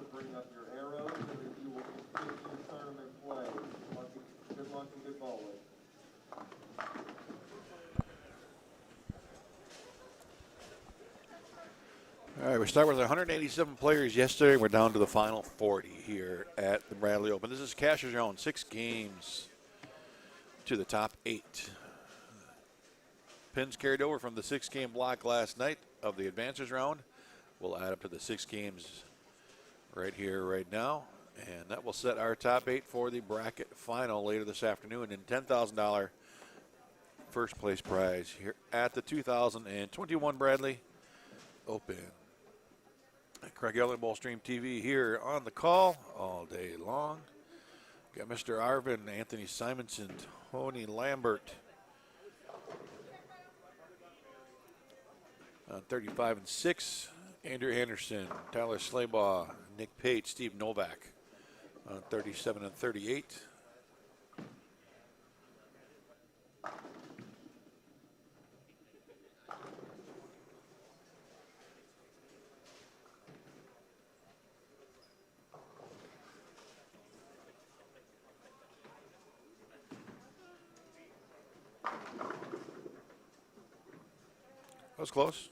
to bring up your arrows so that you will continue tournament play. Good luck and good bowling. All right, we start with 187 players yesterday. We're down to the final 40 here at the Bradley Open. This is Cashier's Own, 6 games to the top 8. Pins carried over from the 6-game block last night of the advancers round. We'll add up to the 6 games right here, right now. And that will set our top 8 for the bracket final later this afternoon, and $10,000 first place prize here at the 2021 Bradley Open. Craig Elliott, Bowl Stream TV here on the call all day long. Got Mr. Arvin, Anthony Simonson, Tony Lambert on 35 and 6. Andrew Anderson, Tyler Slaybaugh, Nick Pate, Steve Novak on 37 and 38. That was close.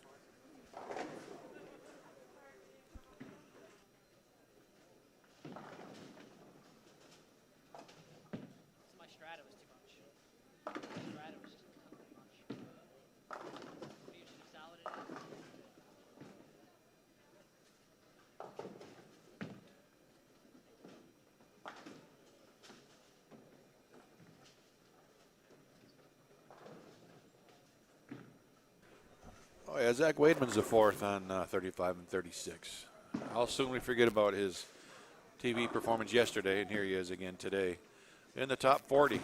My strata was too much. My strata was just too much. What do you just solid it is? Oh, yeah, Zach Wademan's the 4th on 35 and 36. How soon we forget about his TV performance yesterday, and here he is again today in the top 40.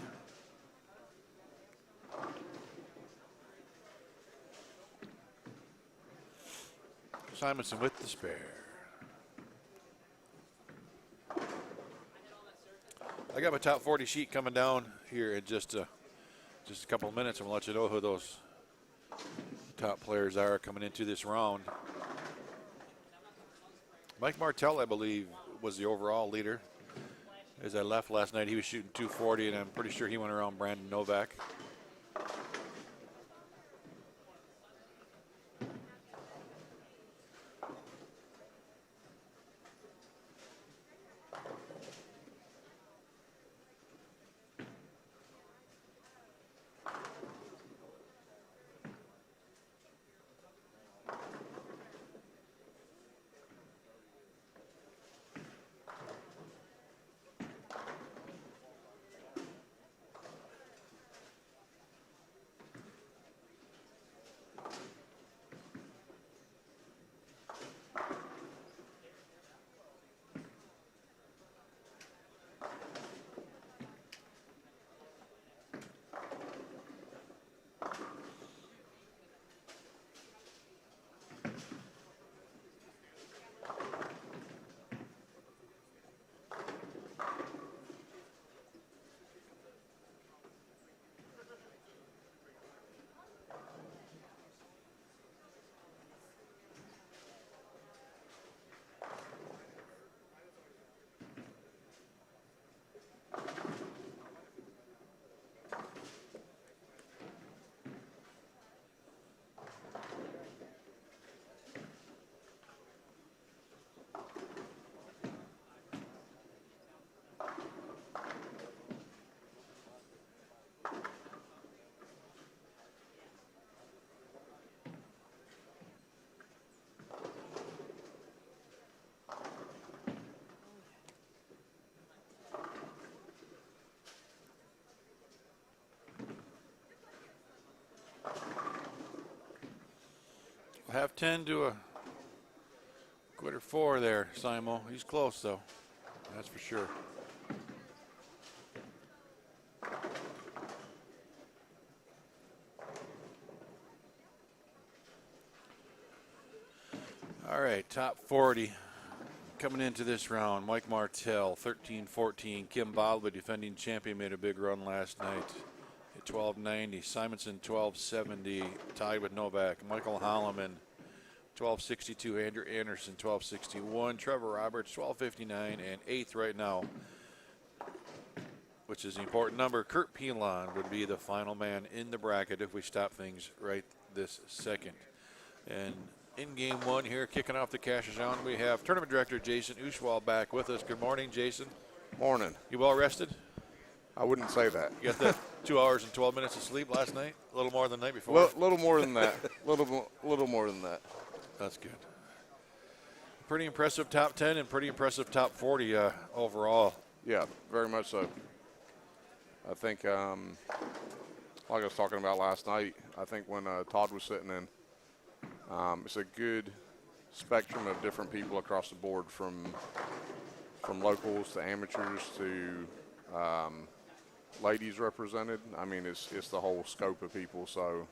Simonson with the spare. I got my top 40 sheet coming down here in just a couple of minutes, and we'll let you know who those top players are coming into this round. Mike Martell, I believe, was the overall leader. As I left last night, he was shooting 240, and I'm pretty sure he went around Brandon Novak. Half 10 to a 1/4 there, Simo. He's close, though. That's for sure. All right, top 40 coming into this round. Mike Martell, 13-14. Kim Bottle, defending champion, made a big run last night at 1290. Simonson, 1270, tied with Novak. Michael Holloman, 1262. Andrew Anderson, 1261. Trevor Roberts, 1259. And 8th right now, which is the important number, Kurt Pelon would be the final man in the bracket if we stop things right this second. And in game one here, kicking off the cash round, we have tournament director Jason Ushwal back with us. Good morning, Jason. Morning. You well rested? I wouldn't say that. You got that 2 hours and 12 minutes of sleep last night? A little more than the night before? Little more than that. little more than that. That's good. Pretty impressive top 10 and pretty impressive top 40 overall. Yeah, very much so. I think, like I was talking about last night, I think when Todd was sitting in, it's a good spectrum of different people across the board, from locals to amateurs to ladies represented. I mean, it's the whole scope of people. So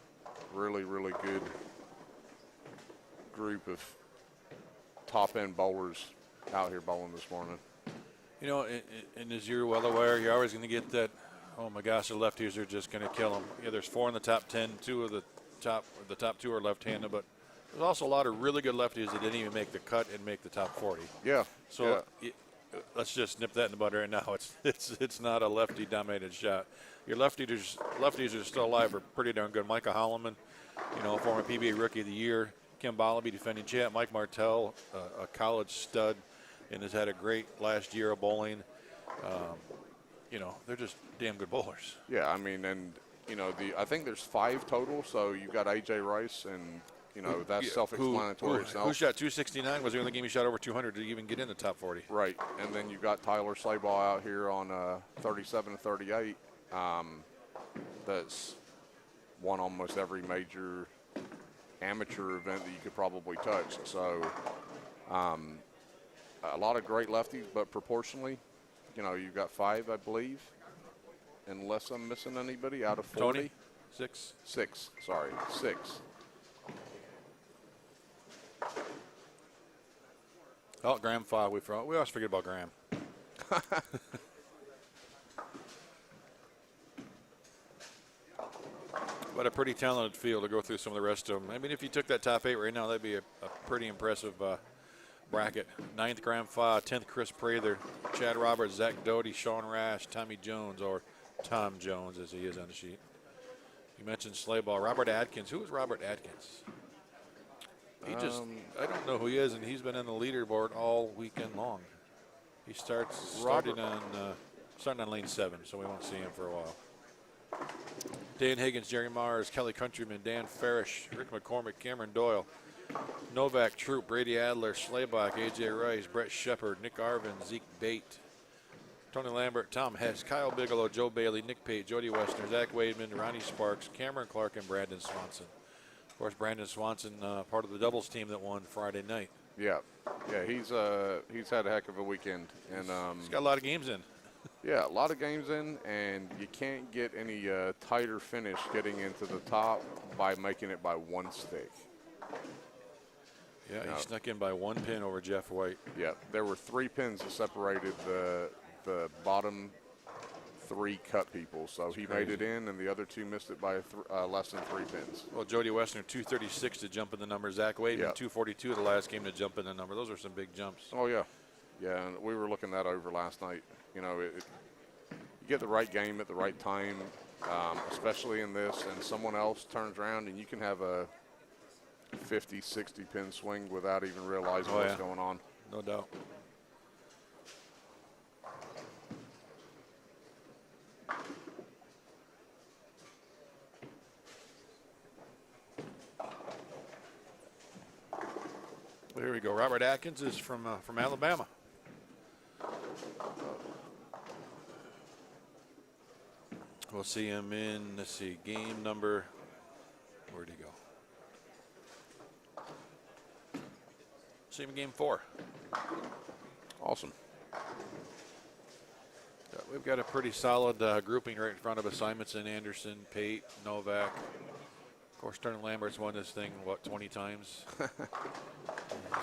really, really good group of top-end bowlers out here bowling this morning. You know, and as you're well aware, you're always going to get that, oh my gosh, the lefties are just going to kill them. Yeah, there's 4 in the top 10, 2 of the top 2 are left-handed, but there's also a lot of really good lefties that didn't even make the cut and make the top 40. Yeah. So let's just nip that in the bud right now. It's not a lefty-dominated shot. Your lefties are still alive are pretty darn good. Micah Holloman, former PBA Rookie of the Year. Kim Balabi, defending champ. Mike Martell, a college stud, and has had a great last year of bowling. They're just damn good bowlers. Yeah, I mean, and I think there's 5 total. So you've got AJ Rice, and that's self-explanatory itself. Who shot 269? Was the only game he shot over 200 to even get in the top 40. Right, and then you've got Tyler Slabaugh out here on 37 and 38. That's won almost every major amateur event that you could probably touch. So a lot of great lefties, but proportionally, you've got 5, I believe, unless I'm missing anybody out of 40. Tony, 6. 6, sorry, 6. Oh, Graham Fogg. We always forget about Graham. But a pretty talented field to go through some of the rest of them. I mean, if you took that top 8 right now, that'd be a pretty impressive bracket. 9th, Graham Fogg. 10th, Chris Prather. Chad Roberts, Zach Doty, Sean Rash, Tommy Jones, or Tom Jones as he is on the sheet. You mentioned Slabaugh. Robert Atkins. Who is Robert Atkins? I don't know who he is, and he's been on the leaderboard all weekend long. He starting on lane 7, so we won't see him for a while. Dan Higgins, Jerry Mars, Kelly Countryman, Dan Farish, Rick McCormick, Cameron Doyle, Novak Troop, Brady Adler, Schlabach, AJ Rice, Brett Shepard, Nick Arvin, Zeke Bate, Tony Lambert, Tom Hess, Kyle Bigelow, Joe Bailey, Nick Pate, Jody Westner, Zach Wademan, Ronnie Sparks, Cameron Clark, and Brandon Swanson. Of course, Brandon Swanson, part of the doubles team that won Friday night. Yeah, he's had a heck of a weekend, and he's got a lot of games in. Yeah, a lot of games in, and you can't get any tighter finish getting into the top by making it by 1 stick. Yeah, he snuck in by 1 pin over Jeff White. Yeah, there were 3 pins that separated the bottom 3 cut people, so he made it in, and the other 2 missed it by less than 3 pins. Well, Jody Westner, 236 to jump in the number. Zach Wade, 242 the last game to jump in the number. Those are some big jumps. Oh, yeah. Yeah, and we were looking that over last night. You get the right game at the right time, especially in this, and someone else turns around, and you can have a 50, 60 pin swing without even realizing what's going on. No doubt. There we go. Robert Atkins is from Alabama. We'll see him in, game number, where'd he go? See him in game 4. Awesome. We've got a pretty solid grouping right in front of us. Simonson, Anderson, Pate, Novak. Of course, Turner Lambert's won this thing, 20 times?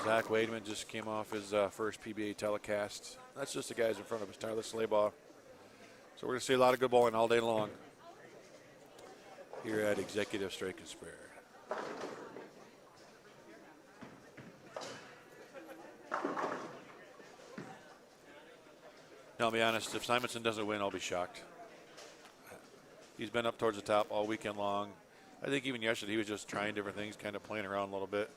Zach Wademan just came off his first PBA telecast. That's just the guys in front of us. Tyler Slabaugh. So we're going to see a lot of good bowling all day long here at Executive Strike and Spare. Now, I'll be honest, if Simonson doesn't win, I'll be shocked. He's been up towards the top all weekend long. I think even yesterday he was just trying different things, kind of playing around a little bit.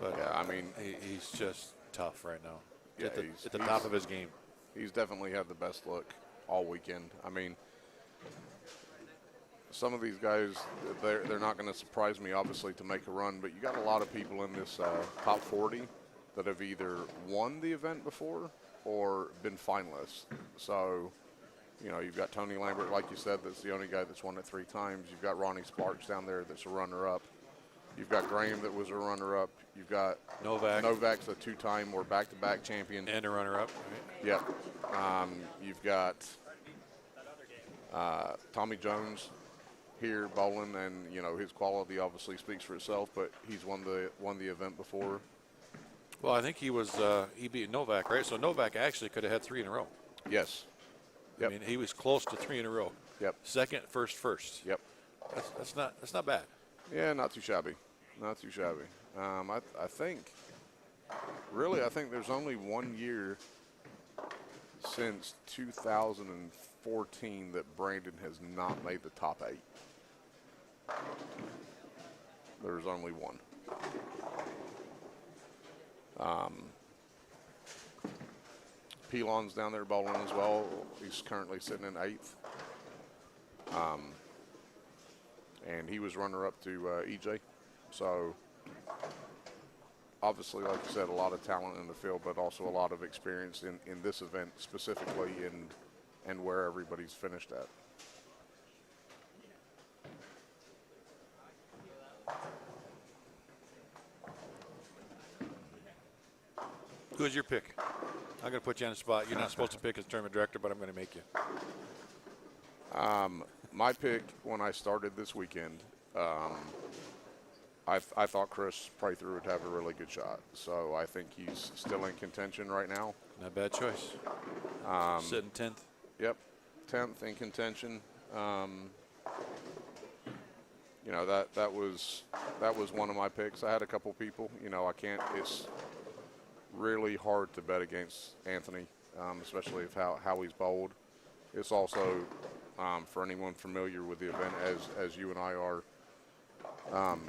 But Yeah, I mean, he's just tough right now. Yeah, at the top of his game. He's definitely had the best look all weekend. I mean, some of these guys, they're not going to surprise me, obviously, to make a run, but you got a lot of people in this top 40 that have either won the event before or been finalists. So, you know, you've got Tony Lambert, like you said, that's the only guy that's won it 3 times. You've got Ronnie Sparks down there that's a runner-up. You've got Graham that was a runner-up. You've got Novak's a 2-time or back-to-back champion. And a runner-up. Right? Yep. You've got Tommy Jones here bowling, and you know his quality obviously speaks for itself. But he's won the event before. Well, I think he beat Novak, right? So Novak actually could have had 3 in a row. Yes. Yep. I mean, he was close to 3 in a row. Yep. Second, first. Yep. That's not bad. Yeah, not too shabby. Not too shabby. I think there's only 1 year since 2014 that Brandon has not made the top 8. There's only one. Pelon's down there bowling as well. He's currently sitting in 8th. And he was runner-up to EJ. So, obviously, like you said, a lot of talent in the field, but also a lot of experience in this event specifically and where everybody's finished at. Who's your pick? I'm going to put you on the spot. You're not supposed to pick as tournament director, but I'm going to make you. My pick when I started this weekend, I thought Chris Prythrough would have a really good shot. So I think he's still in contention right now. Not a bad choice. Sitting 10th. Yep, 10th in contention. You know, that was one of my picks. I had a couple people. You know, it's really hard to bet against Anthony, especially if how he's bowled. It's also, for anyone familiar with the event, as you and I are,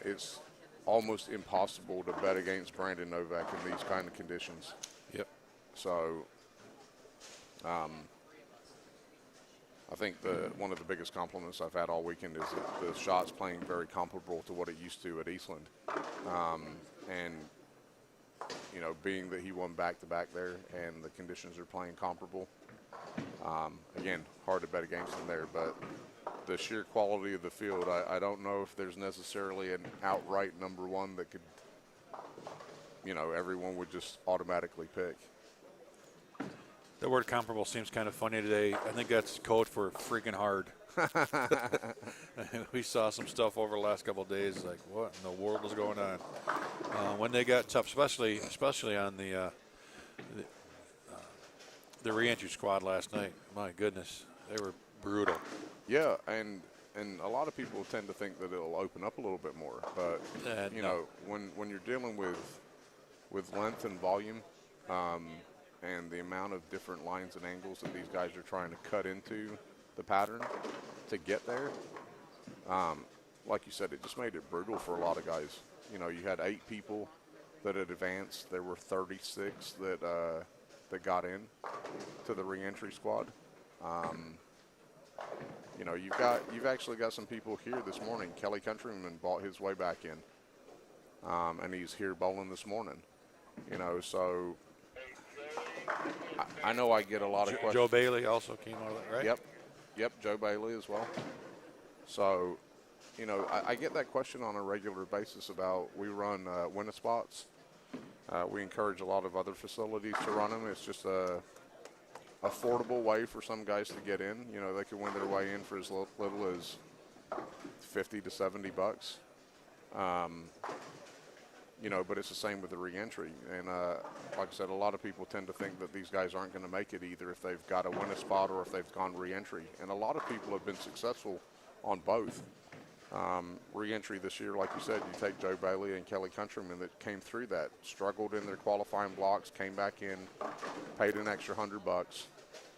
it's almost impossible to bet against Brandon Novak in these kind of conditions. Yep. So, I think one of the biggest compliments I've had all weekend is that the shot's playing very comparable to what it used to at Eastland. And, you know, being that he won back-to-back there and the conditions are playing comparable, again, hard to bet against him there, but the sheer quality of the field, I don't know if there's necessarily an outright number one that could, you know, everyone would just automatically pick. The word comparable seems kind of funny today. I think that's code for freaking hard. We saw some stuff over the last couple of days, like what in the world is going on? When they got tough, especially on the reentry squad last night. My goodness, they were brutal. Yeah, and a lot of people tend to think that it'll open up a little bit more, but you know, when you're dealing with length and volume, and the amount of different lines and angles that these guys are trying to cut into the pattern to get there, like you said, it just made it brutal for a lot of guys. You know, you had 8 people that had advanced. There were 36 that got in to the reentry squad. You know, you've actually got some people here this morning. Kelly Countryman bought his way back in, and he's here bowling this morning. You know, so I know I get a lot of questions. Joe Bailey also came out of that, right? Yep, Joe Bailey as well. So, you know, I get that question on a regular basis about we run winner spots. We encourage a lot of other facilities to run them. It's just a affordable way for some guys to get in. You know, they can win their way in for as little as $50 to $70. You know, but it's the same with the reentry. And like I said, a lot of people tend to think that these guys aren't going to make it either if they've got to win a spot or if they've gone reentry. And a lot of people have been successful on both. Reentry this year, like you said, you take Joe Bailey and Kelly Countryman that came through that, struggled in their qualifying blocks, came back in, paid an extra $100,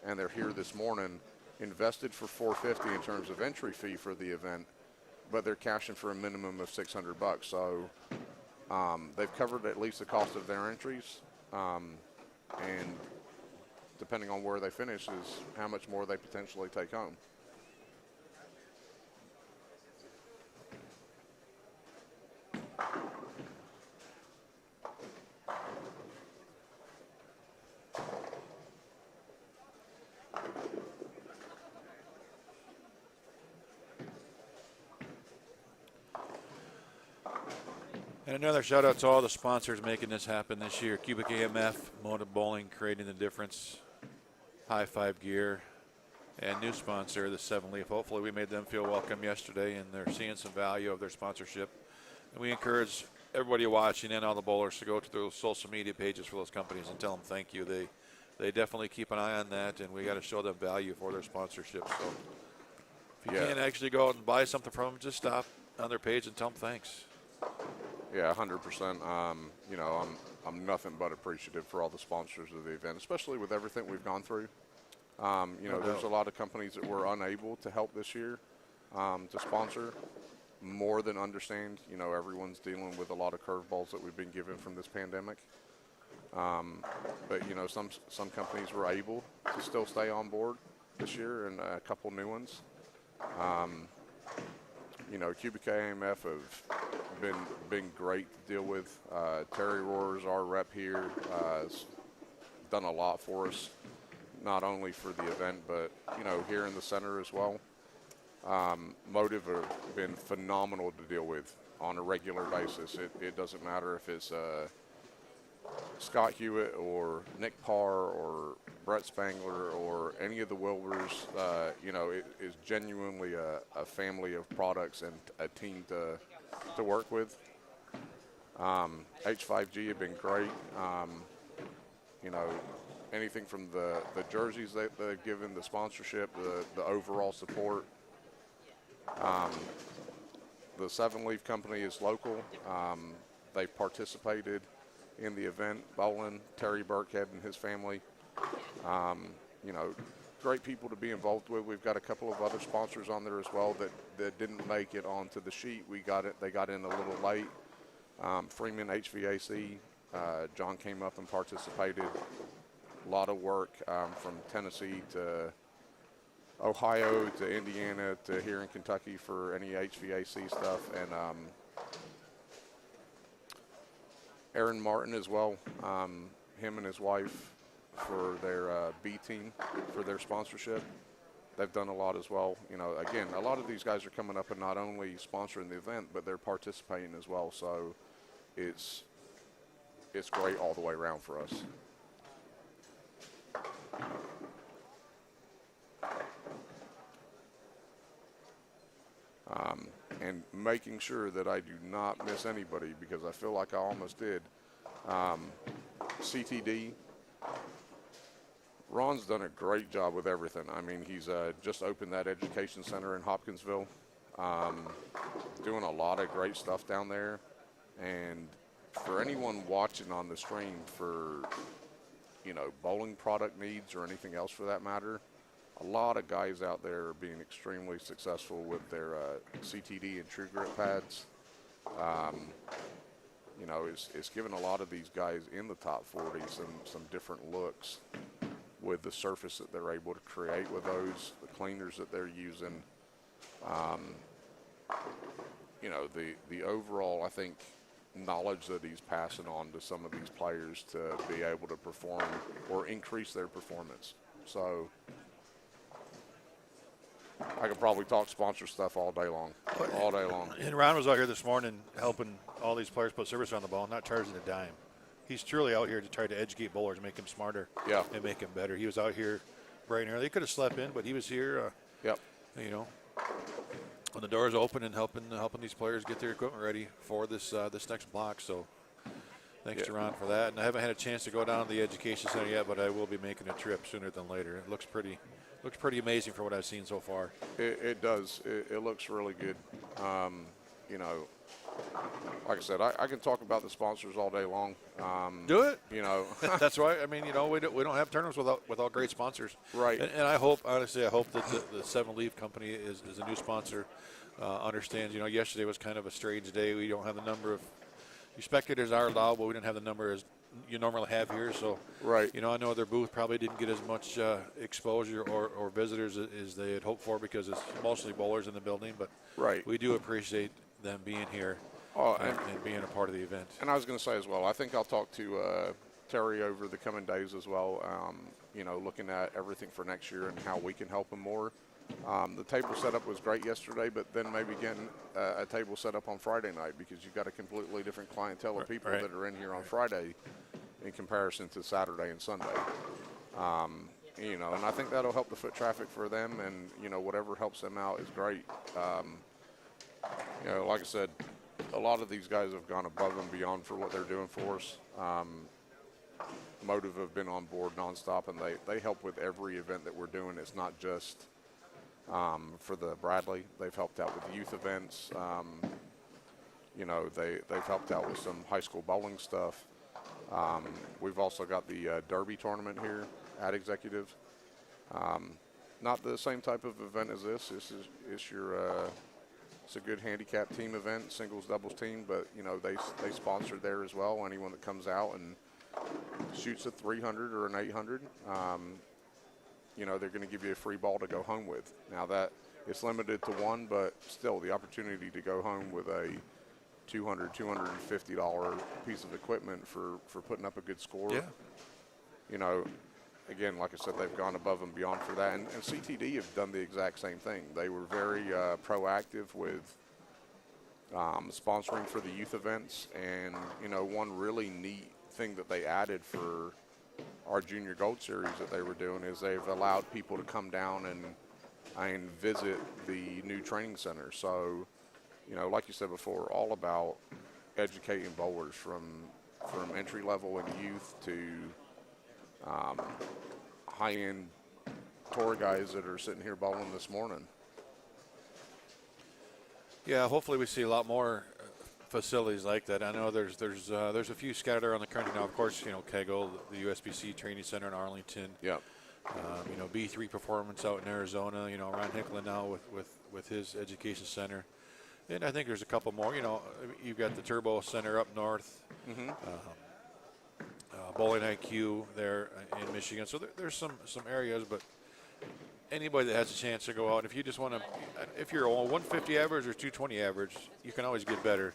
and they're here this morning, invested for $450 in terms of entry fee for the event, but they're cashing for a minimum of $600. So they've covered at least the cost of their entries, and depending on where they finish is how much more they potentially take home. And another shout out to all the sponsors making this happen this year. Cubic AMF, Mona Bowling, creating the difference, High Five Gear, and new sponsor, the 7-Leaf. Hopefully we made them feel welcome yesterday, and they're seeing some value of their sponsorship. And we encourage everybody watching and all the bowlers to go to those social media pages for those companies and tell them thank you. They definitely keep an eye on that, and we got to show them value for their sponsorship. So if you can't actually go out and buy something from them, just stop on their page and tell them thanks. Yeah, 100%. You know, I'm nothing but appreciative for all the sponsors of the event, especially with everything we've gone through. You know, there's a lot of companies that were unable to help this year to sponsor. More than understand, you know, everyone's dealing with a lot of curveballs that we've been given from this pandemic. But, you know, some companies were able to still stay on board this year, and a couple new ones. You know, Cubic AMF have been great to deal with. Terry Rohr's our rep here, has done a lot for us, not only for the event, but, you know, here in the center as well. Motive have been phenomenal to deal with on a regular basis. It doesn't matter if it's Scott Hewitt or Nick Parr or Brett Spangler or any of the Wilbers. You know, it is genuinely a family of products and a team to work with. H5G have been great. You know, anything from the jerseys that they've given, the sponsorship, the overall support. The 7-Leaf company is local. They participated in the event, bowling, Terry Burkhead and his family. You know, great people to be involved with. We've got a couple of other sponsors on there as well that didn't make it onto the sheet. They got in a little late. Freeman HVAC, John came up and participated. A lot of work from Tennessee to Ohio to Indiana to here in Kentucky for any HVAC stuff, and Aaron Martin as well, him and his wife for their B team for their sponsorship. They've done a lot as well. You know, again, a lot of these guys are coming up and not only sponsoring the event, but they're participating as well. So it's great all the way around for us. And making sure that I do not miss anybody, because I feel like I almost did. CTD, Ron's done a great job with everything. I mean, he's just opened that education center in Hopkinsville, doing a lot of great stuff down there. And for anyone watching on the stream for, you know, bowling product needs or anything else for that matter, a lot of guys out there are being extremely successful with their CTD and True Grip pads. You know, it's given a lot of these guys in the top 40 some different looks with the surface that they're able to create with those, the cleaners that they're using. You know, the overall, I think, knowledge that he's passing on to some of these players to be able to perform or increase their performance. So I could probably talk sponsor stuff all day long. And Ron was out here this morning helping all these players put service on the ball, not charging a dime. He's truly out here to try to educate bowlers, make them smarter, and make them better. He was out here bright and early. He could have slept in, but he was here. You know, when the doors open and helping these players get their equipment ready for this next block. So thanks to Ron for that. And I haven't had a chance to go down to the education center yet, but I will be making a trip sooner than later. It looks pretty amazing for what I've seen so far. It does. It looks really good. You know, like I said, I can talk about the sponsors all day long. Do it. You know, That's right. I mean, we don't have tournaments without great sponsors. Right. And I hope, honestly, I hope that the Seven Leaf Company is a new sponsor. Understands. Yesterday was kind of a strange day. We don't have the number of spectators are allowed, but we didn't have the number as you normally have here. So, Right. I know their booth probably didn't get as much exposure or visitors as they had hoped for because it's mostly bowlers in the building. But Right. we do appreciate them being here Oh, and being a part of the event. And I was going to say as well, I think I'll talk to Terry over the coming days as well, looking at everything for next year and how we can help him more. The table setup was great yesterday, but then maybe getting a table set up on Friday night because you've got a completely different clientele of people Right. that are in here on Friday in comparison to Saturday and Sunday. And I think that'll help the foot traffic for them, and, whatever helps them out is great. Like I said, a lot of these guys have gone above and beyond for what they're doing for us. Motive have been on board nonstop, and they help with every event that we're doing. It's not just for the Bradley. They've helped out with youth events. They've helped out with some high school bowling stuff. We've also got the Derby tournament here at Executive. Not the same type of event as this. It's a good handicap team event, singles, doubles team, but they sponsor there as well. Anyone that comes out and shoots a 300 or an 800, they're going to give you a free ball to go home with. Now that it's limited to one, but still the opportunity to go home with a $200, $250 piece of equipment for putting up a good score. Yeah. Again, like I said, they've gone above and beyond for that. And CTD have done the exact same thing. They were very proactive with sponsoring for the youth events. And, one really neat thing that they added for our Junior Gold Series that they were doing is they've allowed people to come down and visit the new training center. So, like you said before, all about educating bowlers from entry level and youth to high-end tour guys that are sitting here bowling this morning. Yeah, hopefully we see a lot more facilities like that. I know there's a few scattered around the country now. Of course, Kegel, the USBC Training Center in Arlington. Yeah. B3 Performance out in Arizona. Ron Hicklin now with his education center. And I think there's a couple more. You've got the Turbo Center up north. Mm-hmm. Bowling IQ there in Michigan. So there's some areas, but anybody that has a chance to go out, if you just want to, if you're a 150 average or 220 average, you can always get better.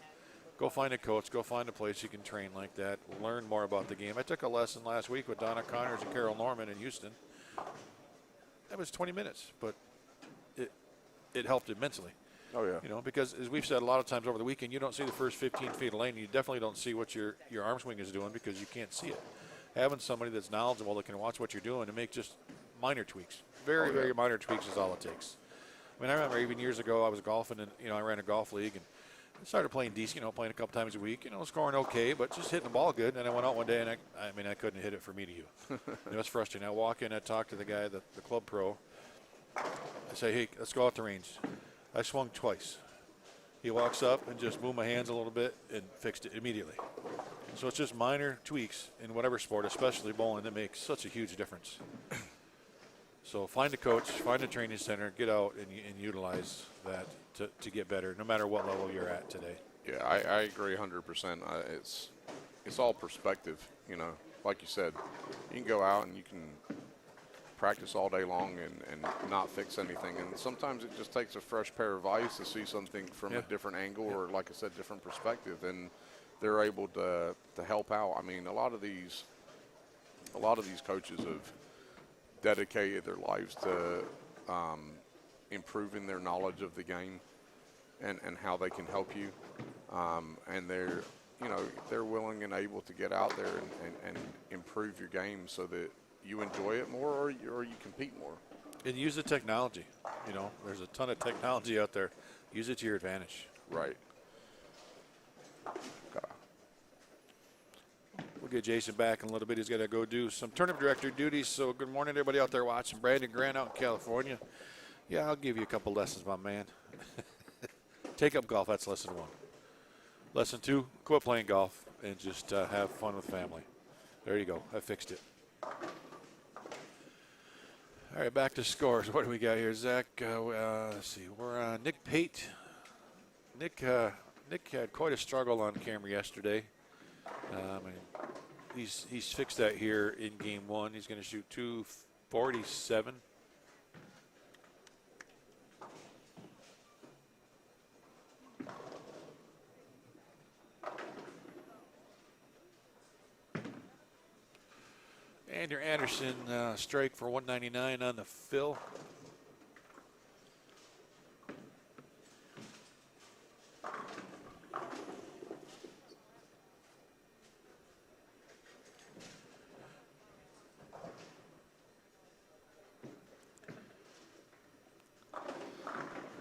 Go find a coach. Go find a place you can train like that. Learn more about the game. I took a lesson last week with Donna Connors and Carol Norman in Houston. That was 20 minutes, but it helped immensely. Oh, yeah. Because as we've said a lot of times over the weekend, you don't see the first 15 feet of lane. You definitely don't see what your arm swing is doing because you can't see it. Having somebody that's knowledgeable that can watch what you're doing and make just minor tweaks, very minor tweaks is all it takes. I mean, I remember even years ago I was golfing and, I ran a golf league and I started playing decent, playing a couple times a week, scoring okay, but just hitting the ball good. And I went out one day and I couldn't hit it from me to you. It was frustrating. I walk in, I talk to the guy, the club pro. I say, hey, let's go out the range. I swung twice. He walks up and just moved my hands a little bit and fixed it immediately. So it's just minor tweaks in whatever sport, especially bowling, that makes such a huge difference. So find a coach, find a training center, get out and utilize that to get better, no matter what level you're at today. Yeah, I agree 100%. It's all perspective, Like you said, you can go out and you can practice all day long and not fix anything. And sometimes it just takes a fresh pair of eyes to see something from a different angle or, like I said, different perspective. And they're able to help out. I mean, a lot of these coaches have dedicated their lives to improving their knowledge of the game and how they can help you. And they're willing and able to get out there and improve your game so that you enjoy it more or you compete more. And use the technology. There's a ton of technology out there. Use it to your advantage. Right. We'll get Jason back in a little bit. He's got to go do some tournament director duties. So good morning, everybody out there watching. Brandon Grant out in California. Yeah, I'll give you a couple lessons, my man. Take up golf. That's lesson one. Lesson 2, quit playing golf and just have fun with family. There you go. I fixed it. All right, back to scores. What do we got here, Zach? Let's see. We're on Nick Pate. Nick had quite a struggle on camera yesterday. He's fixed that here in game 1. He's going to shoot 247. Andrew Anderson strike for 199 on the fill.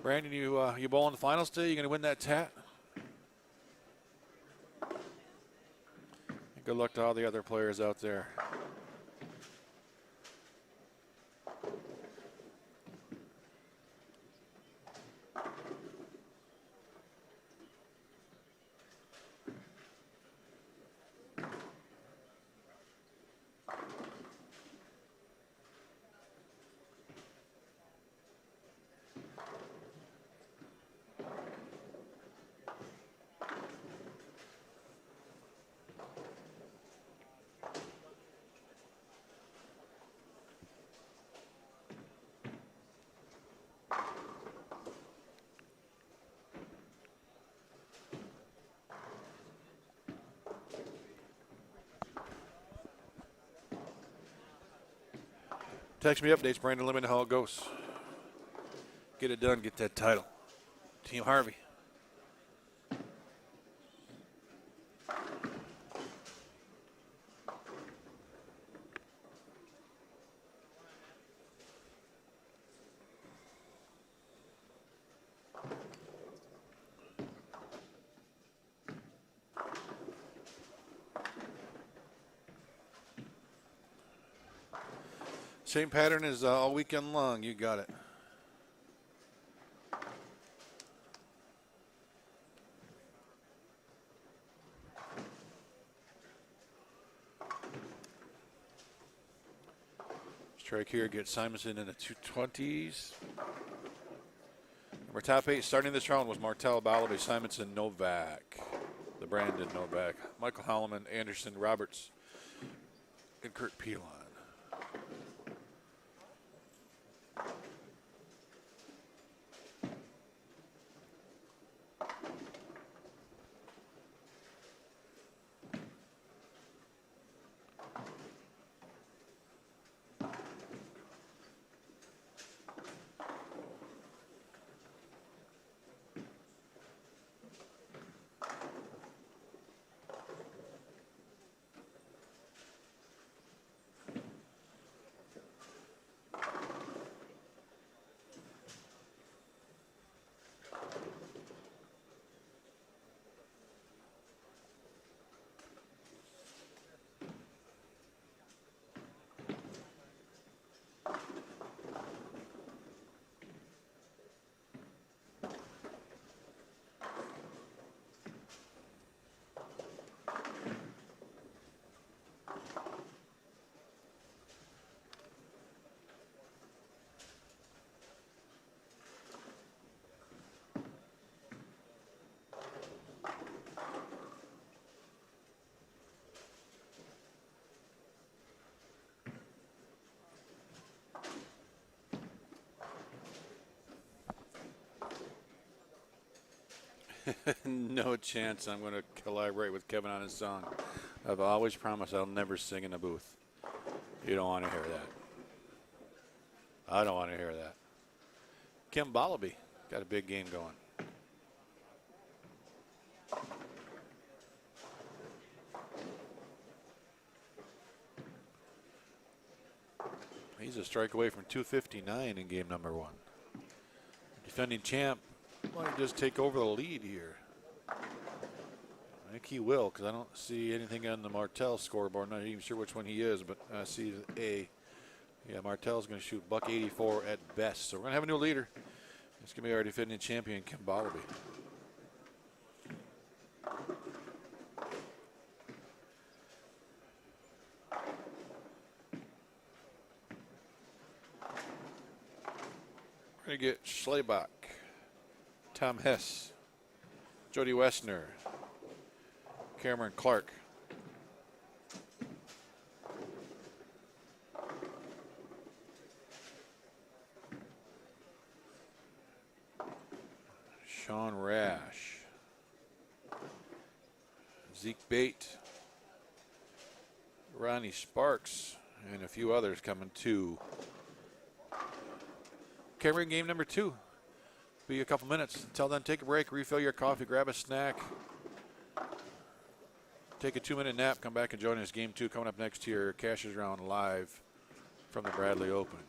Brandon, you bowl in the finals today? You going to win that tat? Good luck to all the other players out there. Text me updates, Brandon. Let me know how it goes. Get it done. Get that title. Team Harvey. Same pattern as all weekend long. You got it. Strike here, get Simonson in the 220s. Our top 8 starting this round was Martel, Balabi, Simonson, Novak, the Brandon Novak, Michael Holloman, Anderson, Roberts, and Kurt Pelon. No chance I'm going to collaborate with Kevin on his song. I've always promised I'll never sing in a booth. You don't want to hear that. I don't want to hear that. Kim Balabi got a big game going. He's a strike away from 259 in game number 1. Defending champ might just take over the lead here. I think he will, because I don't see anything on the Martel scoreboard. I'm not even sure which one he is, but I see A. Yeah, Martel's going to shoot $184 at best. So we're going to have a new leader. It's going to be our defending champion, Kim Balabi. going to get Schlebach, Tom Hess, Jody Westner, Cameron Clark. Sean Rash, Zeke Bate, Ronnie Sparks, and a few others coming too. Covering game number 2. Be a couple minutes. Until then, take a break, refill your coffee, grab a snack, take a 2-minute nap, come back and join us. Game 2 coming up next here. Cashers Round live from the Bradley Open.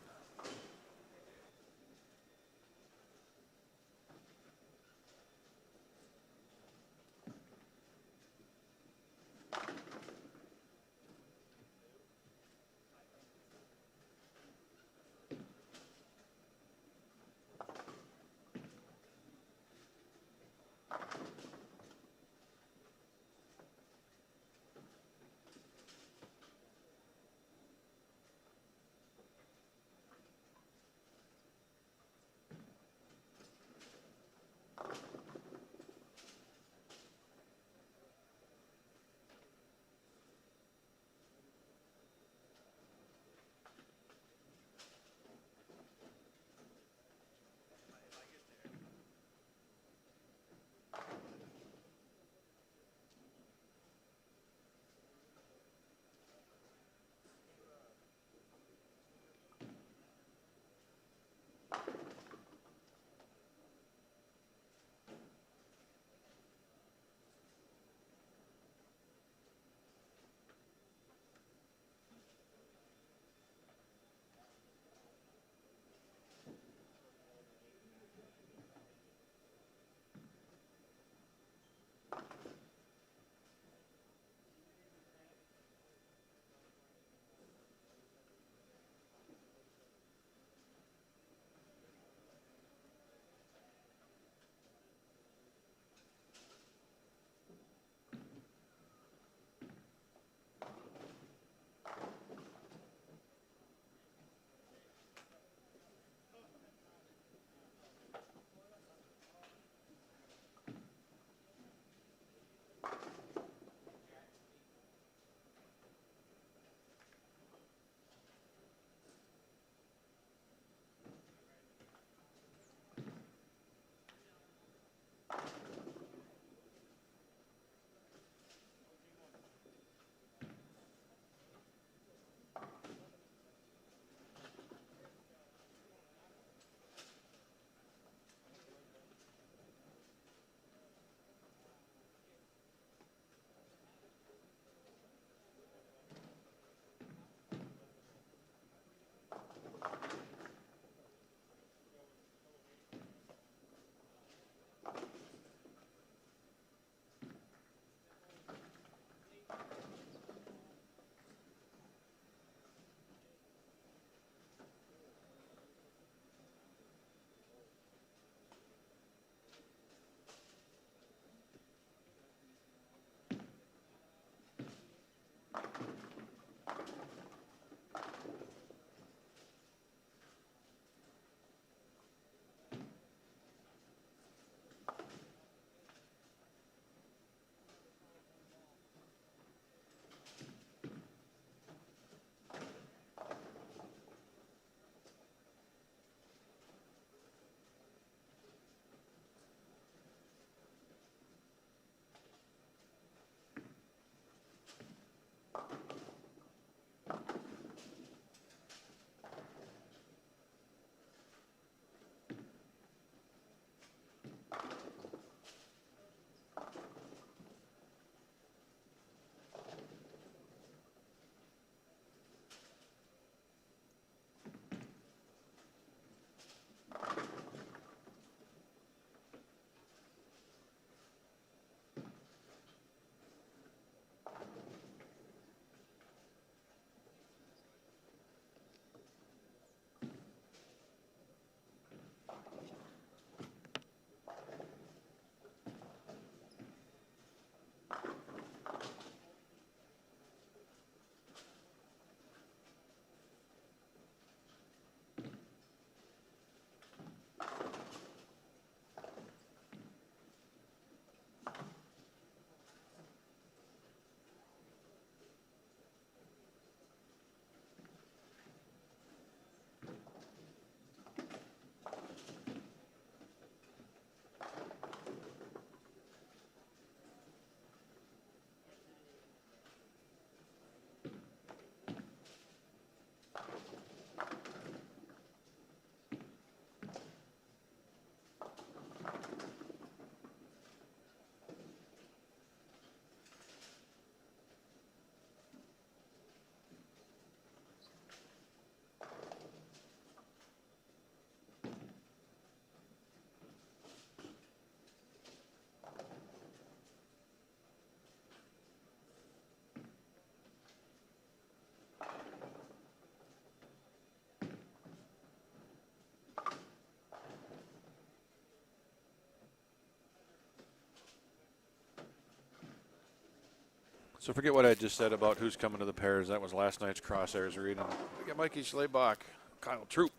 So forget what I just said about who's coming to the pairs. That was last night's crosshairs reading. We got Mikey Schlabach, Kyle Troop,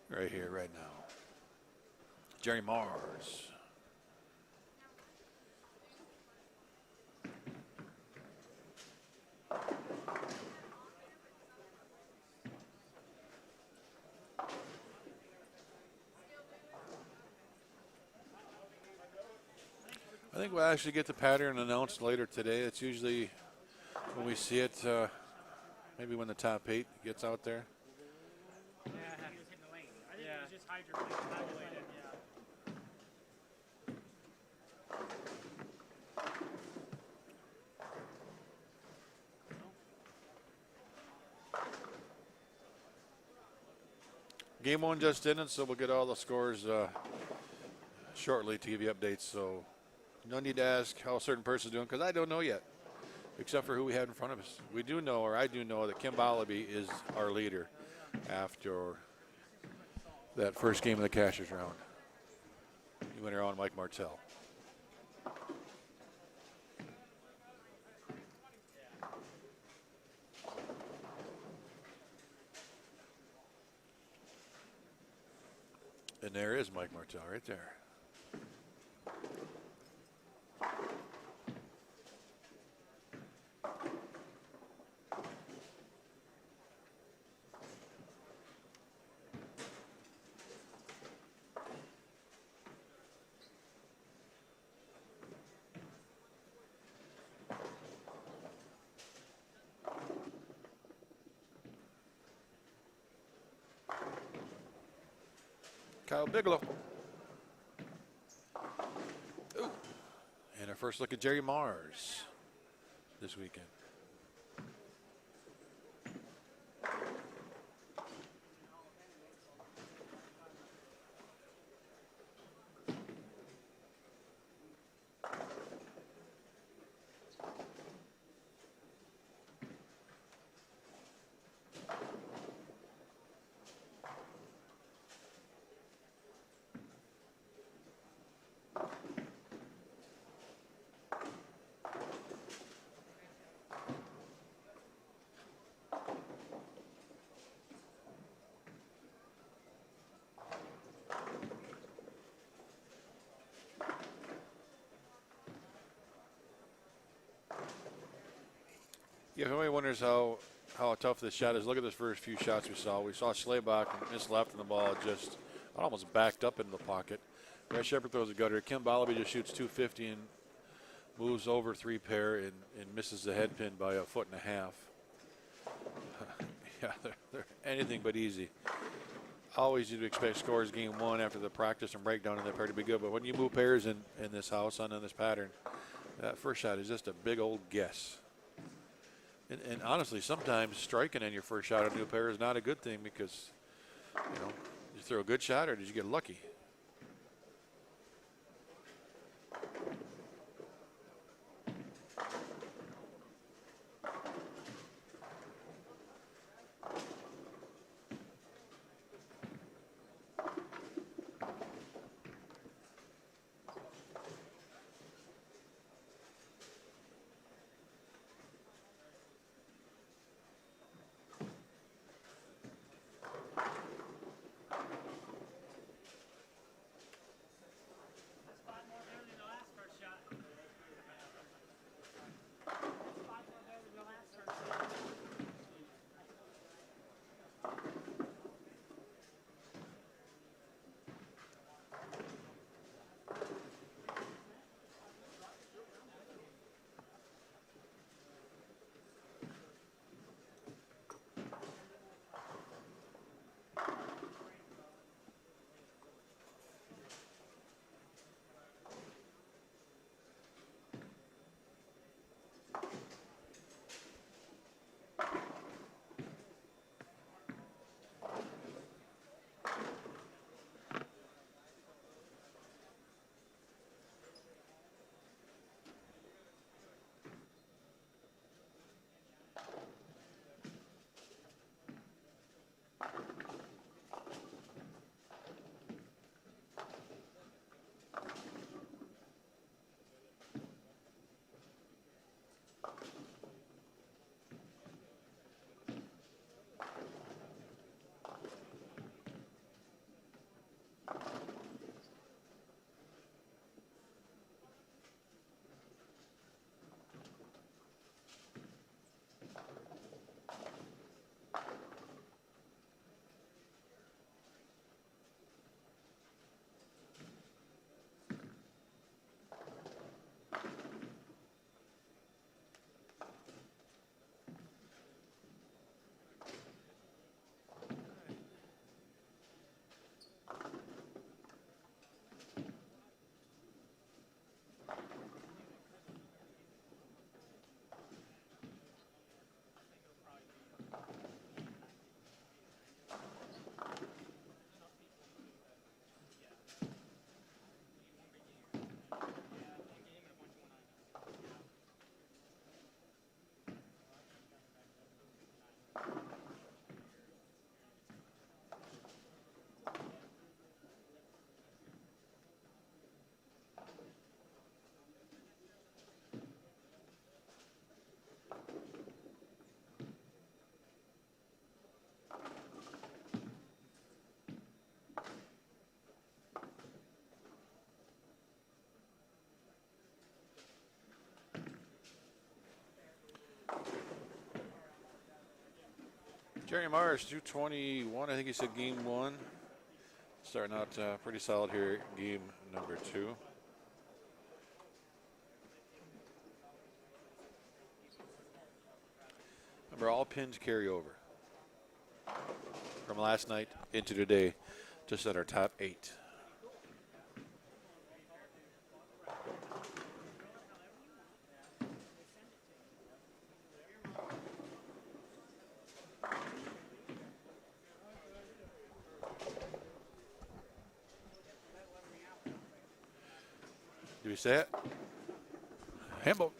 right here, right now. Jerry Mars. I think we'll actually get the pattern announced later today. It's usually when we see it, maybe when the top 8 gets out there. Yeah, he was hitting the lane. I think it was just hydroplated. Game 1 just ended, so we'll get all the scores shortly to give you updates. So no need to ask how a certain person's doing because I don't know yet, except for who we have in front of us. We do know, or I do know, that Kim Bolaby is our leader after that first game of the Cashers round. He went around Mike Martell. And there is Mike Martell right there. Kyle Bigelow. Ooh. And our first look at Jerry Mars this weekend. Yeah, if anybody wonders how tough this shot is, look at this first few shots we saw. We saw Schlabach miss left and the ball just almost backed up into the pocket. Brad Shepard throws a gutter. Kim Bolaby just shoots 250 and moves over 3 pair and misses the head pin by 1.5 feet. Yeah, they're anything but easy. Always you'd expect scores game 1 after the practice and breakdown in that pair to be good. But when you move pairs in this house on this pattern, that first shot is just a big old guess. And honestly, sometimes striking in your first shot on a new pair is not a good thing because, you know, you throw a good shot or did you get lucky? Jerry Myers, 221. I think he said game one. Starting out pretty solid here, game number 2. Remember, all pins carry over from last night into today to set our top 8. Do we say it? Handball.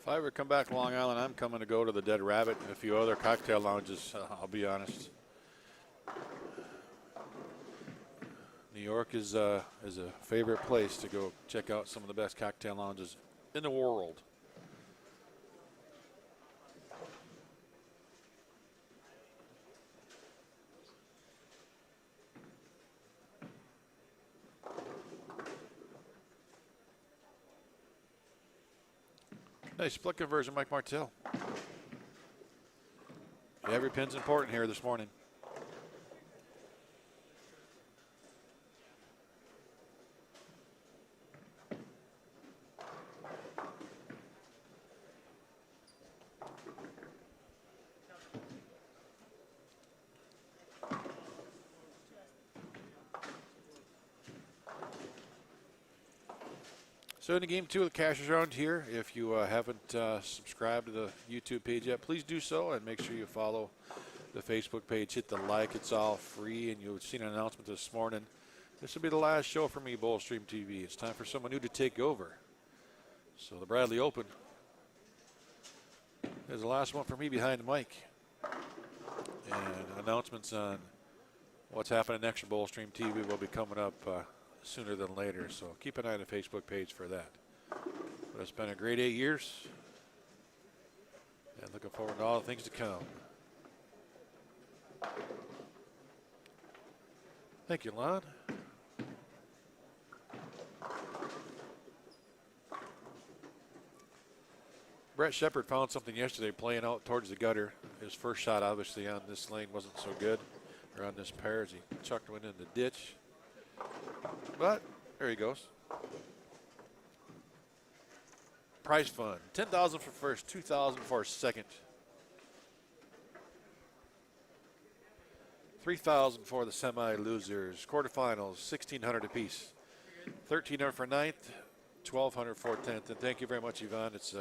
If I ever come back to Long Island, I'm coming to go to the Dead Rabbit and a few other cocktail lounges, I'll be honest. New York is a favorite place to go check out some of the best cocktail lounges in the world. Nice split conversion, Mike Martell. Every pin's important here this morning. So into game 2 of the Cashers Round here, if you haven't subscribed to the YouTube page yet, please do so and make sure you follow the Facebook page. Hit the like, it's all free, and you've seen an announcement this morning. This will be the last show for me, Bullstream TV. It's time for someone new to take over. So the Bradley Open is the last one for me behind the mic. And announcements on what's happening next for Bullstream TV will be coming up sooner than later, so keep an eye on the Facebook page for that. But it's been a great 8 years, and looking forward to all the things to come. Thank you, Lon. Brett Shepard found something yesterday playing out towards the gutter. His first shot, obviously, on this lane wasn't so good, or on this pair, as he chucked one in the ditch. But there he goes. Prize fund, $10,000 for first, $2,000 for second, $3,000 for the semi-losers. Quarterfinals, $1,600 apiece, $1,300 for ninth, $1,200 for 10th. And thank you very much, Yvonne. It's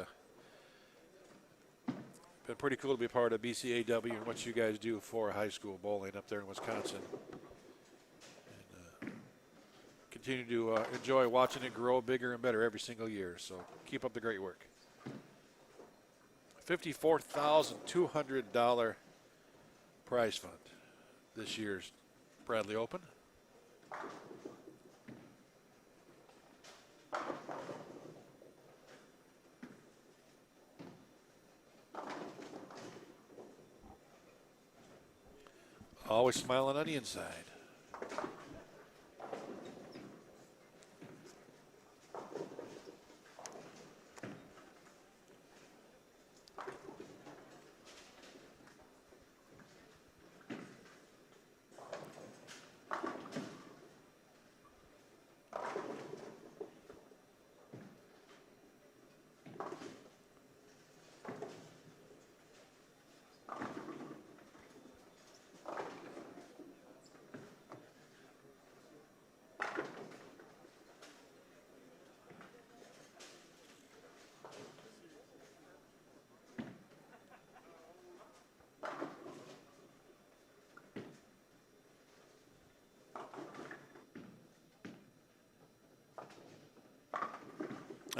been pretty cool to be part of BCAW and what you guys do for high school bowling up there in Wisconsin. Continue to enjoy watching it grow bigger and better every single year. So keep up the great work. $54,200 prize fund this year's Bradley Open. Always smiling on the inside.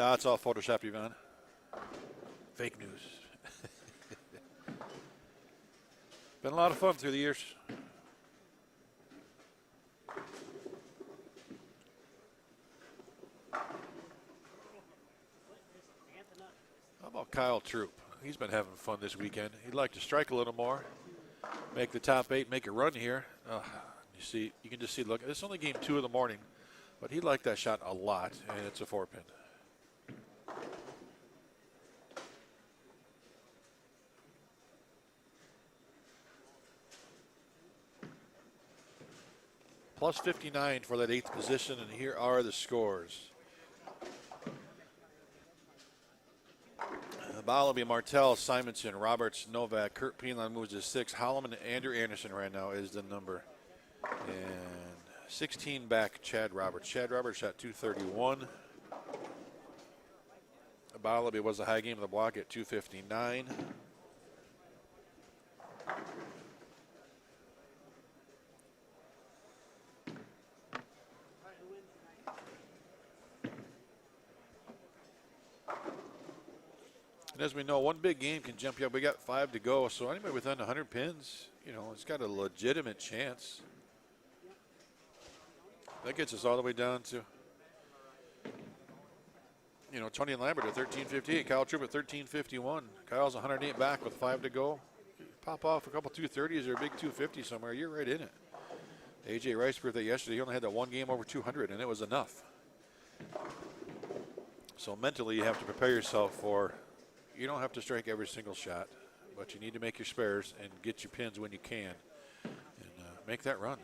It's all Photoshop, Yvonne. Fake news. Been a lot of fun through the years. How about Kyle Troop? He's been having fun this weekend. He'd like to strike a little more, make the top 8, make a run here. You can just see, look, it's only game 2 of the morning, but he liked that shot a lot, and it's a 4-pin. Plus 59 for that 8th position, and here are the scores. Balabi, Martell, Simonson, Roberts, Novak, Kurt Peenland moves to 6. Holloman, Andrew Anderson right now is the number. And 16 back, Chad Roberts. Chad Roberts shot 231. Balabi was the high game of the block at 259. And as we know, one big game can jump you up. We got 5 to go, so anybody within 100 pins, it's got a legitimate chance. That gets us all the way down to, Tony and Lambert at 1358, Kyle Troop at 1351. Kyle's 108 back with 5 to go. Pop off a couple 230s or a big 250 somewhere, you're right in it. AJ Rice proved that yesterday. He only had that one game over 200, and it was enough. So mentally, you have to prepare yourself for. You don't have to strike every single shot, but you need to make your spares and get your pins when you can and make that run.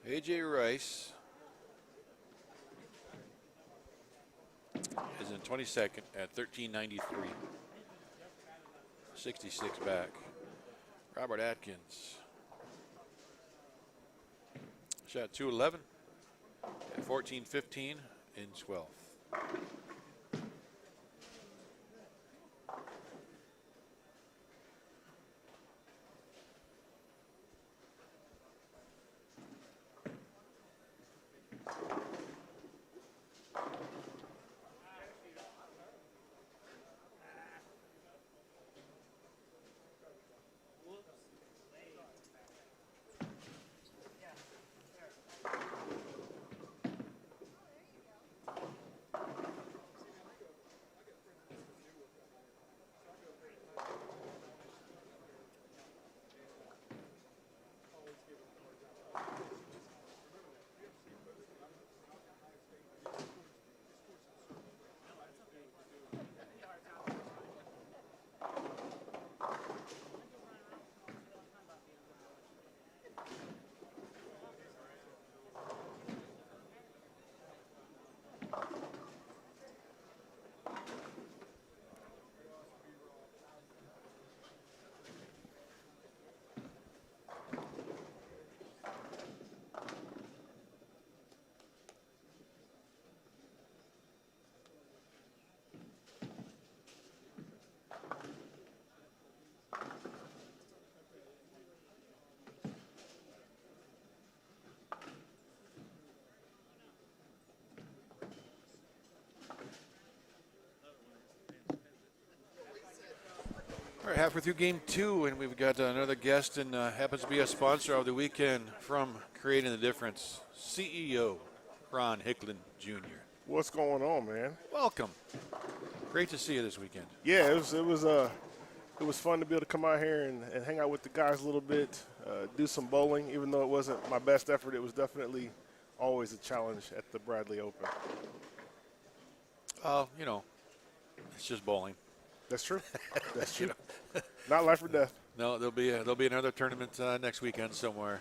AJ Rice is in 22nd at 1393. 66 back. Robert Atkins shot 211 at 1415 in 12th. right, halfway through game 2, and we've got another guest, and happens to be a sponsor of the weekend from Creating the Difference, CEO Ron Hicklin Jr. What's going on, man? Welcome. Great to see you this weekend. Yeah, it was fun to be able to come out here and hang out with the guys a little bit, do some bowling. Even though it wasn't my best effort, it was definitely always a challenge at the Bradley Open. You know, it's just bowling. That's true. That's true. Not life or death. No, there'll be another tournament next weekend somewhere.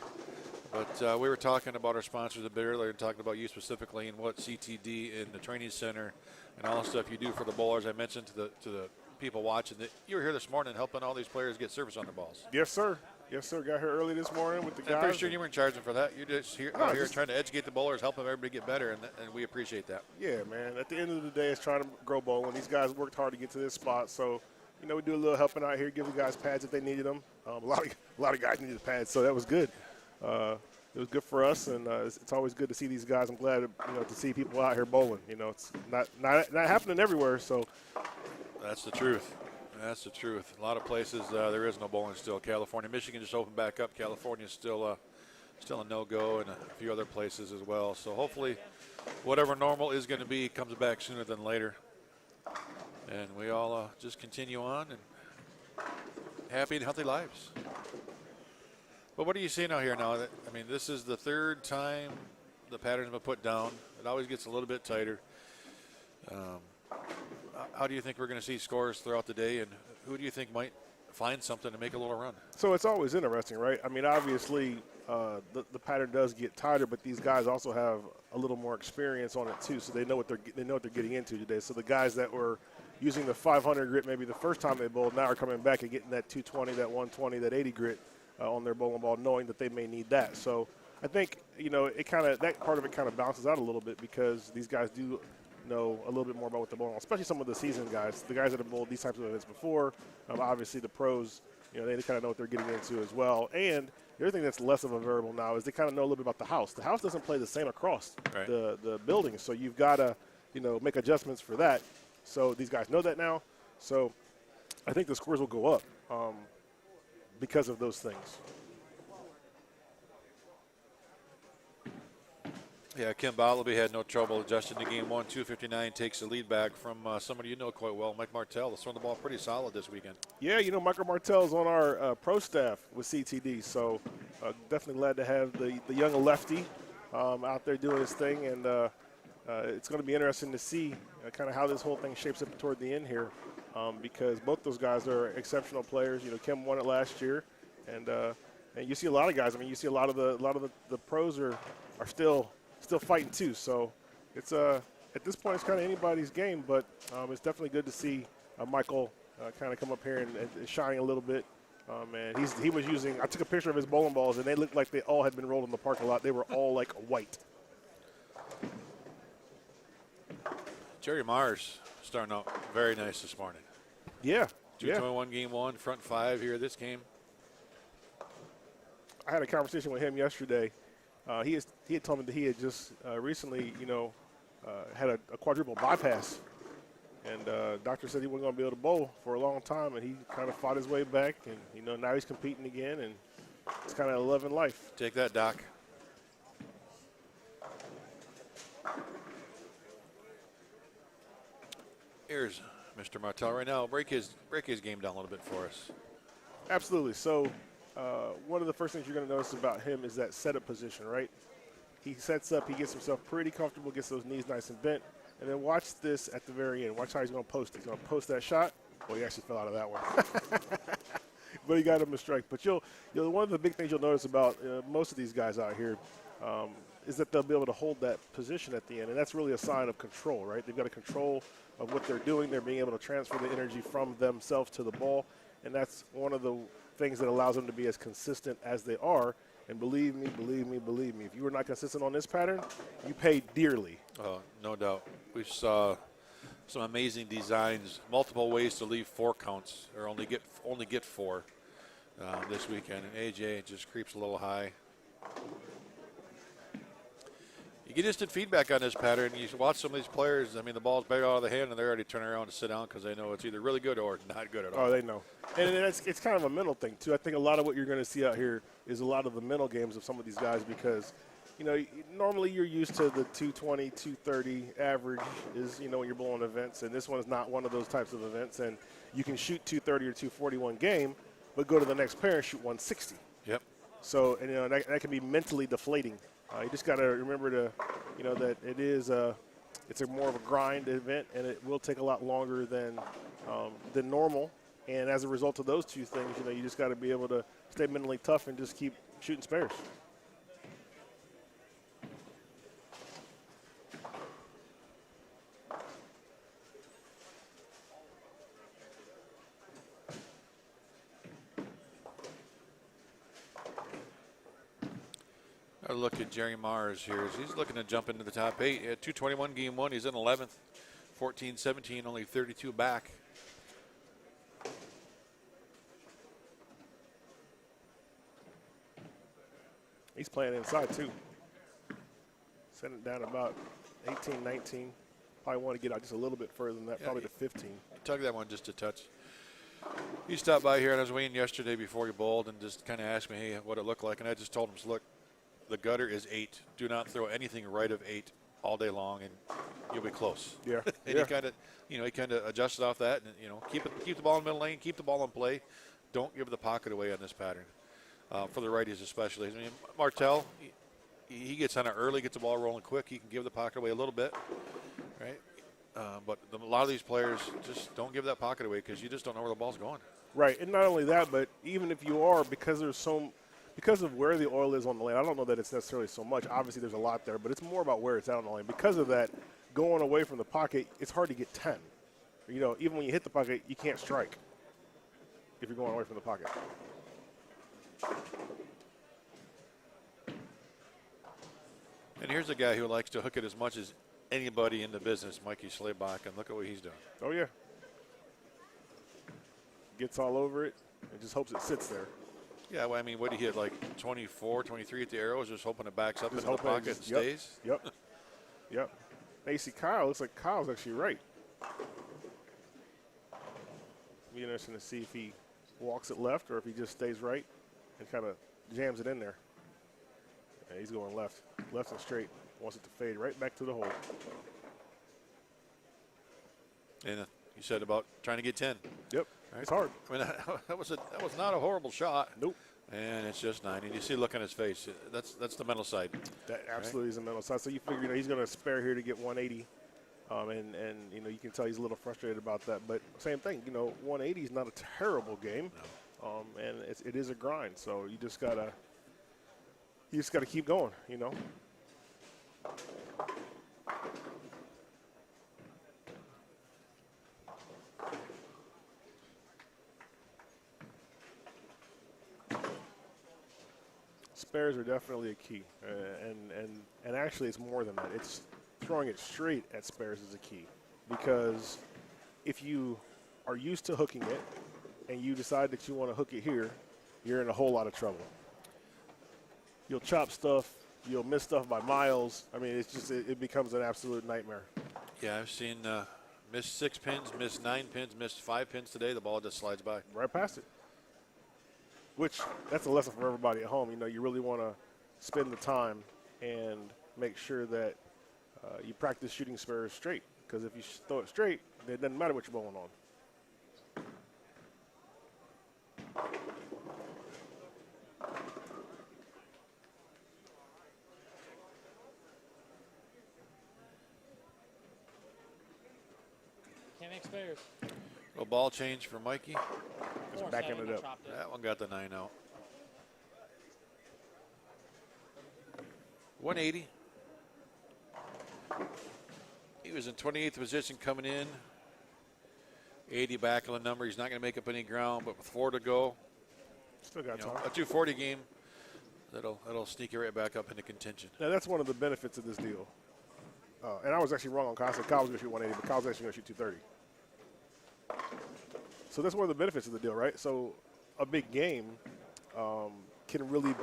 But we were talking about our sponsors a bit earlier, and talking about you specifically and what CTD in the training center and all the stuff you do for the bowlers. I mentioned to the people watching that you were here this morning helping all these players get service on their balls. Yes, sir. Yes, sir. Got here early this morning with the guys. I'm pretty sure you weren't charging for that. You're just out here trying to educate the bowlers, helping everybody get better, and we appreciate that. Yeah, man. At the end of the day, it's trying to grow bowling. These guys worked hard to get to this spot, so we do a little helping out here, give the guys pads if they needed them. A lot of guys needed pads, so that was good. It was good for us, and it's always good to see these guys. I'm glad to see people out here bowling. It's not happening everywhere, so. That's the truth. That's the truth. A lot of places there is no bowling still. California, Michigan just opened back up. California is still a no-go, and a few other places as well. So hopefully, whatever normal is going to be comes back sooner than later, and we all just continue on and happy and healthy lives. But what are you seeing out here now? I mean, this is the third time the pattern's been put down. It always gets a little bit tighter. How do you think we're going to see scores throughout the day, and who do you think might find something to make a little run? So it's always interesting, right? I mean, obviously the pattern does get tighter, but these guys also have a little more experience on it too, so they know what they're getting into today. So the guys that were using the 500 grit maybe the first time they bowled now are coming back and getting that 220, that 120, that 80 grit on their bowling ball, knowing that they may need that. So I think that part of it kind of bounces out a little bit because these guys do know a little bit more about what they're bowling, especially some of the seasoned guys, the guys that have bowled these types of events before. Obviously the pros, they kind of know what they're getting into as well. And the other thing that's less of a variable now is they kind of know a little bit about the house. The house doesn't play the same across the buildings, so you've got to make adjustments for that. So these guys know that now. So I think the scores will go up because of those things. Yeah, Kim Bollaby had no trouble adjusting to game 1. 259 takes the lead back from somebody you know quite well, Mike Martell. That's throwing the ball pretty solid this weekend. Yeah, Michael Martell's on our pro staff with CTD, so definitely glad to have the young lefty out there doing his thing, and it's going to be interesting to see kind of how this whole thing shapes up toward the end here, because both those guys are exceptional players. Kim won it last year, and you see a lot of guys. I mean, you see a lot of the pros are still fighting too. So it's at this point it's kind of anybody's game, but it's definitely good to see Michael kind of come up here and shine a little bit. And he was using. I took a picture of his bowling balls, and they looked like they all had been rolled in the parking lot. They were all like white. Jerry Mars starting out very nice this morning. Yeah. 221 game 1, front 5 here this game. I had a conversation with him yesterday. He had told me that he had just recently, had a quadruple bypass, and doctor said he wasn't going to be able to bowl for a long time, and he kind of fought his way back, and now he's competing again, and it's kind of loving life. Take that, Doc. Here's Mr. Martell right now. Break his game down a little bit for us. Absolutely. So one of the first things you're going to notice about him is that setup position, right? He sets up, he gets himself pretty comfortable, gets those knees nice and bent, and then watch this at the very end. Watch how he's going to post it. He's going to post that shot. Well, he actually fell out of that one. But he got him a strike. But one of the big things you'll notice about most of these guys out here is that they'll be able to hold that position at the end, and that's really a sign of control, right? They've got a control of what they're doing. They're being able to transfer the energy from themselves to the ball, and that's one of the things that allows them to be as consistent as they are. And believe me, if you were not consistent on this pattern, you pay dearly. Oh, no doubt. We saw some amazing designs, multiple ways to leave 4 counts or only get 4 this weekend. And AJ just creeps a little high. You get instant feedback on this pattern. You watch some of these players. I mean, the ball's back out of the hand, and they're already turning around to sit down because they know it's either really good or not good at all. Oh, they know. And it's kind of a mental thing, too. I think a lot of what you're going to see out here is a lot of the mental games of some of these guys because, you know, normally you're used to the 220, 230 average is, you know, when you're blowing events. And this one is not one of those types of events. And you can shoot 230 or 241 game, but go to the next pair and shoot 160. Yep. So, and, you know, that can be mentally deflating. You just got to remember to, you know, that it's a more of a grind event, and it will take a lot longer than normal. And as a result of those two things, you know, you just got to be able to stay mentally tough and just keep shooting spares. A look at Jerry Mars here. He's looking to jump into the top 8. At 221 game 1, he's in 11th. 14-17, only 32 back. He's playing inside, too. Send it down about 18, 19. Probably want to get out just a little bit further than that, probably to 15. Tug that one just a touch. He stopped by here on his way in yesterday before he bowled and just kind of asked me, hey, what it looked like. And I just told him, look, the gutter is 8. Do not throw anything right of 8 all day long, and you'll be close. Yeah. And he kind of adjusted off that, and, you know, keep the ball in the middle lane, keep the ball in play. Don't give the pocket away on this pattern. For the righties especially. I mean, Martell, he gets on it early, gets the ball rolling quick. He can give the pocket away a little bit, right? But a lot of these players just don't give that pocket away because you just don't know where the ball's going. Right, and not only that, but even if you are, because of where the oil is on the lane, I don't know that it's necessarily so much. Obviously, there's a lot there, but it's more about where it's out on the lane. Because of that, going away from the pocket, it's hard to get 10. You know, even when you hit the pocket, you can't strike if you're going away from the pocket. And here's a guy who likes to hook it as much as anybody in the business, Mikey Slaybach, and look at what he's doing. Oh, yeah. Gets all over it and just hopes it sits there. Yeah, well, I mean, what did he hit, like 24, 23 at the arrows, just hoping it backs up Just into the hoping it pocket and just- yep, stays? Yep. Yep. Now you see Kyle. Looks like Kyle's actually right. Be interesting to see if he walks it left or if he just stays right and kind of jams it in there. Yeah, he's going left. Left and straight. Wants it to fade right back to the hole. And you said about trying to get 10. Yep. Right. It's hard. I mean, that was not a horrible shot. Nope. And it's just 9. And you see the look on his face. That's the mental side. That absolutely is a mental side. So you figure, you know, he's going to spare here to get 180. And you know, you can tell he's a little frustrated about that. But same thing, you know, 180 is not a terrible game. No. And it is a grind. So you just got to keep going, you know. Spares are definitely a key, and actually it's more than that. It's throwing it straight at spares is a key, because if you are used to hooking it and you decide that you want to hook it here, you're in a whole lot of trouble. You'll chop stuff, you'll miss stuff by miles. I mean, it's just it becomes an absolute nightmare. Yeah, I've seen missed 6 pins, missed 9 pins, missed 5 pins today. The ball just slides by. Right past it. Which, that's a lesson for everybody at home. You know, you really want to spend the time and make sure that you practice shooting spares straight. Because if you throw it straight, it doesn't matter what you're bowling on. Can't make spares. Little ball change for Mikey. Just backing it up. That one got the 9 out. 180. He was in 28th position coming in. 80 back on the number. He's not going to make up any ground, but with 4 to go, Still got time. a 240 game, that'll sneak you right back up into contention. Now, that's one of the benefits of this deal. And I was actually wrong on Kyle. I said Kyle was going to shoot 180, but Kyle's actually going to shoot 230. So that's one of the benefits of the deal, right? So a big game can really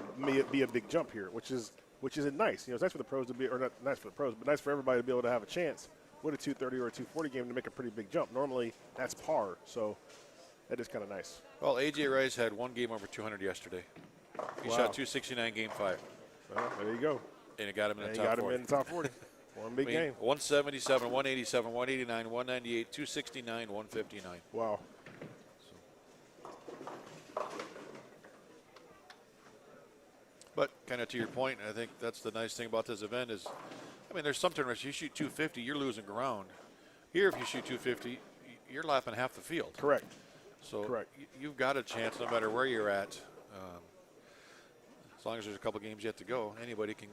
be a big jump here, which is which isn't nice. It's nice for the pros to be, or not nice for the pros, but nice for everybody to be able to have a chance with a 230 or a 240 game to make a pretty big jump. Normally, that's par, so that is kind of nice. Well, A.J. Rice had one game over 200 yesterday. He shot 269 game 5. Well, there you go. And it got him in the And top he got 40. him in the top 40. One big game. 177, 187, 189, 198, 269, 159. Wow. But kind of to your point, I think that's the nice thing about this event is, I mean, there's some tournaments you shoot 250, you're losing ground. Here, if you shoot 250, you're lapping half the field. Correct. So Correct. You've got a chance no matter where you're at. As long as there's a couple games yet to go, anybody can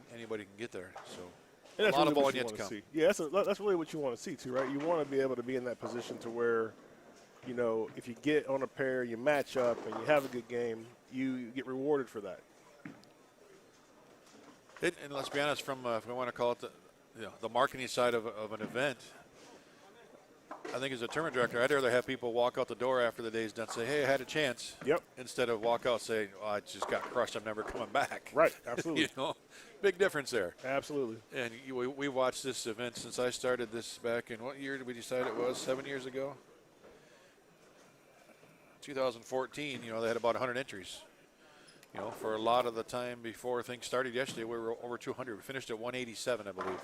get there. So And that's a lot of really ball what you yet to want to come. see. Yeah, that's really what you want to see too, right? You want to be able to be in that position to where, if you get on a pair, you match up, and you have a good game, you get rewarded for that. And let's be honest, from if we want to call it the marketing side of an event, I think as a tournament director, I'd rather have people walk out the door after the day's done, say, "Hey, I had a chance," Yep. instead of walk out saying, "Oh, I just got crushed. I'm never coming back." Right. Absolutely. Big difference there. Absolutely. And we watched this event since I started this back in what year did we decide it was? 7 years ago. 2014. They had about 100 entries. For a lot of the time before things started yesterday, we were over 200. We finished at 187, I believe.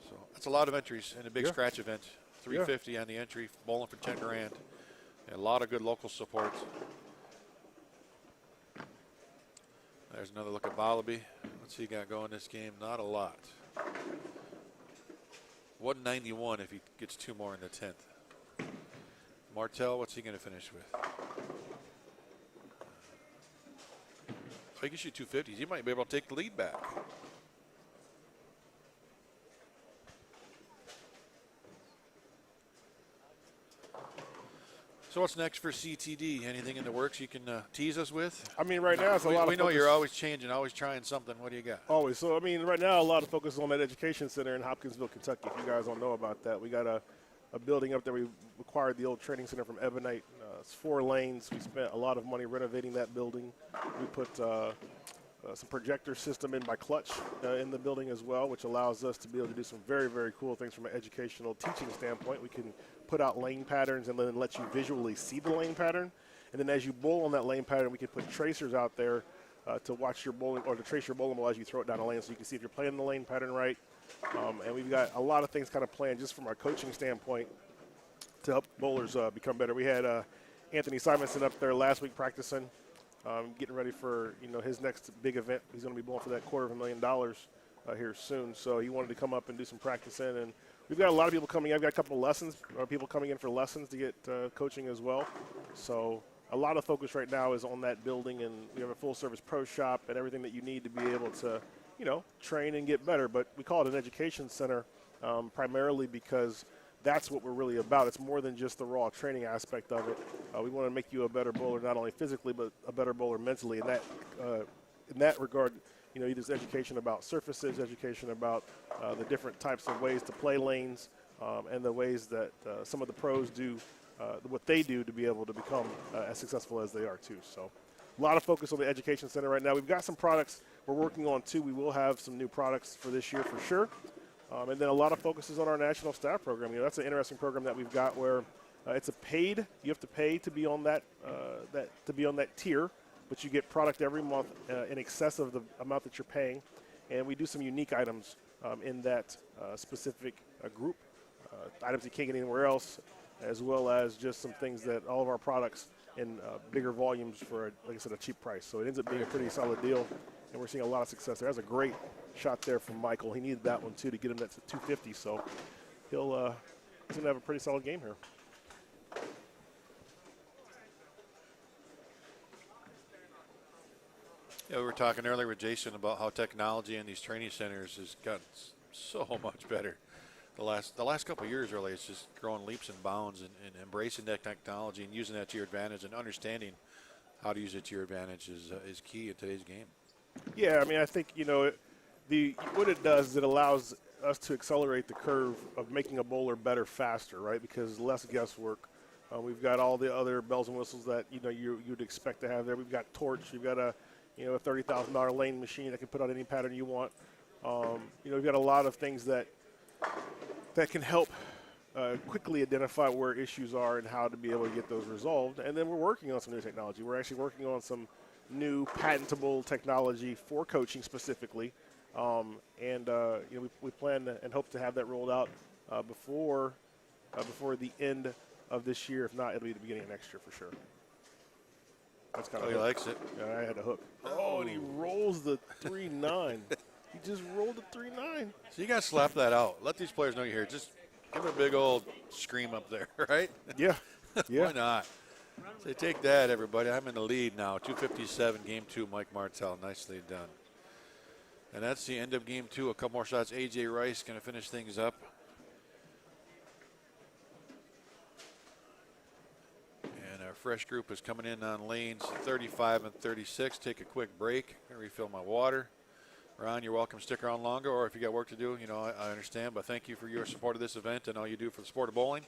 So that's a lot of entries in a big scratch event. 350 on the entry, bowling for 10 grand. And a lot of good local support. There's another look at Wallaby. What's he got going this game? Not a lot. 191 if he gets 2 more in the 10th. Martel, what's he going to finish with? He can shoot 250s. He might be able to take the lead back. So what's next for CTD? Anything in the works you can tease us with? I mean, right now it's a lot of We know focus. you're always changing, always trying something. What do you got? Always. So, I mean, right now a lot of focus is on that education center in Hopkinsville, Kentucky. If you guys don't know about that, we got a building up there. We acquired the old training center from Ebonite. It's 4 lanes. We spent a lot of money renovating that building. We put some projector system in by Clutch in the building as well, which allows us to be able to do some very, very cool things from an educational teaching standpoint. We can put out lane patterns and then let you visually see the lane pattern. And then as you bowl on that lane pattern, we can put tracers out there to watch your bowling or to trace your bowling ball as you throw it down the lane so you can see if you're playing the lane pattern right. And we've got a lot of things kind of planned just from our coaching standpoint to help bowlers become better. We had Anthony Simonson up there last week practicing, getting ready for his next big event. He's going to be bowling for that $250,000 here soon. So he wanted to come up and do some practicing. And we've got a lot of people coming in. I've got a couple of lessons, people coming in for lessons to get coaching as well. So a lot of focus right now is on that building, and we have a full-service pro shop and everything that you need to be able to, train and get better. But we call it an education center primarily because that's what we're really about. It's more than just the raw training aspect of it. We want to make you a better bowler, not only physically, but a better bowler mentally. And that, in that regard, there's education about surfaces, education about the different types of ways to play lanes, and the ways that some of the pros do, what they do to be able to become as successful as they are too. So a lot of focus on the education center right now. We've got some products we're working on too. We will have some new products for this year for sure. And then a lot of focus is on our national staff program. That's an interesting program that we've got where it's a paid. You have to pay to be on that tier, but you get product every month in excess of the amount that you're paying. And we do some unique items in that specific group, items you can't get anywhere else, as well as just some things that all of our products in bigger volumes for, like I said, a cheap price. So it ends up being a pretty solid deal, and we're seeing a lot of success there. That's a great shot there from Michael. He needed that one, too, to get him that to 250. So he's going to have a pretty solid game here. Yeah, we were talking earlier with Jason about how technology in these training centers has gotten so much better. The last couple of years, really, it's just growing leaps and bounds and embracing that technology and using that to your advantage and understanding how to use it to your advantage is key in today's game. Yeah, I mean, I think, what it does is it allows us to accelerate the curve of making a bowler better faster, right? Because less guesswork. We've got all the other bells and whistles that, you'd expect to have there. We've got torch. You've got a $30,000 lane machine that can put out any pattern you want. We've got a lot of things that can help quickly identify where issues are and how to be able to get those resolved. And then we're working on some new technology. We're actually working on some new patentable technology for coaching specifically. We plan and hope to have that rolled out before the end of this year. If not, it'll be the beginning of next year for sure. That's kind of. He likes it. Yeah, I had a hook. Oh, and he rolls the 3-9. He just rolled the 3-9. So you got to slap that out. Let these players know you're here. Just give them a big old scream up there, right? Yeah. Yeah. Why not? Say, take that, everybody. I'm in the lead now. 2:57, game 2, Mike Martell. Nicely done. And that's the end of game 2. A couple more shots. A.J. Rice going to finish things up. And our fresh group is coming in on lanes 35 and 36. Take a quick break. Refill my water. Ron, you're welcome to stick around longer, or if you got work to do, I understand. But thank you for your support of this event and all you do for the sport of bowling.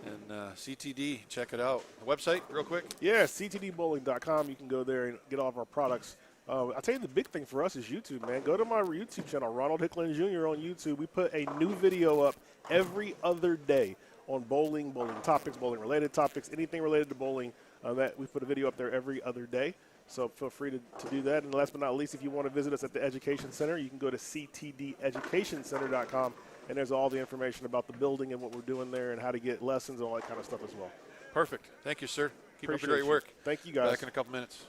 And CTD, check it out. The website, real quick. Yeah, ctdbowling.com. You can go there and get all of our products. I'll tell you the big thing for us is YouTube, man. Go to my YouTube channel, Ronald Hicklin Jr. on YouTube. We put a new video up every other day on bowling topics, bowling-related topics, anything related to bowling. That we put a video up there every other day. So feel free to do that. And last but not least, if you want to visit us at the Education Center, you can go to ctdeducationcenter.com, and there's all the information about the building and what we're doing there and how to get lessons and all that kind of stuff as well. Perfect. Thank you, sir. Keep up the Appreciate great you. work. Thank you, guys. Back in a couple minutes.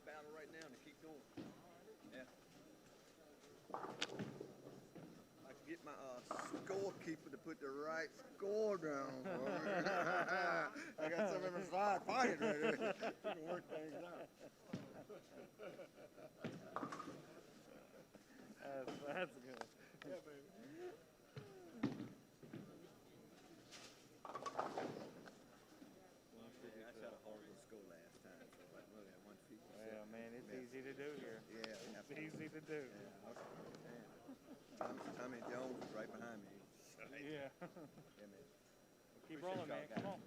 a battle right now to keep going. Yeah. I can get my scorekeeper to put the right score down. I got some of them fighting right there. We can work things out. That's good. Yeah, baby. Yeah, I shot a horrible score last time, so I really had 150. Well, man, it's easy to do here. Yeah, It's easy to do. Tommy Jones is right behind me. Yeah. Yeah, man. Keep rolling, man. Come on.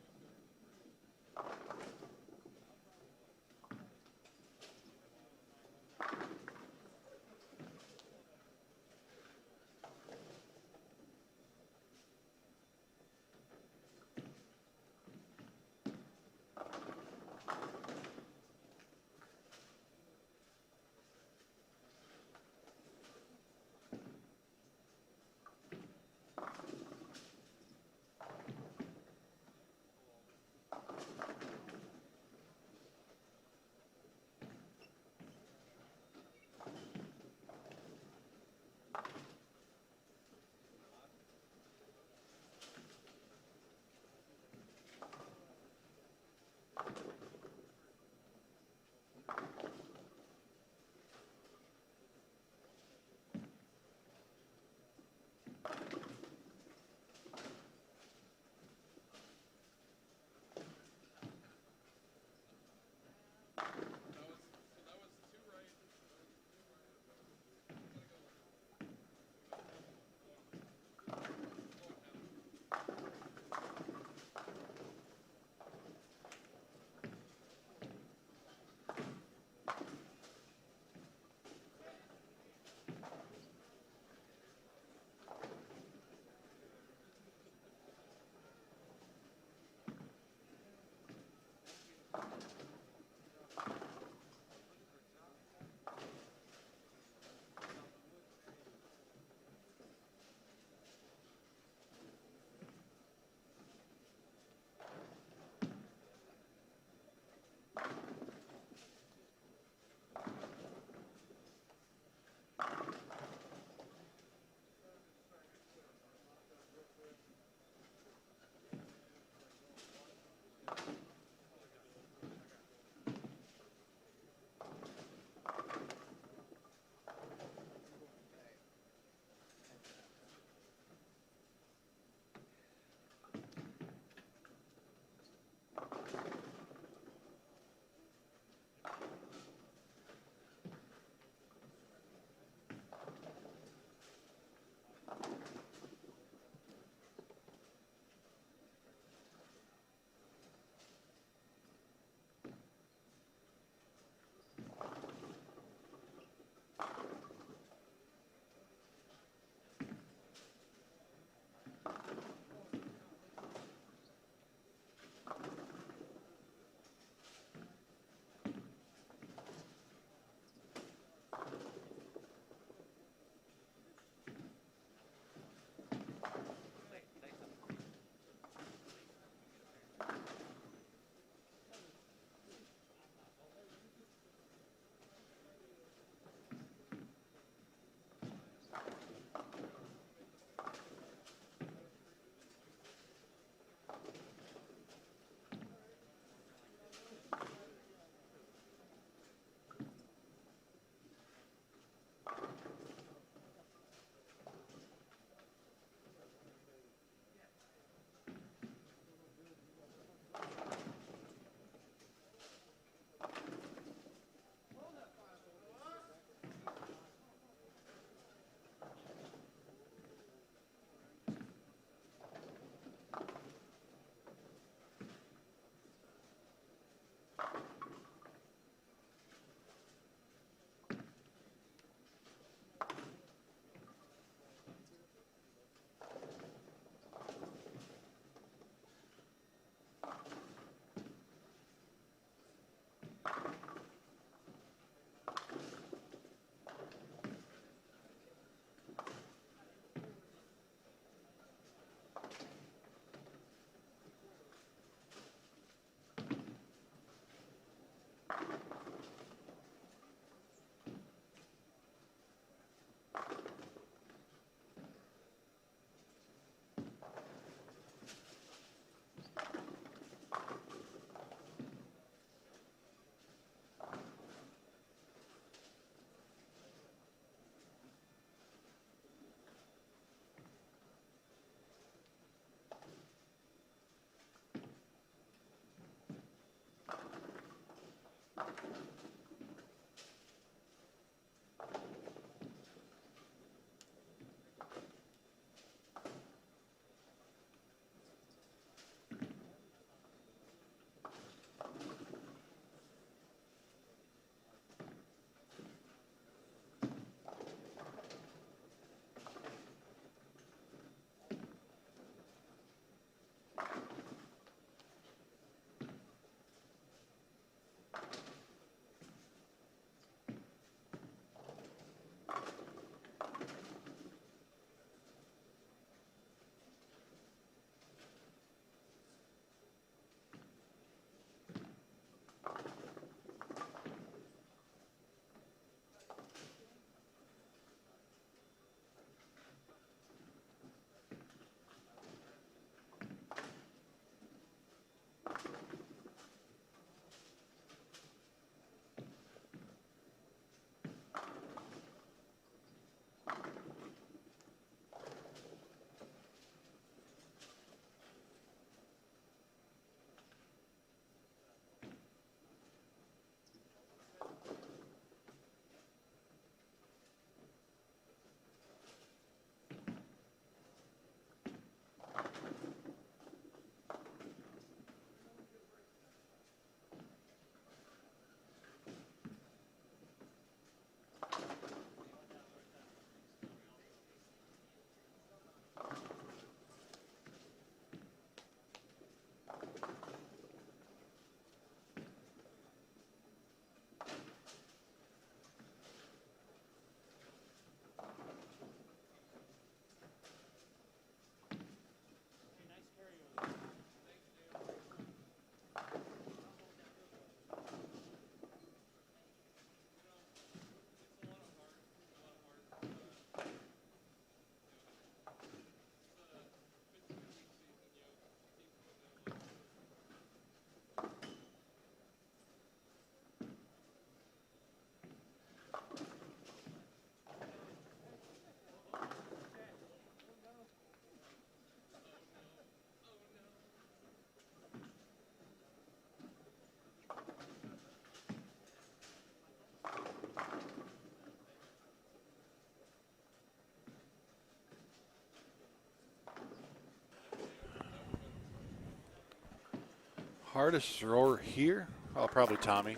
Hardest thrower here? Oh, probably Tommy.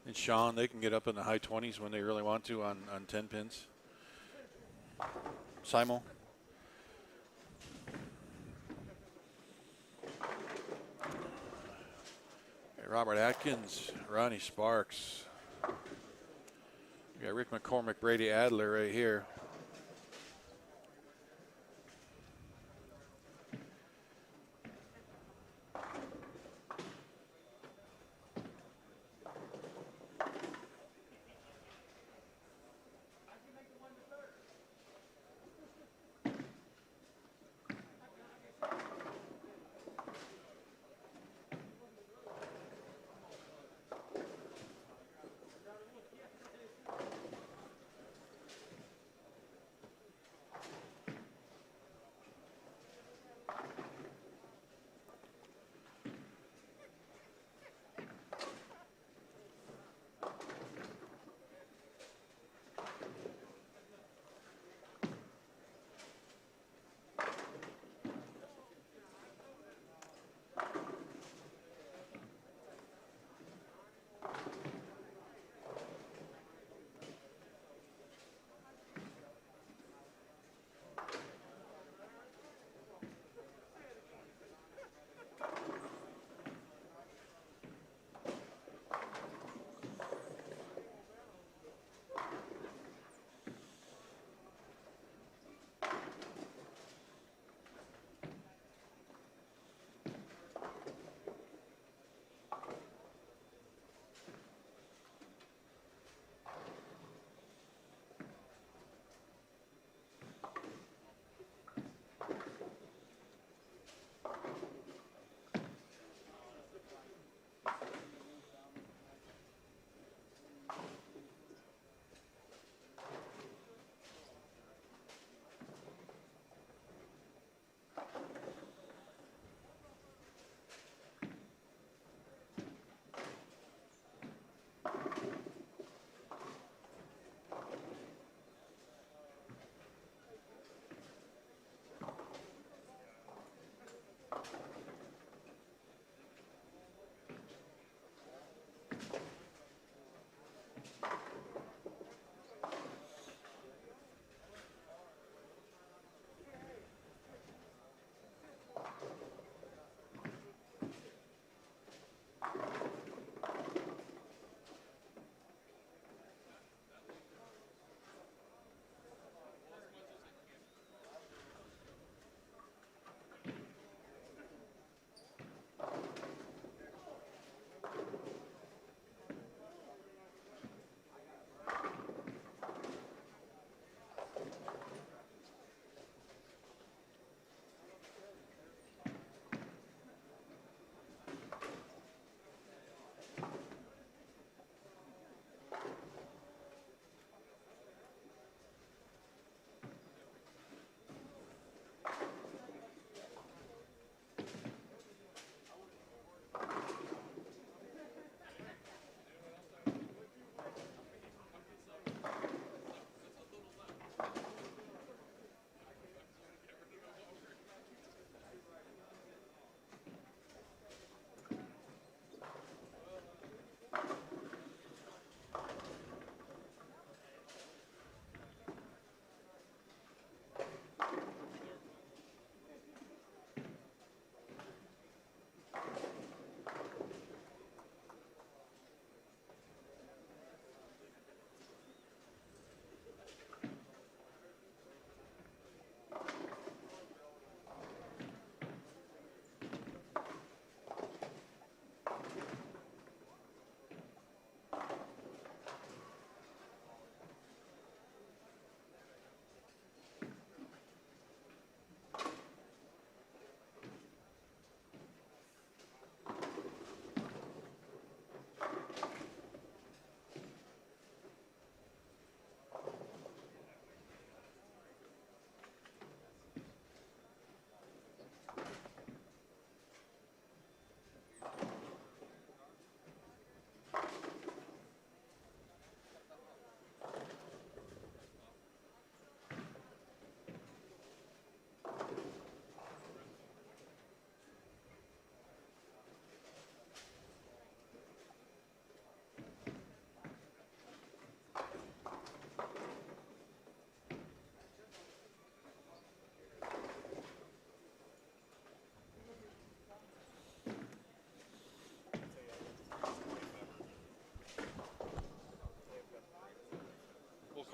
And Sean, they can get up in the high 20s when they really want to on 10 pins. Simo. Robert Atkins, Ronnie Sparks. We got Rick McCormick, Brady Adler right here.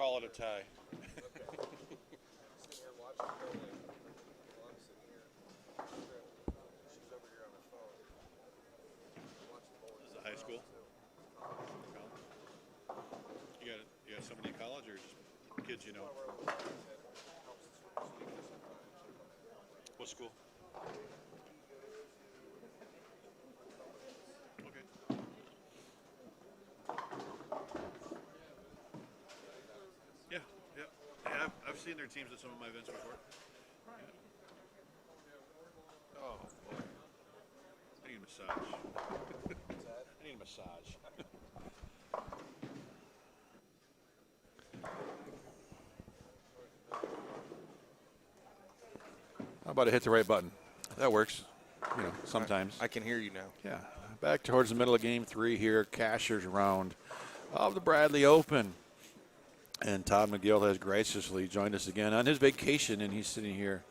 call it a tie. This is a high school. You got somebody in college or just kids you know? What school? Okay. Yeah, yeah. Yeah, I've seen their teams at some of my events before. Yeah. Oh, boy. I need a massage. I need a massage. How about I hit the right button? That works, you know, sometimes. I can hear you now. Yeah. Back towards the middle of game 3 here, Cashier's round of the Bradley Open. And Todd McGill has graciously joined us again on his vacation, and he's sitting here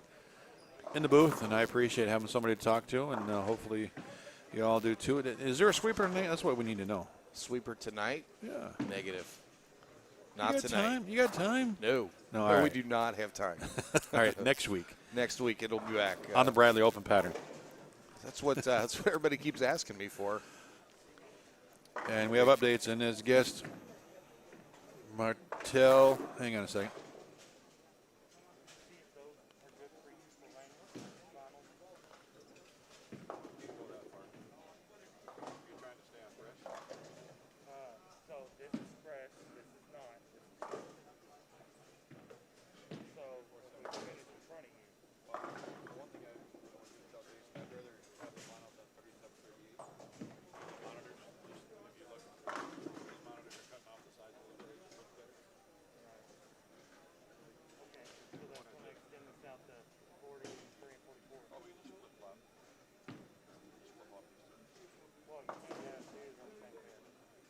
in the booth, and I appreciate having somebody to talk to, and hopefully you all do too. Is there a sweeper tonight? That's what we need to know. Sweeper tonight? Yeah. Negative. You Not got tonight. time? You got time? No. No, all we right. do not have time. All right, next week. Next week it'll be back. On the Bradley Open pattern. That's what everybody keeps asking me for. And we have updates, and as guest, Martell, hang on a second. So this is fresh, this is not. So we put it in front of you. One thing I want to tell Jason, I'd rather have the lineup than 37-38. Monitors, just if you look, these monitors are cutting off the sides a little bit. Look better. Okay, so that's going to extend this out to 43 and 44. Oh, we just flip flop. Just flip flop these two. Well, you can't have these on the same pair.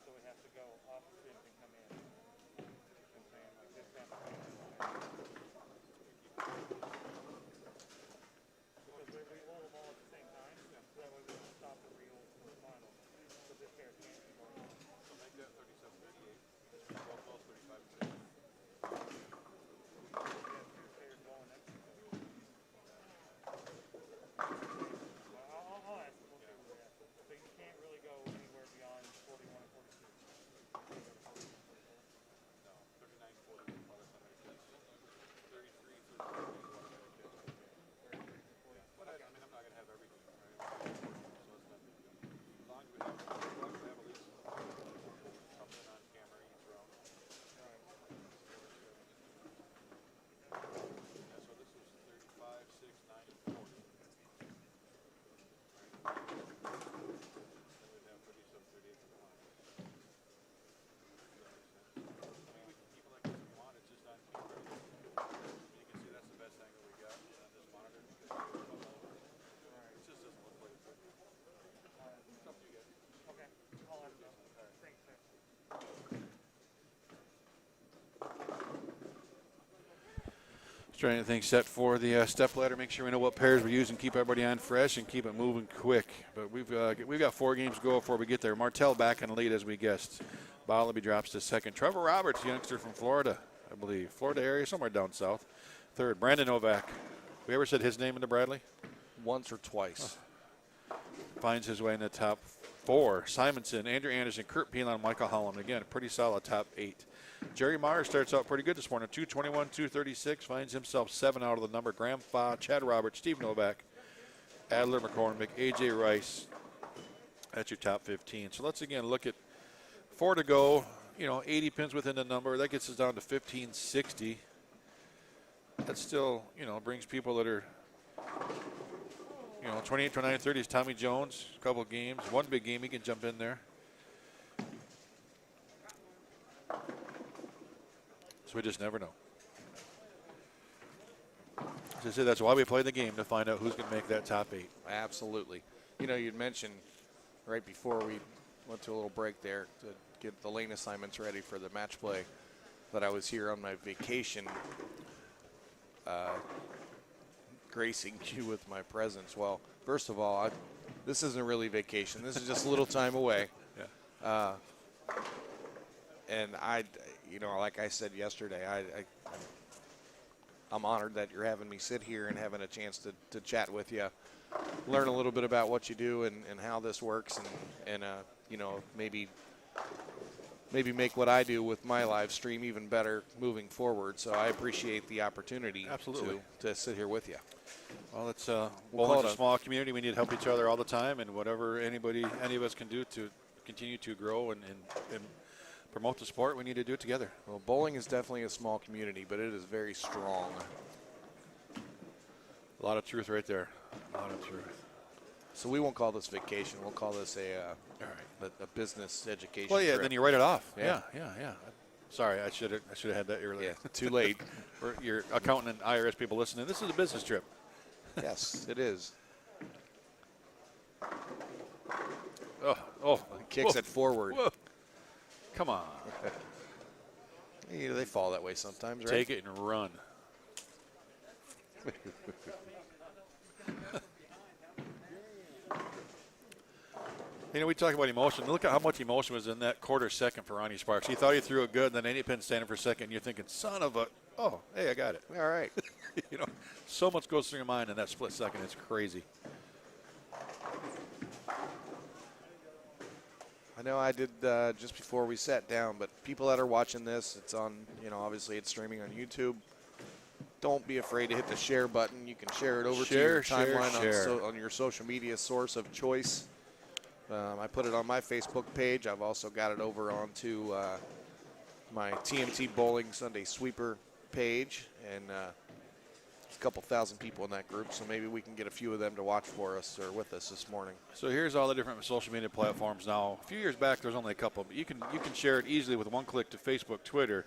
So we have to go opposite and come in. You know what I'm saying? Like this down the because we hold them all at the same time, so that way we can stop the reel for the final. So this pair can't be going on. So make that 37-38. Both those 35-6. We have two pairs going next to each other. Well, I'll ask them. We'll see where we're at. So you can't really go anywhere beyond 41 and 42. No, 39-40. Well, that's not very good. 33-34. But I mean, I'm not going to have everything, right? So it's not big deal. As long as we have at least something on camera each round. Yeah, so this was 35, 6, 9, 40. Right? Then we'd have 37-38 for the line. Does that make sense? I mean, we can keep it like this if you want. It's just on camera. You can see that's the best angle we got on this monitor. It just doesn't look like it's working. It's up to you guys. Okay. I'll let them know. Thanks, sir. Let's try anything set for the step ladder. Make sure we know what pairs we're using. Keep everybody on fresh and keep it moving quick. But we've got 4 games to go before we get there. Martell back in the lead as we guessed. Bollaby drops to second. Trevor Roberts, youngster from Florida, I believe. Florida area, somewhere down south. Third, Brandon Novak. We ever said his name in the Bradley? Once or twice. Finds his way in the top 4. Simonson, Andrew Anderson, Kurt Pelon, Michael Holland. Again, a pretty solid top 8. Jerry Meyer starts out pretty good this morning. 221, 236. Finds himself 7 out of the number. Graham Fa, Chad Roberts, Steve Novak, Adler McCormick, A.J. Rice. That's your top 15. So let's again look at 4 to go. 80 pins within the number. That gets us down to 1560. That still, brings people that are, 28, 29, 30 is Tommy Jones. A couple of games. One big game, he can jump in there. So we just never know. As I said, that's why we play the game, to find out who's going to make that top 8. Absolutely. You'd mentioned right before we went to a little break there to get the lane assignments ready for the match play that I was here on my vacation gracing you with my presence. Well, first of all, this isn't really vacation. This is just a little time away. Yeah. And you know, like I said yesterday, I'm honored that you're having me sit here and having a chance to chat with you, learn a little bit about what you do and how this works, and you know, maybe make what I do with my live stream even better moving forward. So I appreciate the opportunity Absolutely. to sit here with you. Well, it's We'll Bowling's call a it small community. We need to help each other all the time, and whatever any of us can do to continue to grow and promote the sport, we need to do it together. Well, bowling is definitely a small community, but it is very strong. A lot of truth right there. A lot of truth. So we won't call this vacation. We'll call this All right. a business education. Well, yeah, trip. then you write it off. Yeah. Yeah. Sorry, I should have had that earlier. Yeah, too late. For your accountant and IRS people listening, this is a business trip. Yes, it is. Oh, Kicks whoa, it forward. Whoa. Come on. Yeah, they fall that way sometimes, right? Take it and run. You know, we talk about emotion. Look at how much emotion was in that quarter second for Ronnie Sparks. He thought he threw it good, and then Andy Penn standing for a second, and you're thinking, son of a, oh, hey, I got it. All right. You know, so much goes through your mind in that split second. It's crazy. I know I did just before we sat down, but people that are watching this, it's on, you know, obviously it's streaming on YouTube. Don't be afraid to hit the share button. You can share it over to your timeline on your social media source of choice. I put it on my Facebook page. I've also got it over onto my TMT Bowling Sunday Sweeper page, and there's a couple thousand people in that group, so maybe we can get a few of them to watch for us or with us this morning. So here's all the different social media platforms now. A few years back, there was only a couple, but you can share it easily with one click to Facebook, Twitter,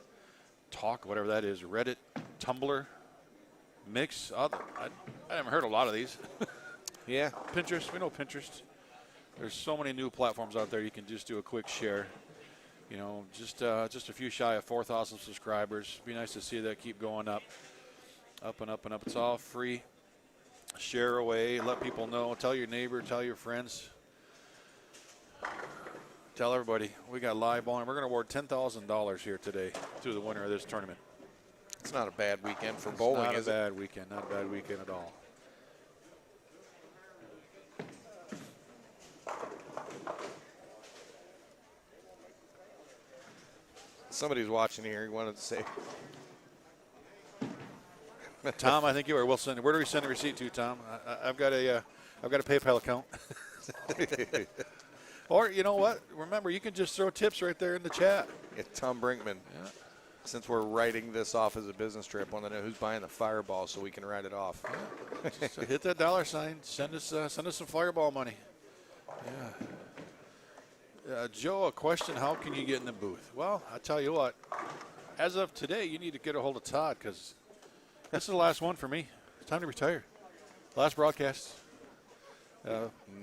Talk, whatever that is, Reddit, Tumblr, Mix. I haven't heard a lot of these. Yeah. Pinterest, we know Pinterest. There's so many new platforms out there. You can just do a quick share. You know, just a few shy of 4,000 subscribers. Be nice to see that keep going up and up and up. It's all free. Share away. Let people know. Tell your neighbor. Tell your friends. Tell everybody. We got live bowling. We're going to award $10,000 here today to the winner of this tournament. It's not a bad weekend for bowling, is it? Not a bad weekend. Not a bad weekend at all. Somebody's watching here. He wanted to say. Tom, I think you are. We'll send. Where do we send the receipt to, Tom? I've got a PayPal account. Or you know what? Remember, you can just throw tips right there in the chat. Yeah, Tom Brinkman. Yeah. Since we're writing this off as a business trip, I want to know who's buying the Fireball so we can write it off. Just hit that dollar sign. Send us some Fireball money. Yeah. Joe, a question: how can you get in the booth? Well, I tell you what. As of today, you need to get a hold of Todd because this is the last one for me. It's time to retire. Last broadcast.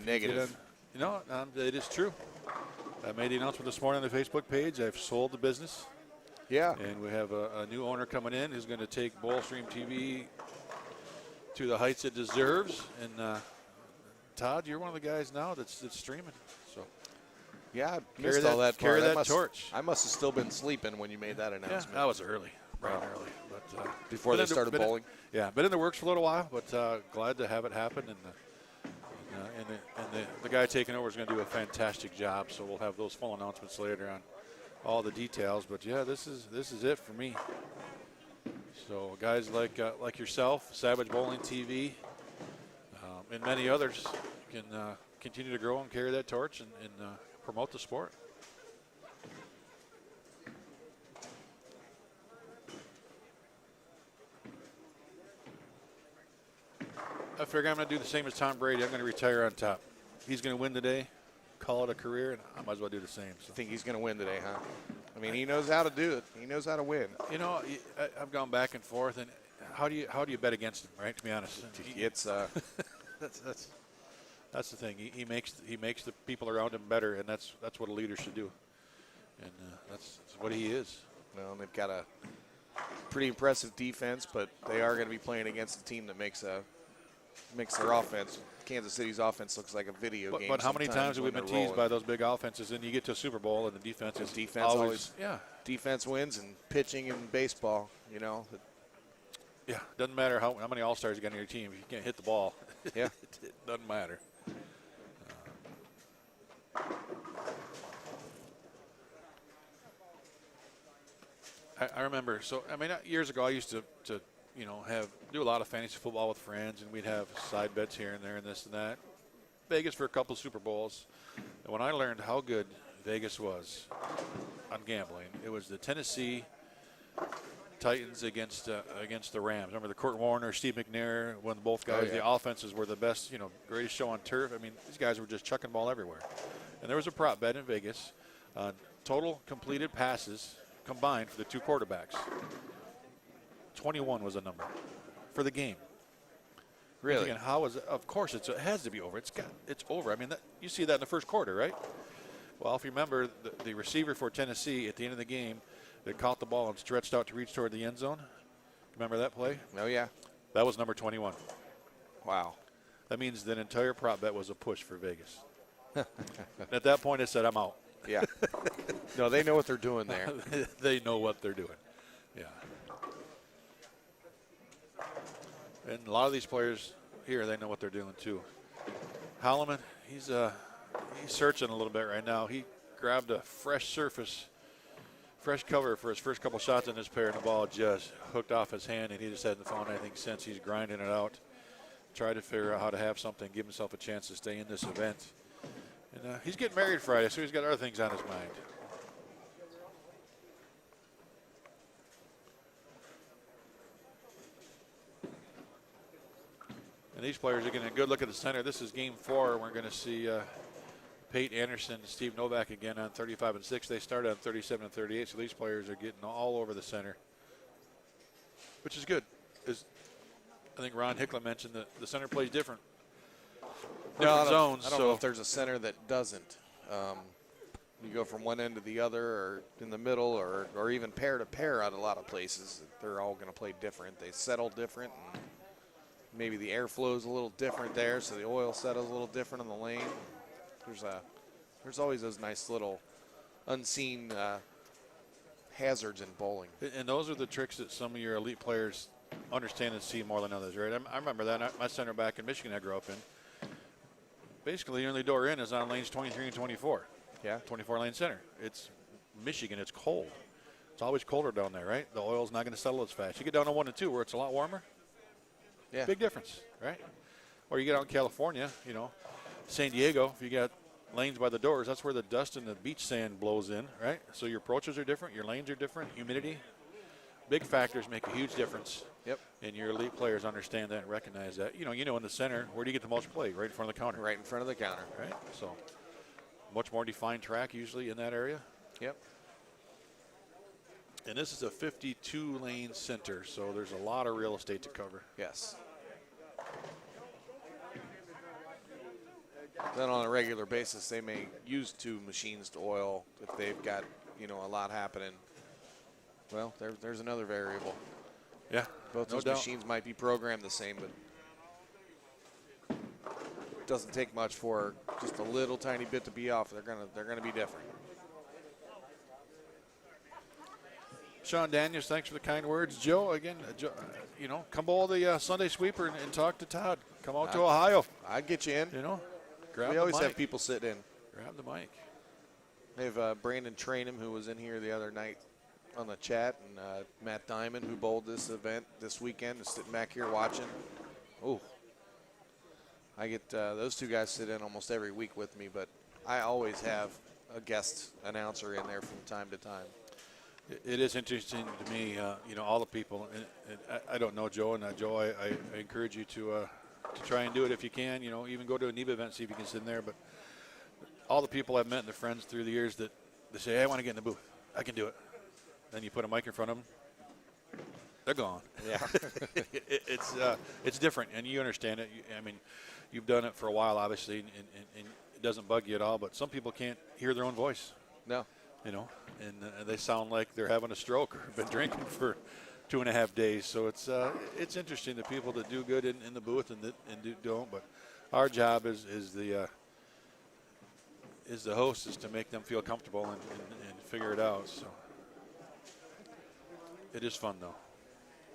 Negative. You know, it is true. I made the announcement this morning on the Facebook page. I've sold the business. Yeah. And we have a new owner coming in who's going to take Bowlstream TV to the heights it deserves. And Todd, you're one of the guys now that's streaming. So yeah, I missed all that part. Carry that torch. I must have still been sleeping when you made that announcement. Yeah, that was early. Right early. But, before they started bowling? Yeah, been in the works for a little while, but glad to have it happen. And the guy taking over is going to do a fantastic job. So we'll have those full announcements later on, all the details. But yeah, this is it for me. So guys like yourself, Savage Bowling TV, and many others can continue to grow and carry that torch and promote the sport. I figure I'm going to do the same as Tom Brady. I'm going to retire on top. He's going to win today, call it a career, and I might as well do the same. So. I think he's going to win today, huh? I mean, he knows how to do it. He knows how to win. You know, I've gone back and forth, and how do you bet against him, right? To be honest, it's that's the thing. He makes the people around him better, and that's what a leader should do, and that's what he is. Well, they've got a pretty impressive defense, but they are going to be playing against a team that makes their offense. Kansas City's offense looks like a video game. But how many times have we been teased by those big offenses, and you get to a Super Bowl and the defense is always defense wins and pitching in baseball, you know. Yeah, doesn't matter how many All-Stars you got on your team. If you can't hit the ball, Yeah. it doesn't matter. I remember, so, I mean, years ago I used to you know, do a lot of fantasy football with friends, and we'd have side bets here and there and this and that. Vegas for a couple of Super Bowls. And when I learned how good Vegas was on gambling, it was the Tennessee Titans against the Rams. Remember the Kurt Warner, Steve McNair, when both guys, the offenses were the best, you know, greatest show on turf. I mean, these guys were just chucking ball everywhere. And there was a prop bet in Vegas on total completed passes combined for the two quarterbacks. 21 was a number for the game. Really? Again, how is it? Of course, it has to be over. It's over. I mean, you see that in the first quarter, right? Well, if you remember, the receiver for Tennessee at the end of the game that caught the ball and stretched out to reach toward the end zone. Remember that play? Oh, yeah. That was number 21. Wow. That means that entire prop bet was a push for Vegas. At that point, it said, I'm out. Yeah. No, they know what they're doing there. They know what they're doing. Yeah. And a lot of these players here, they know what they're doing too. Holloman, he's searching a little bit right now. He grabbed a fresh cover for his first couple shots in this pair, and the ball just hooked off his hand, and he just hasn't found anything since. He's grinding it out, trying to figure out how to have something, give himself a chance to stay in this event. And he's getting married Friday, so he's got other things on his mind. And these players are getting a good look at the center. This is game 4. We're going to see Pate Anderson and Steve Novak again on 35 and 6. They started on 37 and 38, so these players are getting all over the center, which is good. I think Ron Hicklin mentioned that the center plays different. Different zones. I don't know if there's a center that doesn't. You go from one end to the other, or in the middle, or even pair to pair at a lot of places. They're all going to play different. They settle different. And maybe the airflow is a little different there, so the oil settles a little different on the lane. There's always those nice little unseen hazards in bowling. And those are the tricks that some of your elite players understand and see more than others, right? I remember that. My center back in Michigan I grew up in. Basically, the only door in is on lanes 23 and 24. Yeah. 24-lane center. It's Michigan. It's cold. It's always colder down there, right? The oil's not going to settle as fast. You get down to 1 and 2 where it's a lot warmer. Yeah. Big difference, right? Or you get out in California, you know, San Diego, if you got lanes by the doors, that's where the dust and the beach sand blows in, right? So your approaches are different, your lanes are different, humidity. Big factors make a huge difference. Yep. And your elite players understand that and recognize that. You know, in the center, where do you get the most play? Right in front of the counter. Right in front of the counter. Right? So much more defined track usually in that area. Yep. And this is a 52-lane center, so there's a lot of real estate to cover. Yes. Then on a regular basis, they may use 2 machines to oil if they've got, you know, a lot happening. Well, there's another variable. Yeah. Both those machines might be programmed the same, but it doesn't take much for just a little tiny bit to be off. They're gonna be different. Sean Daniels, thanks for the kind words. Joe, again, you know, come bowl the Sunday sweeper and talk to Todd. Come out to Ohio. I'd get you in. You know, grab we the always mic. have people sit in. Grab the mic. They have Brandon Trainham, who was in here the other night on the chat, and Matt Diamond, who bowled this event this weekend, is sitting back here watching. Oh, I get those 2 guys sit in almost every week with me, but I always have a guest announcer in there from time to time. It is interesting to me, you know, all the people, and I don't know Joe, and Joe, I encourage you to try and do it if you can, you know, even go to a NEBA event, see if you can sit in there, but all the people I've met and the friends through the years that they say, hey, I want to get in the booth. I can do it. Then you put a mic in front of them, they're gone. Yeah. It's different, and you understand it. I mean, you've done it for a while, obviously, and it doesn't bug you at all, but some people can't hear their own voice. No. You know, and they sound like they're having a stroke or been drinking for 2.5 days. So it's interesting, the people that do good in the booth and don't. But our job is the host is to make them feel comfortable and figure it out. So It is fun though.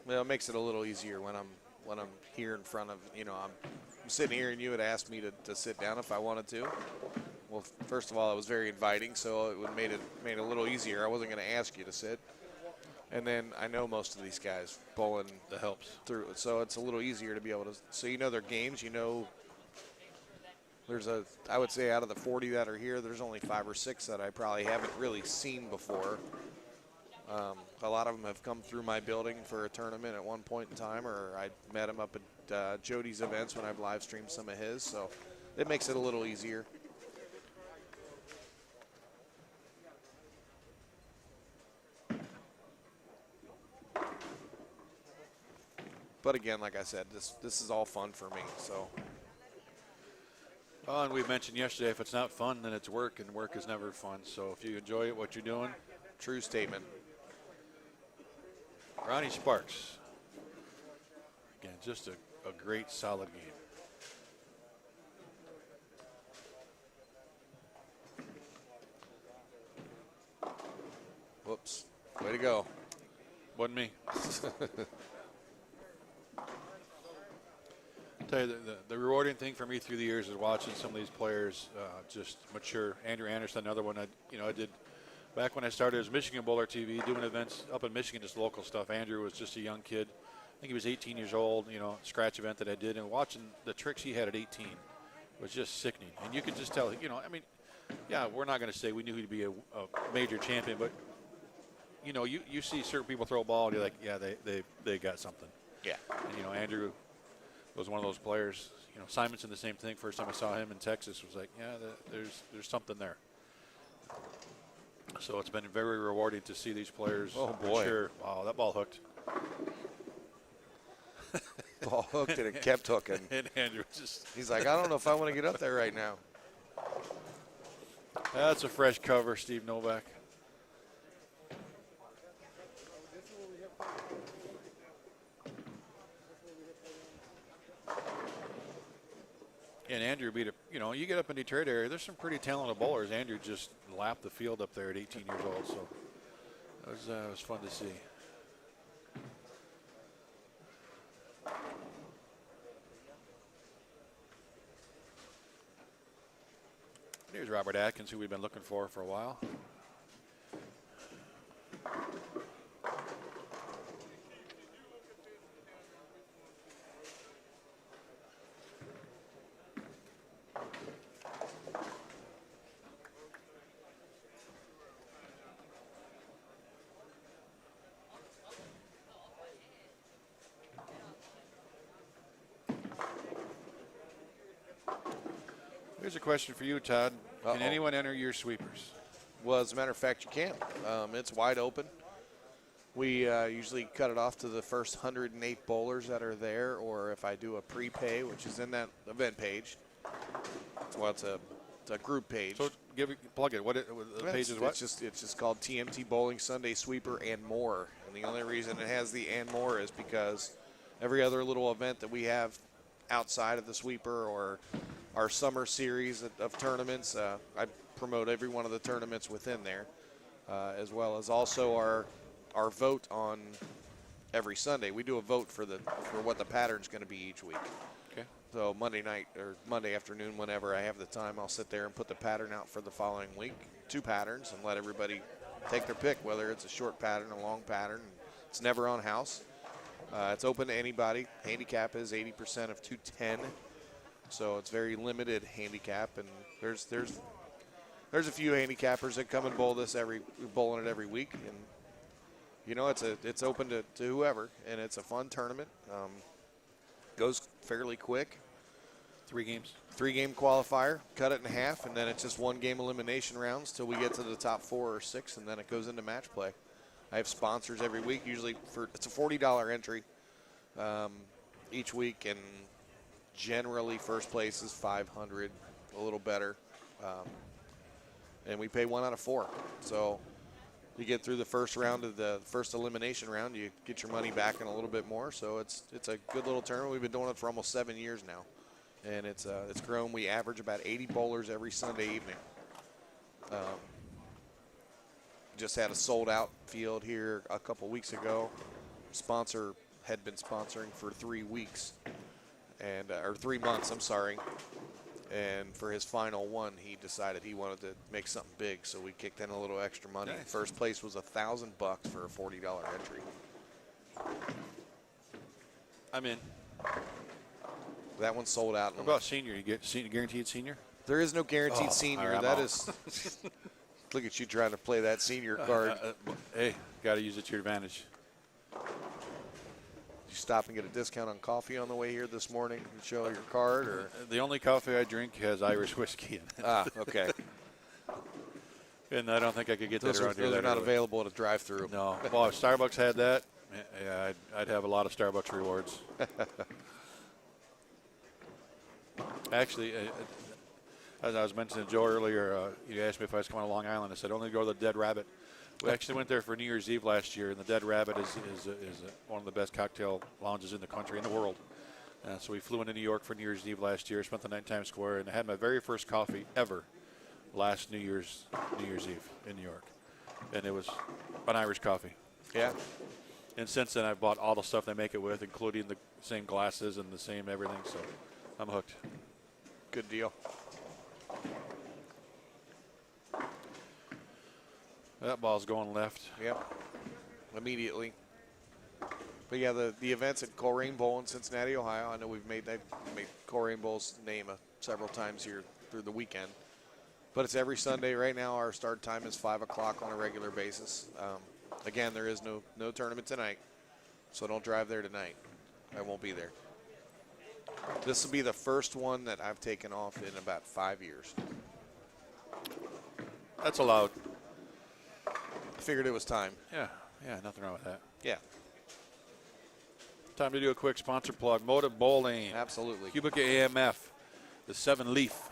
Well, it makes it a little easier when I'm here in front of, I'm sitting here and you had asked me to sit down if I wanted to. Well, first of all, it was very inviting, so it made it a little easier. I wasn't going to ask you to sit. And then I know most of these guys bowling That helps. through, so it's a little easier to be able to. So their games. There's I would say out of the 40 that are here, there's only 5 or 6 that I probably haven't really seen before. A lot of them have come through my building for a tournament at one point in time, or I met them up at Jody's events when I've live streamed some of his. So it makes it a little easier. But again, like I said, this is all fun for me. So. Oh, and we mentioned yesterday, if it's not fun, then it's work, and work is never fun. So if you enjoy it, what you're doing. True statement. Ronnie Sparks. Again, just a great, solid game. Whoops. Way to go. Wasn't me. Tell you, the rewarding thing for me through the years is watching some of these players just mature. Andrew Anderson, another one. I did back when I started as Michigan Bowler TV, doing events up in Michigan, just local stuff. Andrew was just a young kid. I think he was 18 years old. Scratch event that I did, and watching the tricks he had at 18 was just sickening. And you could just tell. Yeah, we're not going to say we knew he'd be a major champion, but you see certain people throw a ball, and you're like, yeah, they got something. Yeah. And Andrew was one of those players. Simonson, the same thing. First time I saw him in Texas, was like, yeah, there's something there. So it's been very rewarding to see these players. Oh boy! Mature. Wow, that ball hooked. Ball hooked and it kept hooking. And Andrew he's like, I don't know if I want to get up there right now. That's a fresh cover, Steve Novak. And Andrew beat it. You get up in the Detroit area, there's some pretty talented bowlers. Andrew just lapped the field up there at 18 years old, so it was fun to see. Here's Robert Atkins, who we've been looking for a while. Here's a question for you, Todd. Can anyone enter your sweepers? Well, as a matter of fact, you can. It's wide open. We usually cut it off to the first 108 bowlers that are there, or if I do a prepay, which is in that event page. Well, it's a group page. So plug it. The page is what? It's just called TMT Bowling Sunday Sweeper and More. And the only reason it has the and more is because every other little event that we have outside of the sweeper or our summer series of tournaments, I promote every one of the tournaments within there, as well as also our vote on every Sunday. We do a vote for what the pattern's going to be each week. Okay. So Monday night or Monday afternoon, whenever I have the time, I'll sit there and put the pattern out for the following week, 2 patterns, and let everybody take their pick, whether it's a short pattern, a long pattern. It's never on house. It's open to anybody. Handicap is 80% of 210. So it's very limited handicap, and there's a few handicappers that come and bowling it every week, and it's open to whoever, and it's a fun tournament. Goes fairly quick. 3 games. 3-game qualifier, cut it in half, and then it's just 1-game elimination rounds till we get to the top 4 or 6, and then it goes into match play. I have sponsors every week. Usually it's a $40 entry each week, and generally first place is $500, a little better, and we pay 1 out of 4. So you get through the first round of the first elimination round, you get your money back and a little bit more. So it's a good little tournament. We've been doing it for almost 7 years now, and it's grown. We average about 80 bowlers every Sunday evening. just had a sold-out field here a couple weeks ago. Sponsor had been sponsoring for 3 weeks, and or 3 months, I'm sorry. And for his final one, he decided he wanted to make something big, so we kicked in a little extra money. Nice. First place was $1,000 for a $40 entry. I'm in. That one sold out. What about senior? You get senior, guaranteed senior? There is no guaranteed senior. all right, That I'm is. Look at you trying to play that senior card. Hey, got to use it to your advantage. You stop and get a discount on coffee on the way here this morning and show your card, or The only coffee I drink has Irish whiskey in it. okay. And I don't think I could get that around here. Those are that not early. available at a drive-through. No. Well, if Starbucks had that, yeah, I'd have a lot of Starbucks rewards. Actually, as I was mentioning to Joe earlier, you asked me if I was coming to Long Island. I said only go to the Dead Rabbit. We actually went there for New Year's Eve last year, and the Dead Rabbit is one of the best cocktail lounges in the country, in the world. So we flew into New York for New Year's Eve last year, spent the night in Times Square, and I had my very first coffee ever last New Year's Eve in New York. And it was an Irish coffee. Yeah. And since then, I've bought all the stuff they make it with, including the same glasses and the same everything. So I'm hooked. Good deal. That ball's going left. Yep. Immediately. But yeah, the events at Coleraine Bowl in Cincinnati, Ohio. I know they've made Coleraine Bowl's name several times here through the weekend. But it's every Sunday. Right now, our start time is 5 o'clock on a regular basis. Again, there is no tournament tonight, so don't drive there tonight. I won't be there. This will be the first one that I've taken off in about 5 years. That's allowed. I figured it was time. Yeah, nothing wrong with that. Yeah, Time to do a quick sponsor plug. Motive Bowling. absolutely. Cubica AMF. The 7-leaf.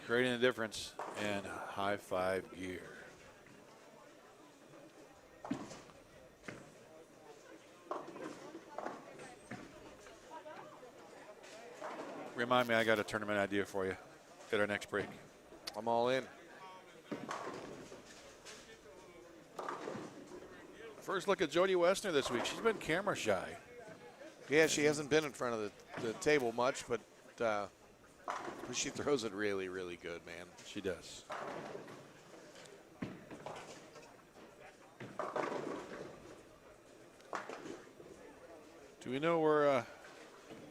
Creating a difference. And high five gear. Remind me, I got a tournament idea for you at our next break. I'm all in. First look at Jody Westner this week. She's been camera shy. Yeah, she hasn't been in front of the table much, but she throws it really, really good, man. She does. Do we know where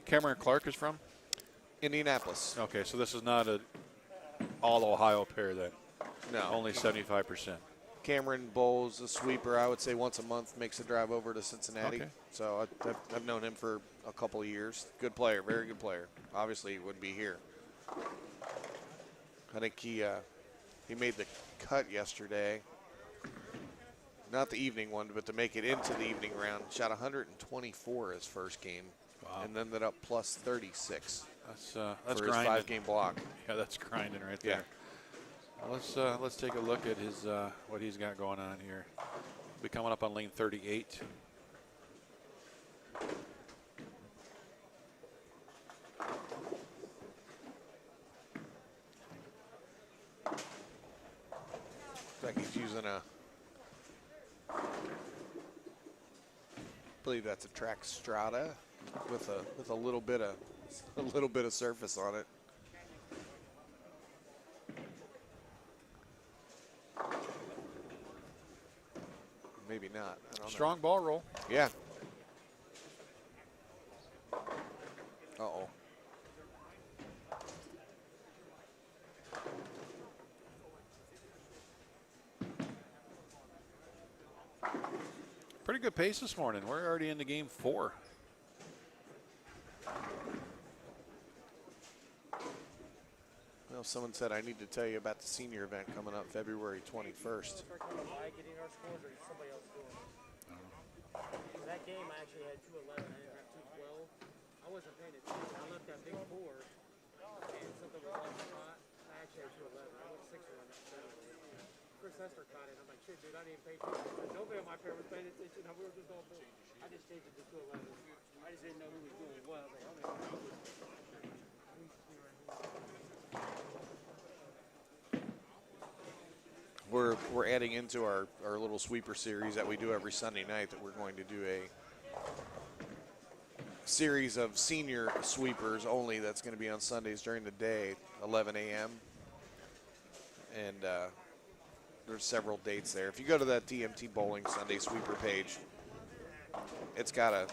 Cameron Clark is from? Indianapolis. Okay, so this is not an all-Ohio pair then. No. Only 75%. Cameron bowls a sweeper, I would say once a month, makes a drive over to Cincinnati. Okay. So I've known him for a couple of years. Good player, very good player. Obviously, he wouldn't be here. I think he made the cut yesterday. Not the evening one, but to make it into the evening round. Shot 124 his first game. Wow. And ended up plus 36 That's for his grinding. 5-game block. Yeah, that's grinding right Yeah. there. Well, let's take a look at his what he's got going on here. We'll be coming up on lane 38. Looks like he's using I believe that's a track strata with a little bit of surface on it. Maybe not. I don't know. Strong ball roll. Yeah. Uh-oh. Pretty good pace this morning. We're already into game 4. Well, someone said I need to tell you about the senior event coming up February 21st. Getting our scores, or is somebody else doing it? That game, I actually had 211. I didn't have 212. I wasn't paying attention. I left that big 4, and something was off the pot. I actually had 211. I went 6 on that Saturday. Chris Hester caught it. I'm like, shit, dude, I didn't pay attention. Nobody on my pair was paying attention. We were just all full. I just changed it to 211. I just didn't know who was doing what. I was like, oh, we're adding into our little sweeper series that we do every Sunday night, that we're going to do a series of senior sweepers only. That's going to be on Sundays during the day, 11 a.m. And there's several dates there. If you go to that DMT Bowling Sunday sweeper page, it's got a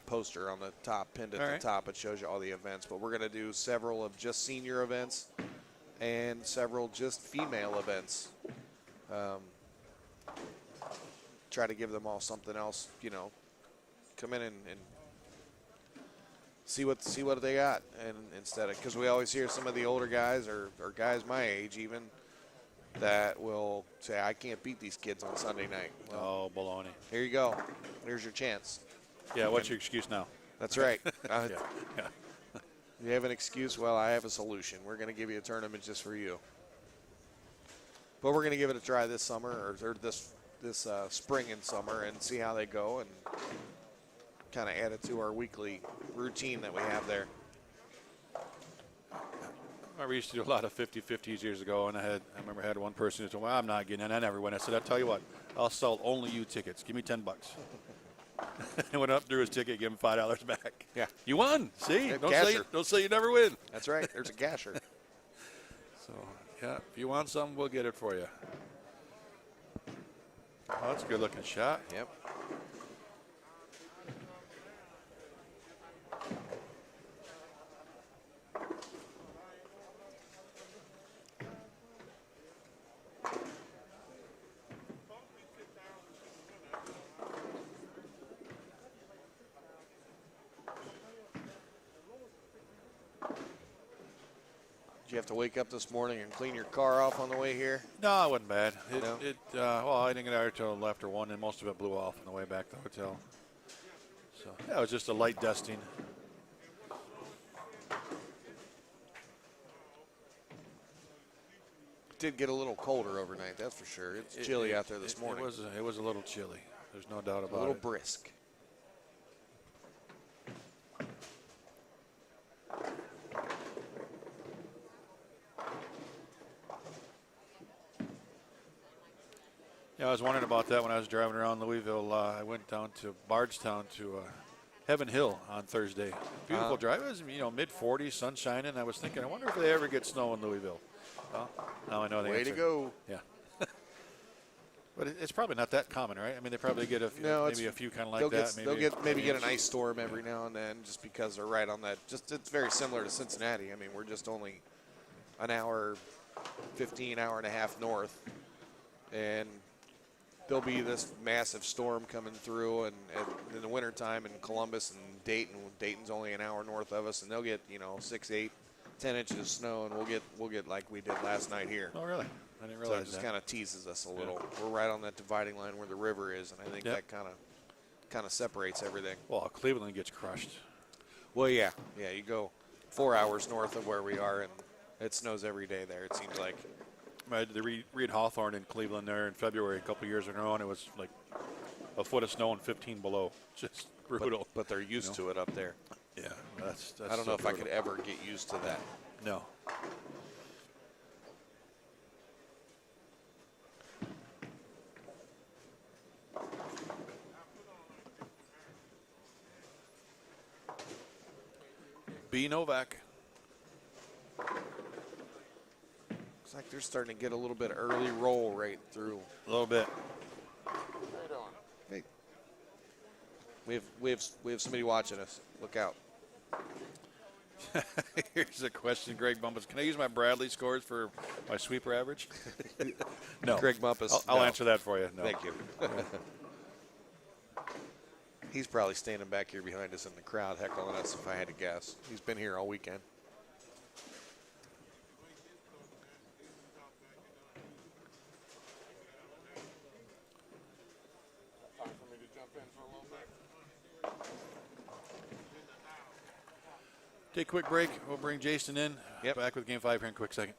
poster on the top, pinned at the top. It shows you all the events. But we're going to do several of just senior events and several just female events. Try to give them all something else, you know. Come in and see what they got, and instead of, because we always hear some of the older guys or guys my age even that will say, I can't beat these kids on Sunday night. Well, Oh, baloney. here you go. Here's your chance. Yeah, what's your excuse now? That's right. Yeah. You have an excuse? Well, I have a solution. We're going to give you a tournament just for you. But we're going to give it a try this summer, or this spring and summer, and see how they go, and kind of add it to our weekly routine that we have there. We used to do a lot of 50-50s years ago, and I remember I had one person who told me, well, I'm not getting in. I never win. I said, I'll tell you what, I'll sell only you tickets. Give me $10. I went up, drew his ticket, gave him $5 back. Yeah. You won. See? Yeah, Don't say you never win. That's right. There's a gasher. So, yeah, if you want something, we'll get it for you. Oh, that's a good-looking shot. Yep. Did you have to wake up this morning and clean your car off on the way here? No, it wasn't bad. No? Well, I didn't get out until after 1, and most of it blew off on the way back to the hotel. So, yeah, it was just a light dusting. It did get a little colder overnight, that's for sure. It's chilly out there this morning. It was a little chilly. There's no doubt about it. A little brisk. Yeah, I was wondering about that when I was driving around Louisville. I went down to Bardstown to Heaven Hill on Thursday. Beautiful drive. It was, mid-40s, sun shining. I was thinking, I wonder if they ever get snow in Louisville. Well, now I know the Way answer. to go. Yeah. But it's probably not that common, right? I mean, they probably get maybe a few kind of like that. They'll get an ice storm every now and then, just because they're right on that. It's very similar to Cincinnati. I mean, we're just only an hour, 15 hour and a half north, and there'll be this massive storm coming through, and in the wintertime in Columbus and Dayton. Dayton's only an hour north of us, and they'll get 6, 8, 10 inches of snow, and we'll get like we did last night here. Oh, really? I didn't So realize it just that. kind of teases us a little. Yeah. We're right on that dividing line where the river is, and I think that kind of separates everything. Well, Cleveland gets crushed. Well, yeah, you go 4 hours north of where we are, and it snows every day there. It seems like. I did the Reed Hawthorne in Cleveland there in February a couple years ago, and it was like a foot of snow and 15 below. Just brutal. But they're used to it up there. Yeah, that's I don't know if I could ever get used to that. No. B. Novak. Looks like they're starting to get a little bit early roll right through. A little bit. Hey, we have somebody watching us. Look out. Here's a question, Greg Bumpus. Can I use my Bradley scores for my sweeper average? No. Greg Bumpus. I'll no. answer that for you. No. Thank you. He's probably standing back here behind us in the crowd heckling us if I had to guess. He's been here all weekend. Time for me to jump in for a little bit. Take a quick break. We'll bring Jason in. Yep. Back with Game 5 here in a quick second.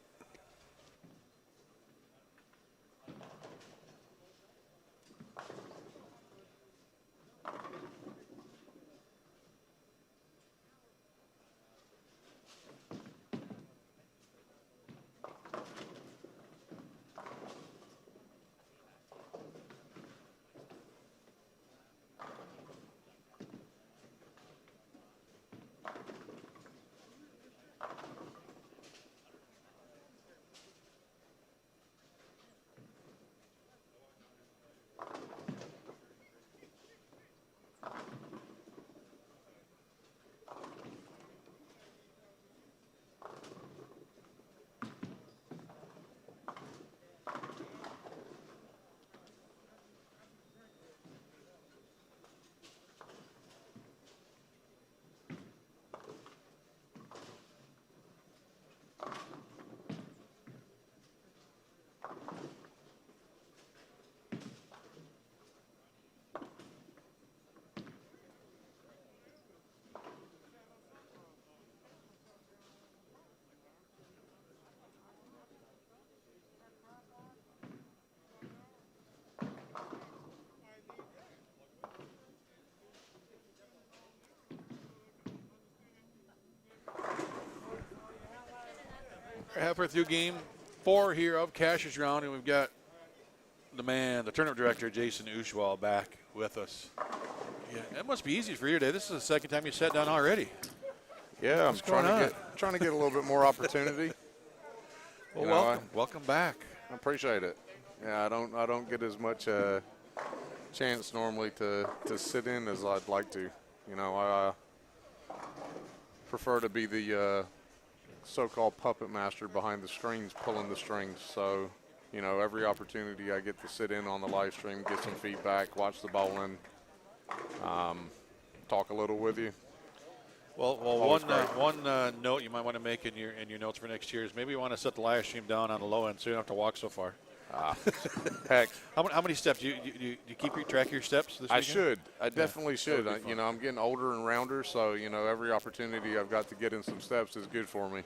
Halfway through game 4 here of Cashier's Round, and we've got the tournament director, Jason Ushwal, back with us. Yeah, that must be easy for you today. This is the second time you sat down already. Yeah, What's going on? trying to get a little bit more opportunity. Well, welcome back. I appreciate it. Yeah, I don't get as much chance normally to sit in as I'd like to. I prefer to be the so-called puppet master behind the screens, pulling the strings. So, every opportunity I get to sit in on the live stream, get some feedback, watch the bowling, talk a little with you. Well, one note you might want to make in your notes for next year is maybe you want to set the live stream down on the low end so you don't have to walk so far. Heck, how many steps do you keep track of your steps this weekend? I should. I definitely should. I'm getting older and rounder, so every opportunity I've got to get in some steps is good for me.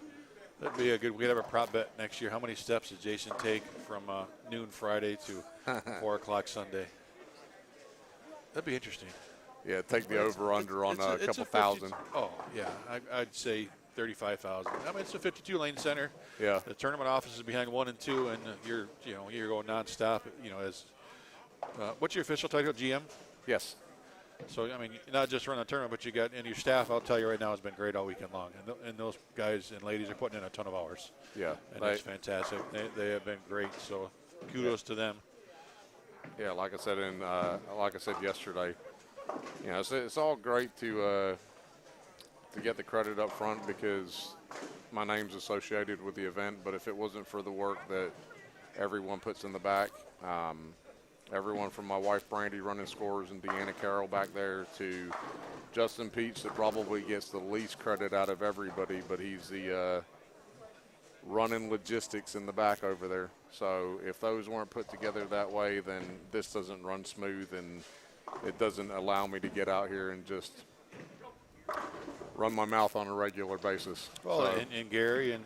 That'd be a good. We'd have a prop bet next year. How many steps does Jason take from noon Friday to 4 o'clock Sunday? That'd be interesting. Yeah, take the over/under on a couple thousand. Oh yeah, I'd say 35,000. I mean, it's a 52-lane center. Yeah. The tournament office is behind 1 and 2, and you're going nonstop. As what's your official title? GM. Yes. So I mean, not just run the tournament, but you got and your staff. I'll tell you right now, has been great all weekend long, and those guys and ladies are putting in a ton of hours. Yeah, and that's fantastic. They have been great. So kudos to them. Yeah, like I said yesterday, it's all great to get the credit up front because my name's associated with the event. But if it wasn't for the work that everyone puts in the back, everyone from my wife Brandy running scores and Deanna Carroll back there to Justin Peach that probably gets the least credit out of everybody, but he's the running logistics in the back over there. So if those weren't put together that way, then this doesn't run smooth, and it doesn't allow me to get out here and just run my mouth on a regular basis. Well, so, and Gary and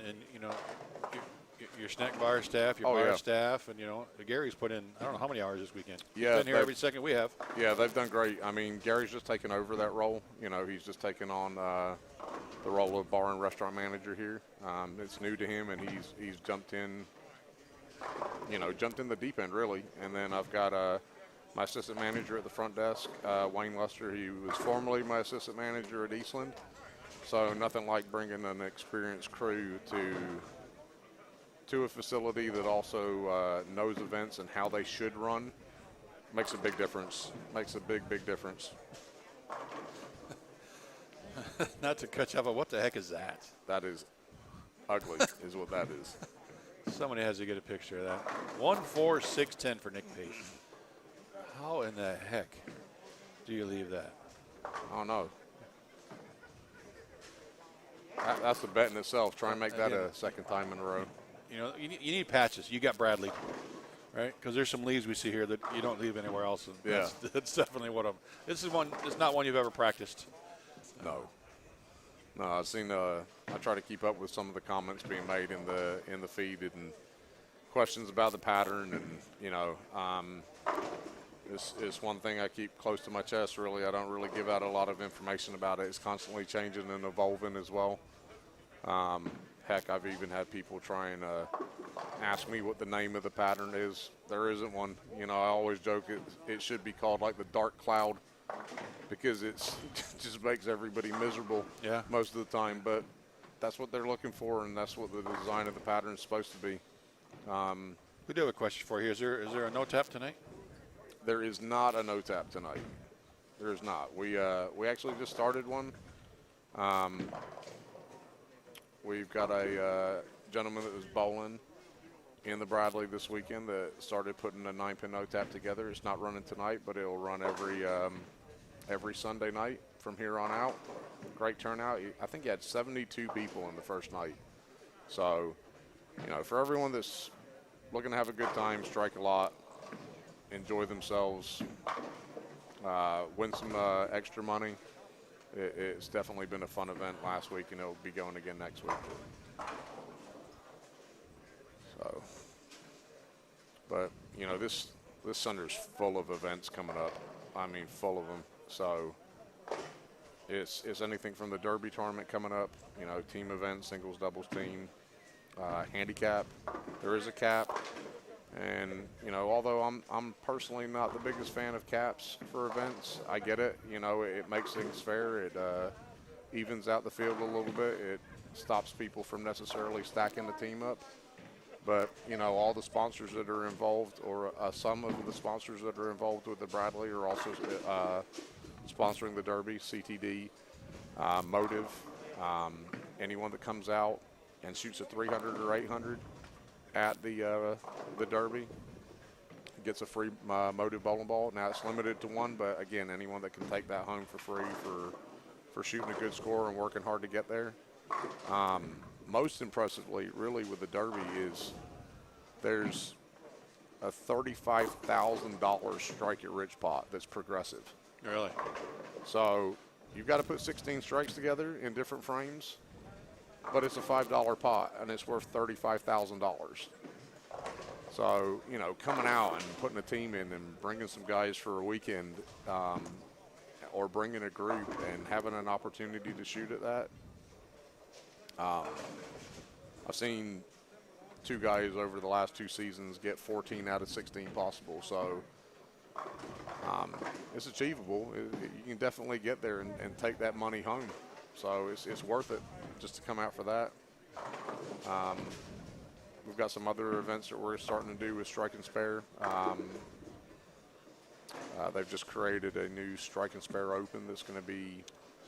your snack bar staff, your bar staff, and Gary's put in I don't know how many hours this weekend. Yeah, he's been here every second we have. Yeah, they've done great. I mean, Gary's just taken over that role. He's just taken on the role of bar and restaurant manager here. It's new to him, and he's jumped in. Jumped in the deep end really. And then I've got my assistant manager at the front desk, Wayne Lester. He was formerly my assistant manager at Eastland. So nothing like bringing an experienced crew to a facility that also knows events and how they should run. Makes a big difference. Makes a big difference. Not to cut you off, but what the heck is that? That is ugly, is what that is. Somebody has to get a picture of that. 14610 for Nick Page. How in the heck do you leave that? I don't know. That's a bet in itself. Try and make that a second time in a row. You need patches. You got Bradley, right? Because there's some leaves we see here that you don't leave anywhere else. And yeah, that's definitely one of them. This is one. It's not one you've ever practiced. No, I've seen. I try to keep up with some of the comments being made in the feed and questions about the pattern, and it's one thing I keep close to my chest. Really, I don't really give out a lot of information about it. It's constantly changing and evolving as well. Heck, I've even had people try and ask me what the name of the pattern is. There isn't one. I always joke it should be called like the dark cloud because it just makes everybody miserable most of the time. But that's what they're looking for, and that's what the design of the pattern is supposed to be. We do have a question for you. Is there a no tap tonight? There is not a no tap tonight. There is not. We actually just started one. We've got a gentleman that was bowling in the Bradley this weekend that started putting a 9-pin no tap together. It's not running tonight, but it'll run every Sunday night from here on out. Great turnout. I think he had 72 people in the first night. So, for everyone that's looking to have a good time, strike a lot, enjoy themselves, win some extra money. It's definitely been a fun event last week, and it'll be going again next week. So, but this Sunday's full of events coming up. I mean, full of them. So it's anything from the Derby tournament coming up, team events, singles, doubles team, handicap. There is a cap. And, you know, although I'm personally not the biggest fan of caps for events, I get it. You know, it makes things fair. It evens out the field a little bit. It stops people from necessarily stacking the team up. But, you know, all the sponsors that are involved, or some of the sponsors that are involved with the Bradley are also sponsoring the Derby, CTD, Motive. Anyone that comes out and shoots a 300 or 800 at the Derby gets a free Motive bowling ball. Now it's limited to one, but again, anyone that can take that home for free for shooting a good score and working hard to get there. Most impressively, really, with the Derby is there's a $35,000 strike it rich pot that's progressive. Really? So you've got to put 16 strikes together in different frames, but it's a $5 pot and it's worth $35,000. So, you know, coming out and putting a team in and bringing some guys for a weekend, or bringing a group and having an opportunity to shoot at that. I've seen 2 guys over the last 2 seasons get 14 out of 16 possible. So it's achievable. You can definitely get there and take that money home. So it's worth it just to come out for that. We've got some other events that we're starting to do with Strike and Spare. They've just created a new Strike and Spare Open that's going to be.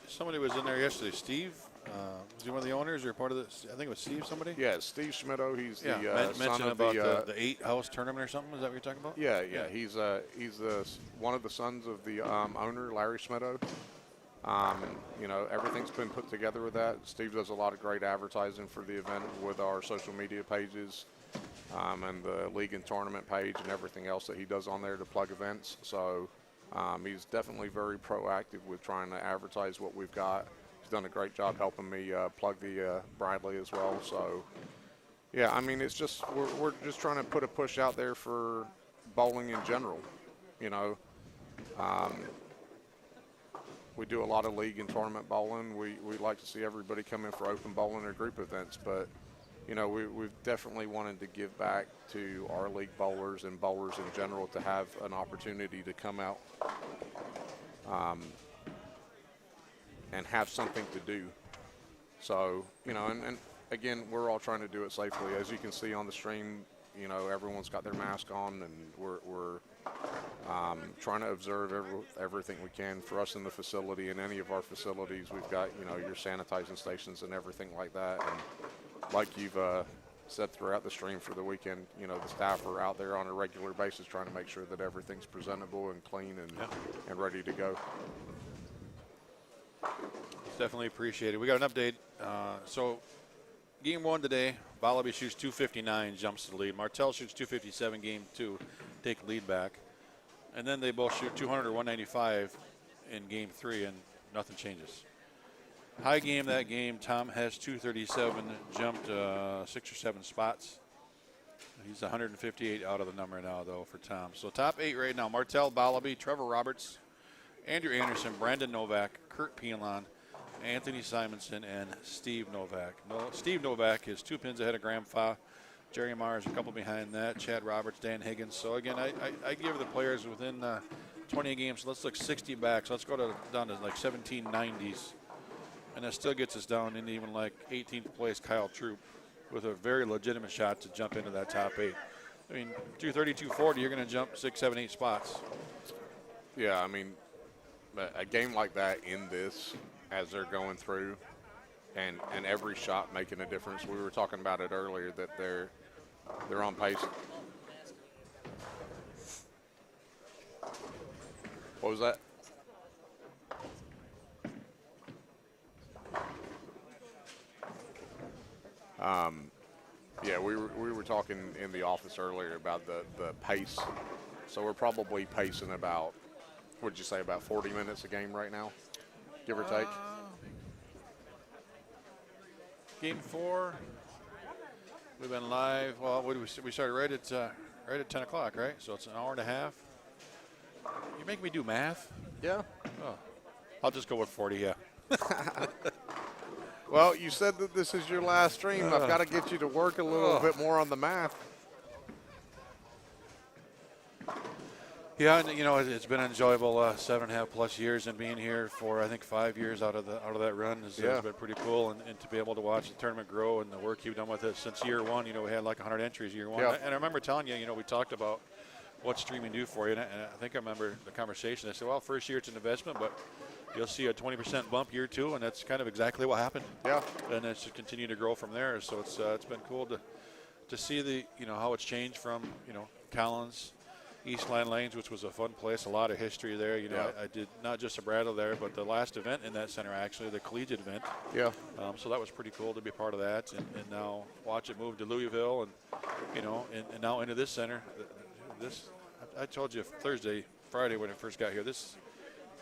Somebody was in there yesterday. Steve, was he one of the owners or part of this? I think it was Steve. Somebody. Yeah, Steve Schmitto. He's the son mentioned of about the 8-house tournament or something. Is that what you're talking about? Yeah. He's one of the sons of the owner, Larry Schmitto. You know, everything's been put together with that. Steve does a lot of great advertising for the event with our social media pages, and the league and tournament page and everything else that he does on there to plug events. So he's definitely very proactive with trying to advertise what we've got. He's done a great job helping me plug the Bradley as well. So, yeah, I mean, it's just we're just trying to put a push out there for bowling in general, you know. We do a lot of league and tournament bowling. We like to see everybody come in for open bowling or group events, but, you know, we've definitely wanted to give back to our league bowlers and bowlers in general to have an opportunity to come out and have something to do. So, you know, and again, we're all trying to do it safely. As you can see on the stream, you know, everyone's got their mask on, and we're trying to observe everything we can. For us in the facility, in any of our facilities, we've got, you know, your sanitizing stations and everything like that. And like you've said throughout the stream for the weekend, you know, the staff are out there on a regular basis trying to make sure that everything's presentable and clean and ready to go. Definitely appreciate it. We got an update. So game 1 today, Balabi shoots 259, jumps to the lead. Martell shoots 257, game 2, take lead back. And then they both shoot 200 or 195 in game 3, and nothing changes. High game that game, Tom has 237, jumped 6 or 7 spots. He's 158 out of the number now, though, for Tom. So top 8 right now, Martell, Balabi, Trevor Roberts, Andrew Anderson, Brandon Novak, Kurt Pielon, Anthony Simonson, and Steve Novak. Steve Novak is 2 pins ahead of Graham Fa. Jerry Myers a couple behind that. Chad Roberts, Dan Higgins. So, again, I give the players within 20 games. So let's look 60 back. So let's go down to like 1790s. And that still gets us down into even like 18th place Kyle Troop with a very legitimate shot to jump into that top 8. I mean, 230, 240, you're going to jump 6, 7, 8 spots. Yeah, I mean, a game like that in this, as they're going through, and every shot making a difference. We were talking about it earlier that they're on pace. What was that? Yeah, we were talking in the office earlier about the pace. So we're probably pacing about, what did you say, about 40 minutes a game right now, give or take? Game 4, we've been live. Well, we started right at 10 o'clock, right? So it's an hour and a half. You make me do math? Yeah. Oh, I'll just go with 40. Yeah. Well, you said that this is your last stream. I've got to get you to work a little bit more on the math. Yeah, and, you know, it's been an enjoyable 7.5+ years, and being here for I think 5 years out of that run has been pretty cool, and to be able to watch the tournament grow and the work you've done with it since year one. You know, we had like 100 entries year one, and I remember telling you, you know, we talked about what streaming do for you, and I think I remember the conversation. I said, well, first year it's an investment, but you'll see a 20% bump year two, and that's kind of exactly what happened. Yeah, and it's to continue to grow from there. So it's been cool to see the, you know, how it's changed from, you know, Collins, East Line Lanes, which was a fun place, a lot of history there. You know, I did not just a Brattle there, but the last event in that center, actually, the collegiate event. Yeah. So that was pretty cool to be part of that, and now watch it move to Louisville, and, you know, and now into this center. I told you Friday when I first got here, this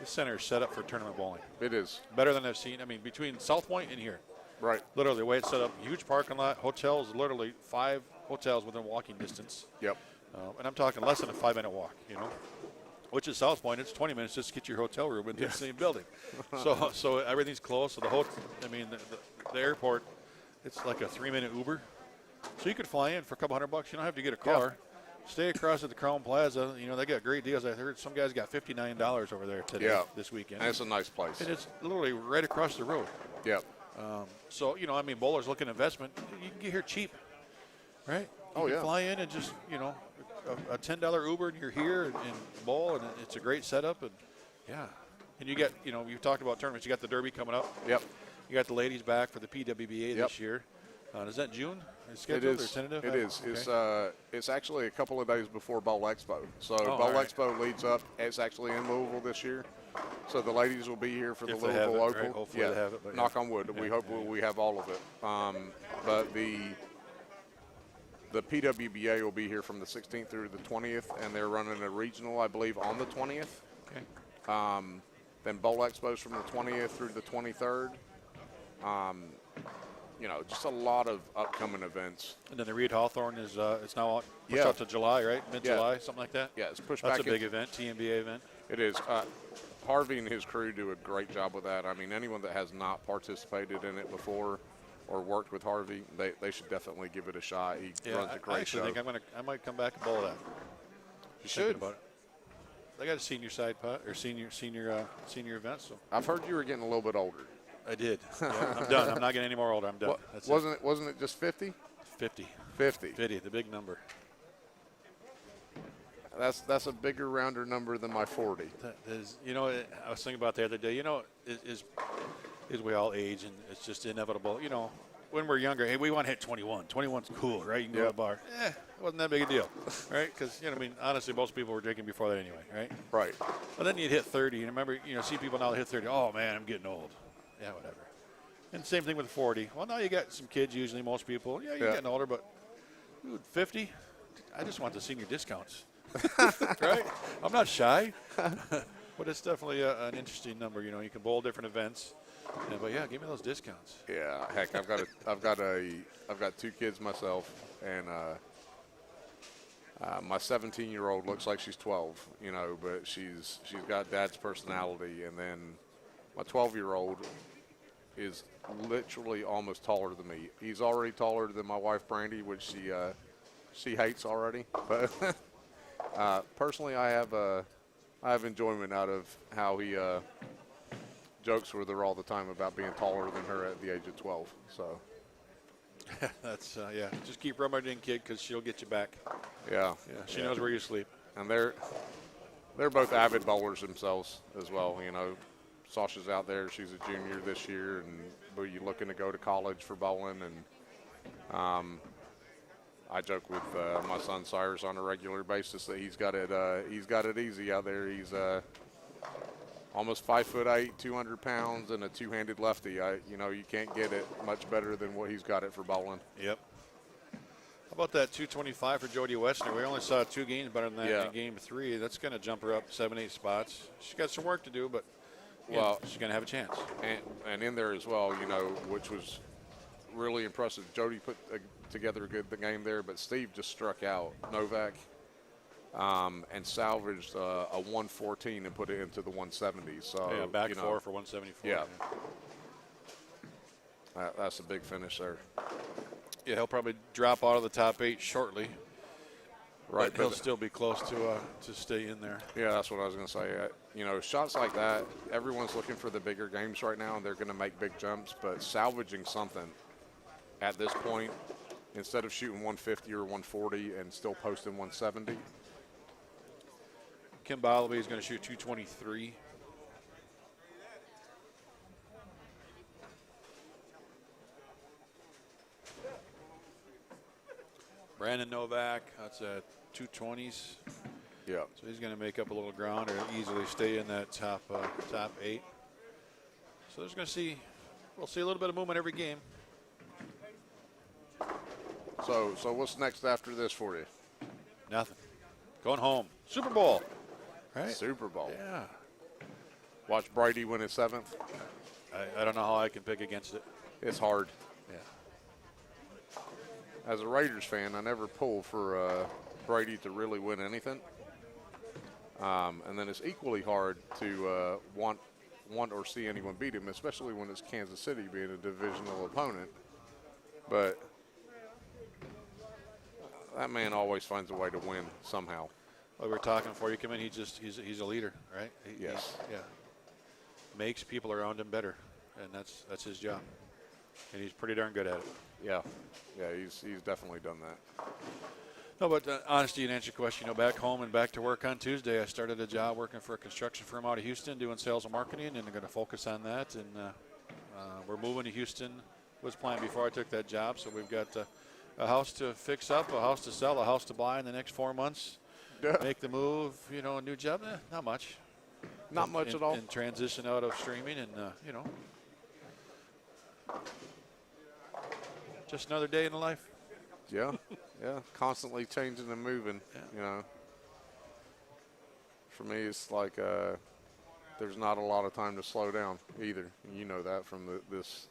center is set up for tournament bowling. It is. Better than I've seen. I mean, between South Point and here. Right. Literally, the way it's set up, huge parking lot, hotels, literally 5 hotels within walking distance. Yep. And I'm talking less than a 5-minute walk, you know, which is South Point. It's 20 minutes just to get your hotel room into the same building. So everything's close. So the airport, it's like a 3-minute Uber. So you could fly in for a couple $100. You don't have to get a car. Yeah. Stay across at the Crown Plaza. You know, they got great deals. I heard some guys got $59 over there today, this weekend. And it's a nice place. And it's literally right across the road. Yep. So, you know, I mean, bowlers looking at investment. You can get here cheap, right? You can fly in and just, you know, a $10 Uber, and you're here and bowl, and it's a great setup. And, and you get, you know, you talked about tournaments. You got the Derby coming up. Yep. You got the ladies back for the PWBA this year. Is that June? Is scheduled it is. Or tentative? It is. Okay. It's actually a couple of days before Bowl Expo. So Bowl Expo leads up. It's actually in Louisville this year. So the ladies will be here for the Louisville local. Right? Hopefully they have it. But knock on wood. We hope we have all of it. But the PWBA will be here from the 16th through the 20th, and they're running a regional, I believe, on the 20th. Okay. Then Bowl Expo's from the 20th through the 23rd. You know, just a lot of upcoming events. And then the Reed Hawthorne is it's now pushed out to July, right? Mid-July, something like that? Yeah, it's pushed back. That's a big event, TMBA event. It is. Harvey and his crew do a great job with that. I mean, anyone that has not participated in it before or worked with Harvey, they should definitely give it a shot. He runs a great show. I actually think I might come back and bowl that. You should. About it. They got a senior side putt or senior event. So I've heard you were getting a little bit older. I did. Yeah, I'm done. I'm not getting any more older. I'm done. Wasn't it just 50? 50. 50. 50, the big number. That's a bigger, rounder number than my 40. That is, you know, I was thinking about the other day. You know, is we all age, and it's just inevitable. You know, when we're younger, hey, we want to hit 21. 21's cool, right? You can go to a bar. It wasn't that big a deal, right? Because, you know, I mean, honestly, most people were drinking before that anyway, right? Right. But then you'd hit 30, and remember, you know, see people now that hit 30. Oh man, I'm getting old. Yeah, whatever. And same thing with 40. Well, now you got some kids. Usually, most people. Yeah, you're getting older, but dude, 50. I just want the senior discounts. Right? I'm not shy, but it's definitely an interesting number. You know, you can bowl different events, but yeah, give me those discounts. Yeah, heck, I've got 2 kids myself, and my 17-year-old looks like she's 12. You know, but she's got dad's personality, and then my 12-year-old is literally almost taller than me. He's already taller than my wife Brandy, which she hates already, but. Personally, I have enjoyment out of how he jokes with her all the time about being taller than her at the age of 12. So that's just keep rubbing it in, kid, because she'll get you back. Yeah. She knows where you sleep. And they're both avid bowlers themselves as well. You know, Sasha's out there; she's a junior this year, and you're looking to go to college for bowling, and I joke with my son Cyrus on a regular basis that he's got it easy out there. He's almost 5'8", 200 pounds, and a two-handed lefty. You can't get it much better than what he's got it for bowling. Yep. How about that 225 for Jody Westner? We only saw 2 games better than that in game 3. That's going to jump her up 7-8 spots. She's got some work to do, but she's going to have a chance. And in there as well, you know, which was really impressive. Jody put together a good game there, but Steve just struck out Novak and salvaged a 114 and put it into the 170s. So back 4 for 174. Yeah. That's a big finish there. Yeah, he'll probably drop out of the top 8 shortly. Right, But he'll still be close to stay in there. Yeah, that's what I was going to say. You know, shots like that, everyone's looking for the bigger games right now, and they're going to make big jumps. But salvaging something at this point, instead of shooting 150 or 140 and still posting 170. Kim Balloway is going to shoot 223. Brandon Novak, that's at 220s. Yeah. So he's going to make up a little ground or easily stay in that top 8. So we'll see a little bit of movement every game. So what's next after this for you? Nothing. Going home. Super Bowl. Right? Super Bowl. Yeah. Watch Brady win his 7th. I don't know how I can pick against it. It's hard. Yeah. As a Raiders fan, I never pull for Brady to really win anything. And then it's equally hard to want or see anyone beat him, especially when it's Kansas City being a divisional opponent. But that man always finds a way to win somehow. Well, we were talking before you come in. He's a leader, right? Yes. Yeah. Makes people around him better, and that's his job. And he's pretty darn good at it. Yeah. Yeah, he's definitely done that. No, but honesty and answer your question, back home and back to work on Tuesday. I started a job working for a construction firm out of Houston doing sales and marketing, and I'm going to focus on that. And we're moving to Houston. Was planned before I took that job, so we've got a house to fix up, a house to sell, a house to buy in the next 4 months. Yeah. Make the move, a new job. Not much. Not much at all. And transition out of streaming and, just another day in the life. Yeah, yeah, constantly changing and moving, For me, it's like there's not a lot of time to slow down either. You know that from this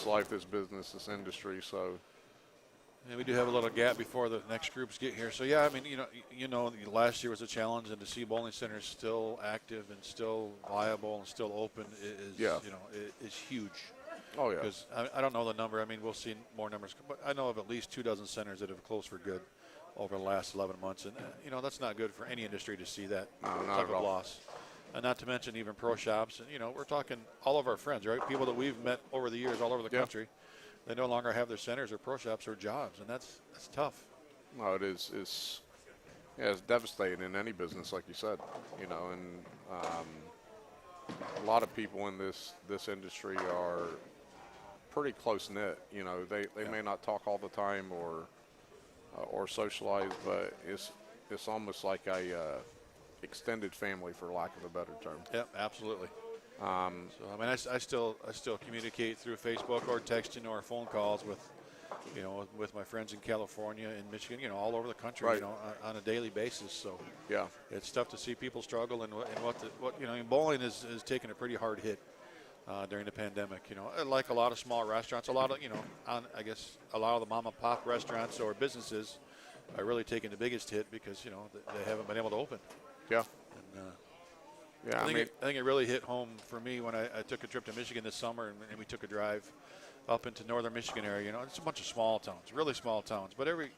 life, this business, this industry, so. And we do have a little gap before the next groups get here. So, yeah, I mean, last year was a challenge, and to see Bowling Center still active and still viable and still open is huge. Oh, yeah. Because I don't know the number. I mean, we'll see more numbers. But I know of at least 24 centers that have closed for good over the last 11 months. And, that's not good for any industry to see that type of loss. And not to mention even pro shops. And, we're talking all of our friends, right? People that we've met over the years all over the country. They no longer have their centers or pro shops or jobs. And that's tough. No, it is. It's devastating in any business, like you said, and a lot of people in this industry are pretty close-knit. They may not talk all the time or socialize, but it's almost like a extended family, for lack of a better term. Yep, absolutely. So I mean, I still communicate through Facebook or texting or phone calls with my friends in California and Michigan, all over the country, right. On a daily basis. So yeah, it's tough to see people struggle and bowling is taking a pretty hard hit during the pandemic. Like a lot of small restaurants, a lot of a lot of the mom and pop restaurants or businesses are really taking the biggest hit because they haven't been able to open. Yeah. And, I think it really hit home for me when I took a trip to Michigan this summer and we took a drive up into northern Michigan area. It's a bunch of small towns, really small towns, but every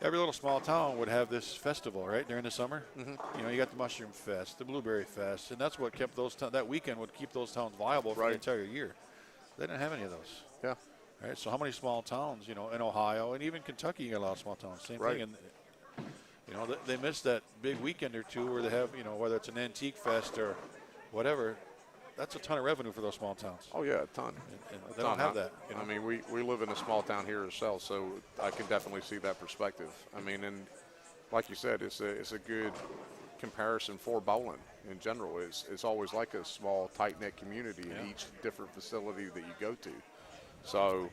little small town would have this festival right during the summer. Mm-hmm. You got the Mushroom Fest, the Blueberry Fest, and that's what kept that weekend would keep those towns viable for the entire year. They didn't have any of those. Yeah. Right. So how many small towns, in Ohio and even Kentucky, you got a lot of small towns. Same thing. And they missed that big weekend or two where they have, whether it's an antique fest or whatever. That's a ton of revenue for those small towns. Oh yeah, a ton. And they don't have that. I mean, we live in a small town here ourselves, so I can definitely see that perspective. I mean, and like you said, it's a good comparison for bowling in general. It's always like a small, tight-knit community in each different facility that you go to. So,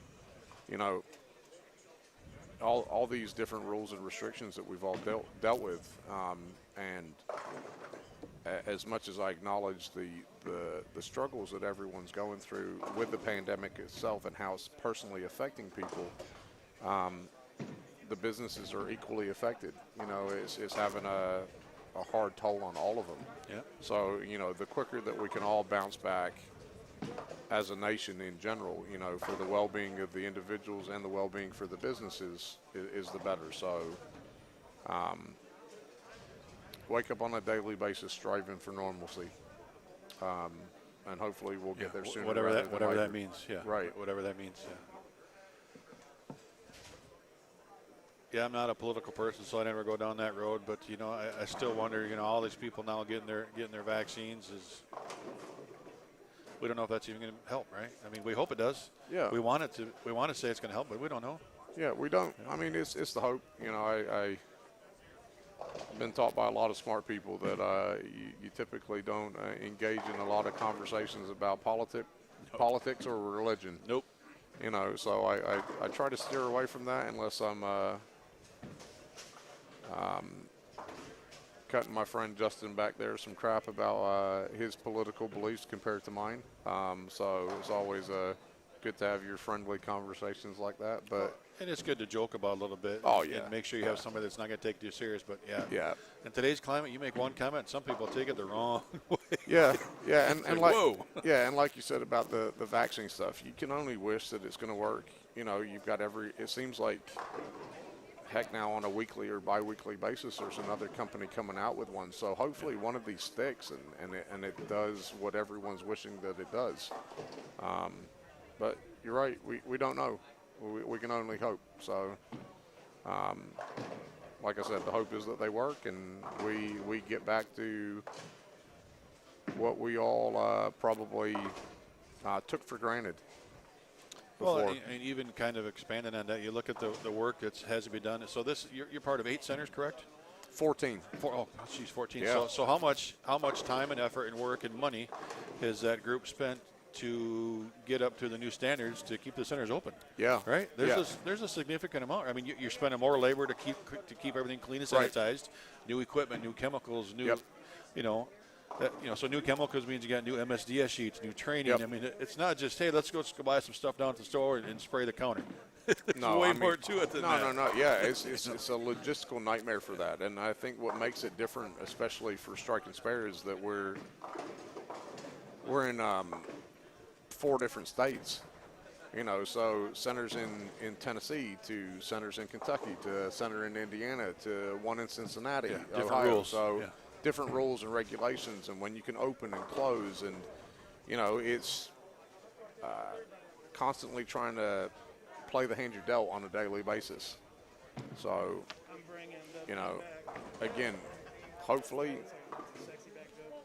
all these different rules and restrictions that we've all dealt with, and as much as I acknowledge the struggles that everyone's going through with the pandemic itself and how it's personally affecting people, the businesses are equally affected. It's having a hard toll on all of them. Yeah. So, the quicker that we can all bounce back as a nation in general, you know, for the well-being of the individuals and the well-being for the businesses is the better. So wake up on a daily basis striving for normalcy. And hopefully we'll get there sooner whatever rather that than whatever later. that means. Yeah, Right. Whatever that means. Yeah. Yeah, I'm not a political person, so I never go down that road. But you know, I still wonder. You know, all these people now getting their vaccines is. We don't know if that's even going to help, right? I mean, we hope it does. Yeah. We want it to. We want to say it's going to help, but we don't know. Yeah, we don't. I mean, it's the hope. You know, I've been taught by a lot of smart people that you typically don't engage in a lot of conversations about politics or religion. Nope. You know, so I try to steer away from that unless I'm cutting my friend Justin back there some crap about his political beliefs compared to mine. So it's always good to have your friendly conversations like that. But And it's good to joke about a little bit. Oh, yeah. And make sure you have somebody that's not going to take you serious. But yeah, in today's climate, you make one comment, some people take it the wrong way. yeah, and like whoa. yeah, and like you said about the vaccine stuff, you can only wish that it's going to work. You know, you've got it seems like, heck, now on a weekly or bi-weekly basis, there's another company coming out with one. So hopefully one of these sticks and it does what everyone's wishing that it does. But you're right, we don't know. We can only hope. So, like I said, the hope is that they work and we get back to what we all probably took for granted before. Well, and even kind of expanding on that, you look at the work that has to be done. So you're part of 8 centers, correct? 14. 14. Yeah. So how much time and effort and work and money has that group spent to get up to the new standards to keep the centers open? Yeah. Right. There's a significant amount. I mean, you're spending more labor to keep everything clean and sanitized. New equipment, new chemicals, new, Yep. So new chemicals means you got new MSDS sheets, new training. Yep. I mean, it's not just, hey, let's go buy some stuff down at the store and spray the counter. There's No, way I mean, more to it than that. No. Yeah, it's a logistical nightmare for that. And I think what makes it different, especially for Strike and Spare, is that we're in 4 different states. You know, so centers in Tennessee to centers in Kentucky to a center in Indiana to one in Cincinnati, Yeah, different Ohio. rules. So Yeah. different rules and regulations, and when you can open and close, and you know, it's constantly trying to play the hand you're dealt on a daily basis. So, you know, again, hopefully,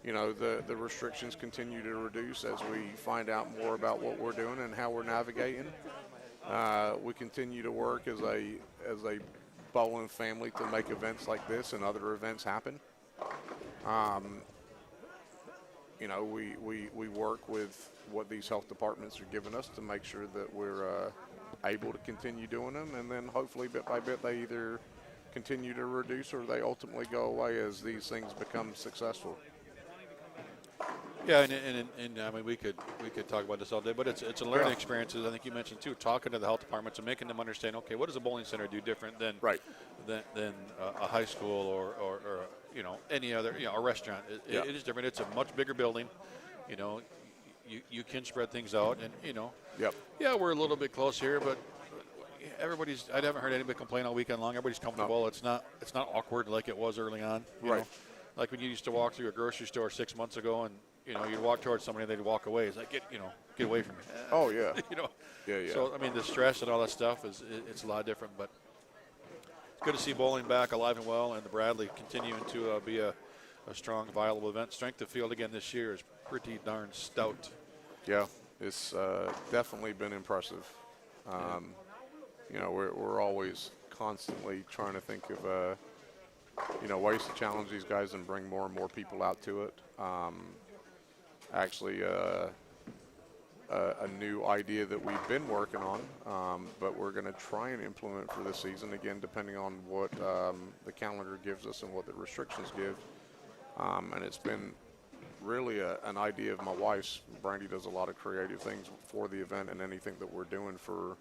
you know, the restrictions continue to reduce as we find out more about what we're doing and how we're navigating. We continue to work as a bowling family to make events like this and other events happen. You know, we work with what these health departments are giving us to make sure that we're able to continue doing them, and then hopefully bit by bit they either continue to reduce or they ultimately go away as these things become successful. Yeah, and I mean we could talk about this all day, but it's a learning experience. As I think you mentioned too, talking to the health departments and making them understand. Okay, what does a bowling center do different than than a high school or you know, any other, you know, a restaurant? It is different. It's a much bigger building. You know, you can spread things out, and you know. Yep. Yeah, we're a little bit close here, but I haven't heard anybody complain all weekend long. Everybody's comfortable. No. It's not awkward like it was early on. You know? Like when you used to walk through a grocery store 6 months ago, and you know, you'd walk towards somebody and they'd walk away. It's like, get away from me. Oh yeah. You know. Yeah. So I mean, the stress and all that stuff it's a lot different, but it's good to see bowling back alive and well, and the Bradley continuing to be a strong, viable event. Strength of field again this year is pretty darn stout. Yeah, it's definitely been impressive. You know, we're always constantly trying to think of you know, ways to challenge these guys and bring more and more people out to it. Actually, a new idea that we've been working on, but we're going to try and implement for this season, again, depending on what the calendar gives us and what the restrictions give. And it's been really an idea of my wife's. Brandy does a lot of creative things for the event and anything that we're doing for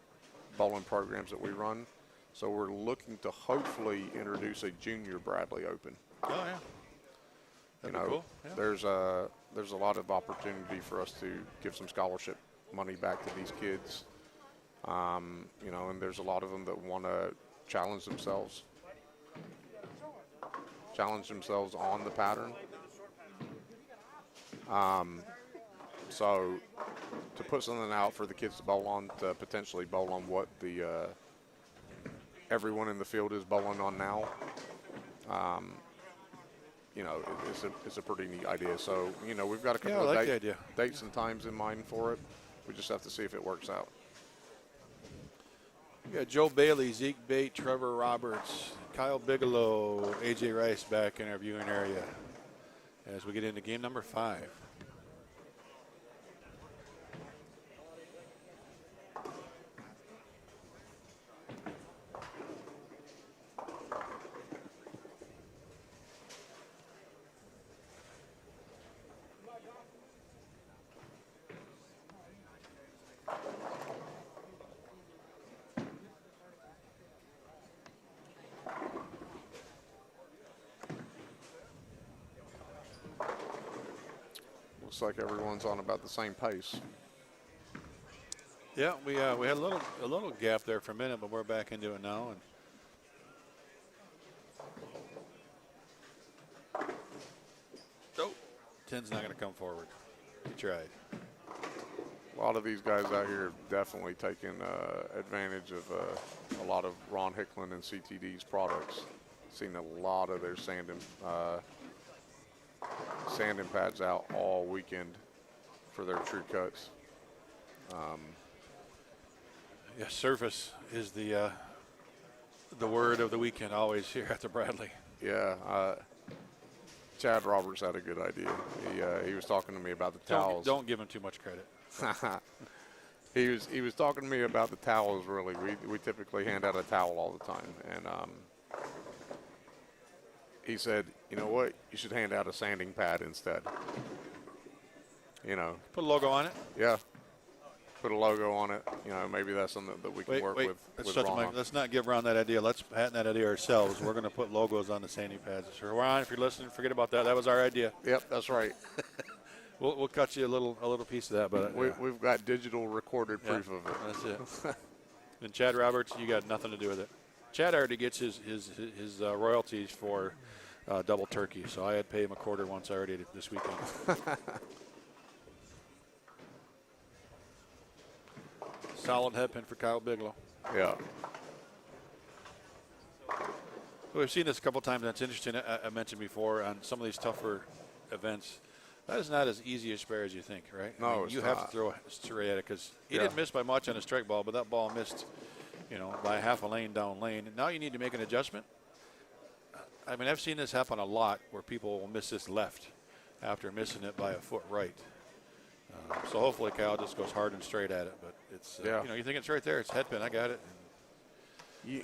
bowling programs that we run. So we're looking to hopefully introduce a junior Bradley Open. Oh, yeah. That'd be cool. Yeah. There's there's a lot of opportunity for us to give some scholarship money back to these kids. You know, and there's a lot of them that want to challenge themselves on the pattern. So to put something out for the kids to bowl on, to potentially bowl on what the everyone in the field is bowling on now, you know, it's a pretty neat idea. So, you know, we've got a couple I like of the idea. dates and times in mind for it. We just have to see if it works out. We got Joe Bailey, Zeke Bate, Trevor Roberts, Kyle Bigelow, AJ Rice back in our viewing area as we get into game number 5. Looks like everyone's on about the same pace. Yeah, we had a little gap there for a minute, but we're back into it now. And oh, 10's not going to come forward. He tried. A lot of these guys out here have definitely taken advantage of a lot of Ron Hicklin and CTD's products. Seen a lot of their sanding pads out all weekend for their true cuts. Yeah, surface is the word of the weekend always here at the Bradley. Yeah, Chad Roberts had a good idea. He was talking to me about the towels. Don't give him too much credit. He was talking to me about the towels. Really, we typically hand out a towel all the time, and he said, you know what, you should hand out a sanding pad instead. You know, Put a logo on it. yeah, put a logo on it. You know, maybe that's something that we can work with Ron on. Let's not give Ron that idea. Let's patent that idea ourselves. We're going to put logos on the sanding pads. So Ron, if you're listening, forget about that. That was our idea. Yep, that's right. We'll cut you a little piece of that, but We've got digital recorded proof of it. That's it. And Chad Roberts, you got nothing to do with it. Chad already gets his royalties for double turkey, so I had to pay him a quarter once already this weekend. Solid head pin for Kyle Bigelow. Yeah. We've seen this a couple times. That's interesting. I mentioned before on some of these tougher events. That is not as easy a spare as you think, right? No, I mean, it's you not. have to throw straight at it because he Yeah. didn't miss by much on a strike ball, but that ball missed, by half a lane down lane. And now you need to make an adjustment. I mean, I've seen this happen a lot where people will miss this left after missing it by a foot right. So hopefully Kyle just goes hard and straight at it. But it's, you think it's right there. It's head pin. I got it.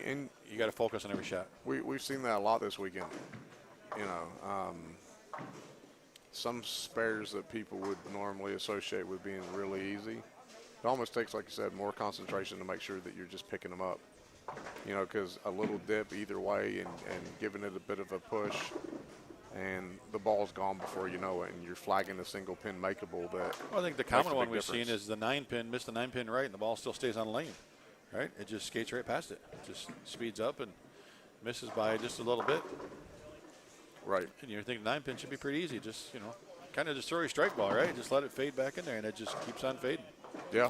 And you got to focus on every shot. We've seen that a lot this weekend. Some spares that people would normally associate with being really easy. It almost takes, like you said, more concentration to make sure that you're just picking them up. Because a little dip either way and giving it a bit of a push, and the ball's gone before you know it, and you're flagging a single pin makeable. I think the common one we've seen is the 9-pin, missed the 9-pin right, and the ball still stays on lane, right? It just skates right past it. It just speeds up and misses by just a little bit. Right. And you're thinking 9-pin should be pretty easy. Just, kind of just throw your strike ball, right? Just let it fade back in there, and it just keeps on fading. Yeah.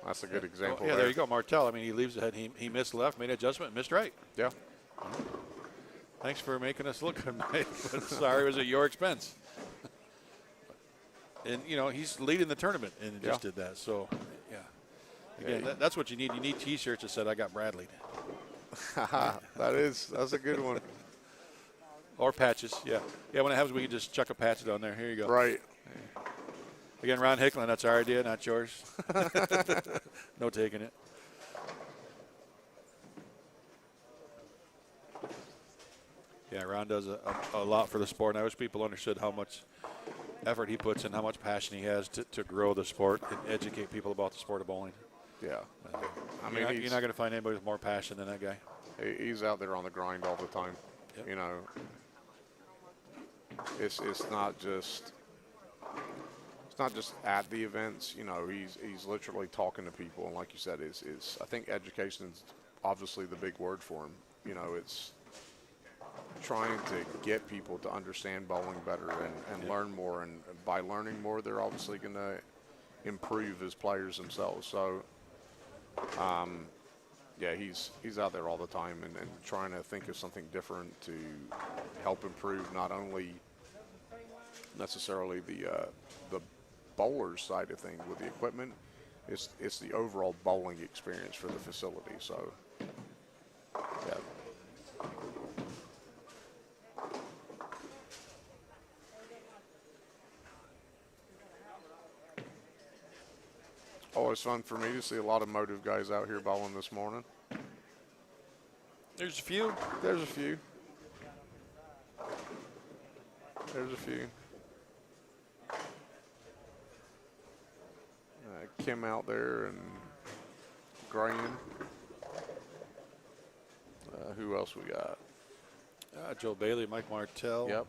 That's a good example. Yeah, there you go, Martell. I mean, he leaves ahead. He missed left, made an adjustment, missed right. Yeah. Thanks for making us look good, Mike. But sorry, it was at your expense. And, he's leading the tournament and just did that. So, yeah. Again, that's what you need. You need T-shirts that said, I got Bradley. That's a good one. Or patches, yeah. Yeah, when it happens, we can just chuck a patch on there. Here you go. Right. Again, Ron Hicklin, that's our idea, not yours. No taking it. Yeah, Ron does a lot for the sport, and I wish people understood how much effort he puts in, how much passion he has to grow the sport and educate people about the sport of bowling. Yeah. I mean, you're not going to find anybody with more passion than that guy. he's out there on the grind all the time. Yep. You know, it's not just at the events. You know, he's literally talking to people, and like you said, is I think education's obviously the big word for him. You know, it's trying to get people to understand bowling better and learn more, and by learning more, they're obviously going to improve as players themselves. So, yeah, he's out there all the time and trying to think of something different to help improve not only necessarily the bowler's side of things with the equipment, it's the overall bowling experience for the facility. So, yeah. Always fun for me to see a lot of motive guys out here bowling this morning. There's a few. There's a few. There's a few. Kim out there and Graham. Who else we got? Joe Bailey, Mike Martell. Yep.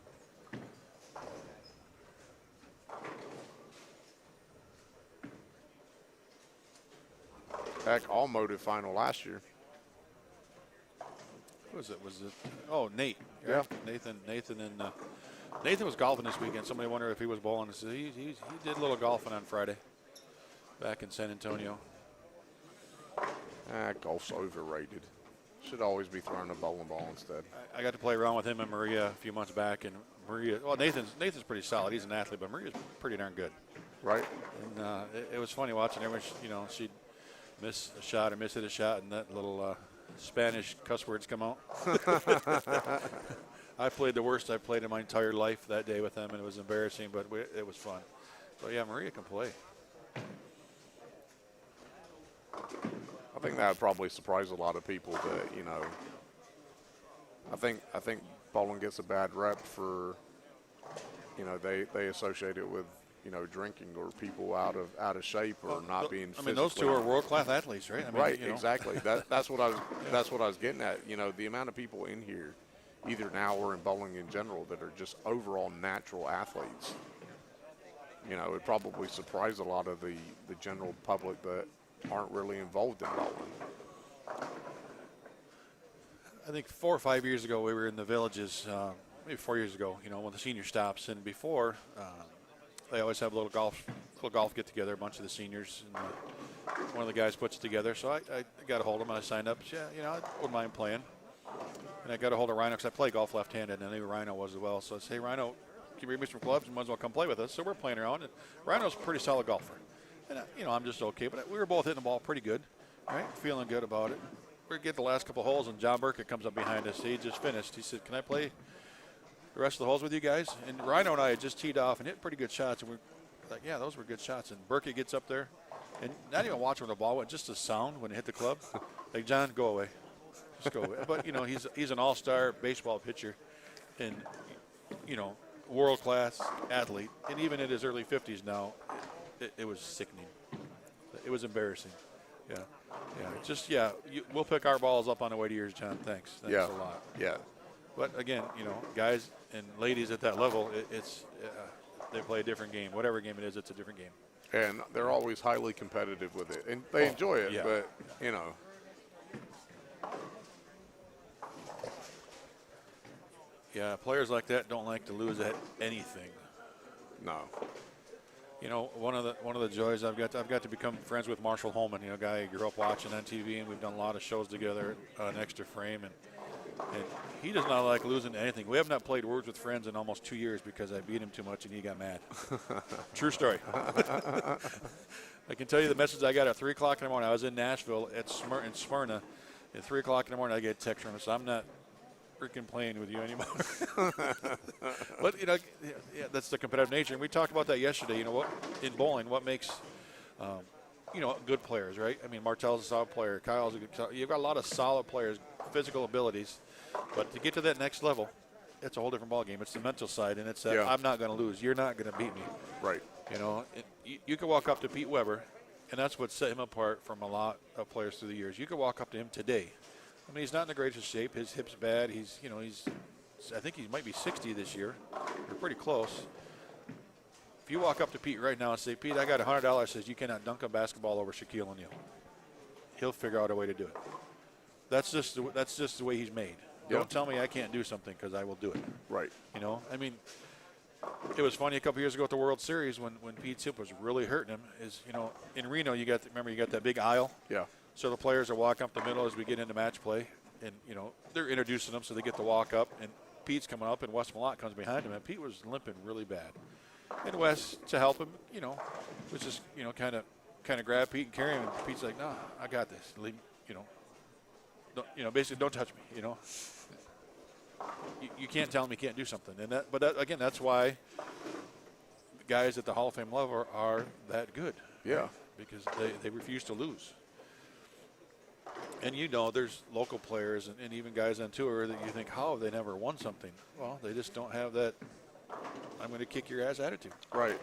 Heck, all motive final last year. Who was it? Oh, Nate. Yeah. Nathan and Nathan was golfing this weekend. Somebody wondered if he was bowling. He did a little golfing on Friday back in San Antonio. Golf's overrated. Should always be throwing a bowling ball instead. I got to play around with him and Maria a few months back, and Nathan's pretty solid. He's an athlete, but Maria's pretty darn good. Right. And it was funny watching her when she'd miss a shot or hit a shot, and that little Spanish cuss words come out. I played the worst I've played in my entire life that day with them, and it was embarrassing, but it was fun. So yeah, Maria can play. I think that would probably surprise a lot of people that, you know, I think bowling gets a bad rep for, you know, they associate it with, you know, drinking or people out of shape or not being physically. I mean, those two are world-class athletes, right? I mean, right, exactly. That's what I was getting at. You know, the amount of people in here, either now or in bowling in general, that are just overall natural athletes. You know, it probably surprised a lot of the general public that aren't really involved in bowling. I think 4 or 5 years ago we were in the Villages, maybe 4 years ago, you know, when the senior stops, and before they always have a little golf get together, a bunch of the seniors, and one of the guys puts it together. So I got a hold of him and I signed up. Yeah, you know, I wouldn't mind playing. And I got a hold of Rhino because I play golf left-handed, and I knew Rhino was as well. So I said, hey, Rhino, can you bring me some clubs? You might as well come play with us. So we're playing around, and Rhino's a pretty solid golfer. And, you know, I'm just okay. But we were both hitting the ball pretty good, right? Feeling good about it. We get the last couple holes, and John Burkett comes up behind us. He just finished. He said, can I play the rest of the holes with you guys? And Rhino and I had just teed off and hit pretty good shots. And we're like, yeah, those were good shots. And Burkett gets up there, and not even watching where the ball went, just the sound when it hit the club. Like, John, go away. Just go away. But, you know, he's an all-star baseball pitcher and, you know, world-class athlete. And even in his early 50s now, it was sickening. It was embarrassing. Yeah. Yeah. Just, yeah, we'll pick our balls up on the way to yours, John. Thanks a lot. Yeah. But, again, you know, guys and ladies at that level, they play a different game. Whatever game it is, it's a different game. And they're always highly competitive with it. And they enjoy it, yeah. But, you know. Yeah, players like that don't like to lose at anything. No. You know, one of the joys I've got to become friends with Marshall Holman, you know, a guy I grew up watching on TV, and we've done a lot of shows together on Extra Frame, and he does not like losing anything. We have not played Words with Friends in almost 2 years because I beat him too much and he got mad. True story. I can tell you the message I got at 3 o'clock in the morning. I was in Nashville in Smyrna. At 3 o'clock in the morning, I get a text from him, so I'm not freaking playing with you anymore. But, you know, yeah, that's the competitive nature. And we talked about that yesterday. You know, what in bowling, what makes, you know, good players, right? I mean, Martell's a solid player. Kyle's a good. You've got a lot of solid players, physical abilities. But to get to that next level, it's a whole different ballgame. It's the mental side, and it's I'm not going to lose. You're not going to beat me. Right. You know, you can walk up to Pete Weber And that's what set him apart from a lot of players through the years. You could walk up to him today. I mean, he's not in the greatest shape. His hip's bad. I think he might be 60 this year. They're pretty close. If you walk up to Pete right now and say, Pete, I got $100, says you cannot dunk a basketball over Shaquille O'Neal, he'll figure out a way to do it. That's just the way he's made. Yep. Don't tell me I can't do something, because I will do it. Right. I mean, it was funny a couple years ago at the World Series when Pete's hip was really hurting him. In Reno, you got that big aisle. Yeah. So the players are walking up the middle as we get into match play, and they're introducing them so they get to walk up. And Pete's coming up, and Wes Malott comes behind him, and Pete was limping really bad. And Wes, to help him, was just kind of grab Pete and carry him. And Pete's like, "No, I got this. Leave, basically don't touch me. You can't tell him he can't do something." And again, that's why the guys at the Hall of Fame level are that good. Yeah. Because they refuse to lose. And there's local players and even guys on tour that you think, how have they never won something? Well, they just don't have that I'm going to kick your ass attitude. Right.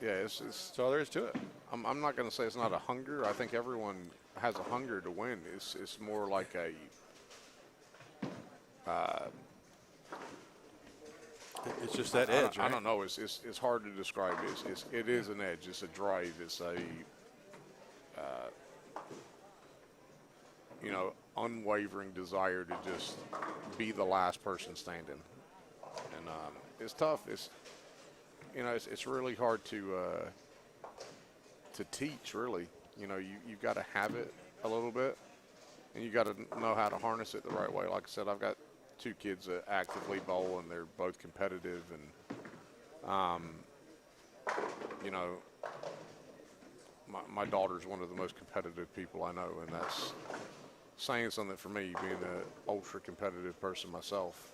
Yeah, that's all there is to it. I'm not going to say it's not a hunger. I think everyone has a hunger to win. It's more like it's just that edge, right? I don't know. It's hard to describe. It is an edge. It's a drive. It's a unwavering desire to just be the last person standing. And it's tough. It's really hard to teach. Really, you've got to have it a little bit, and you got to know how to harness it the right way. Like I said, I've got 2 kids that actively bowl, and they're both competitive. And my daughter's one of the most competitive people I know, and that's saying something for me, being an ultra competitive person myself.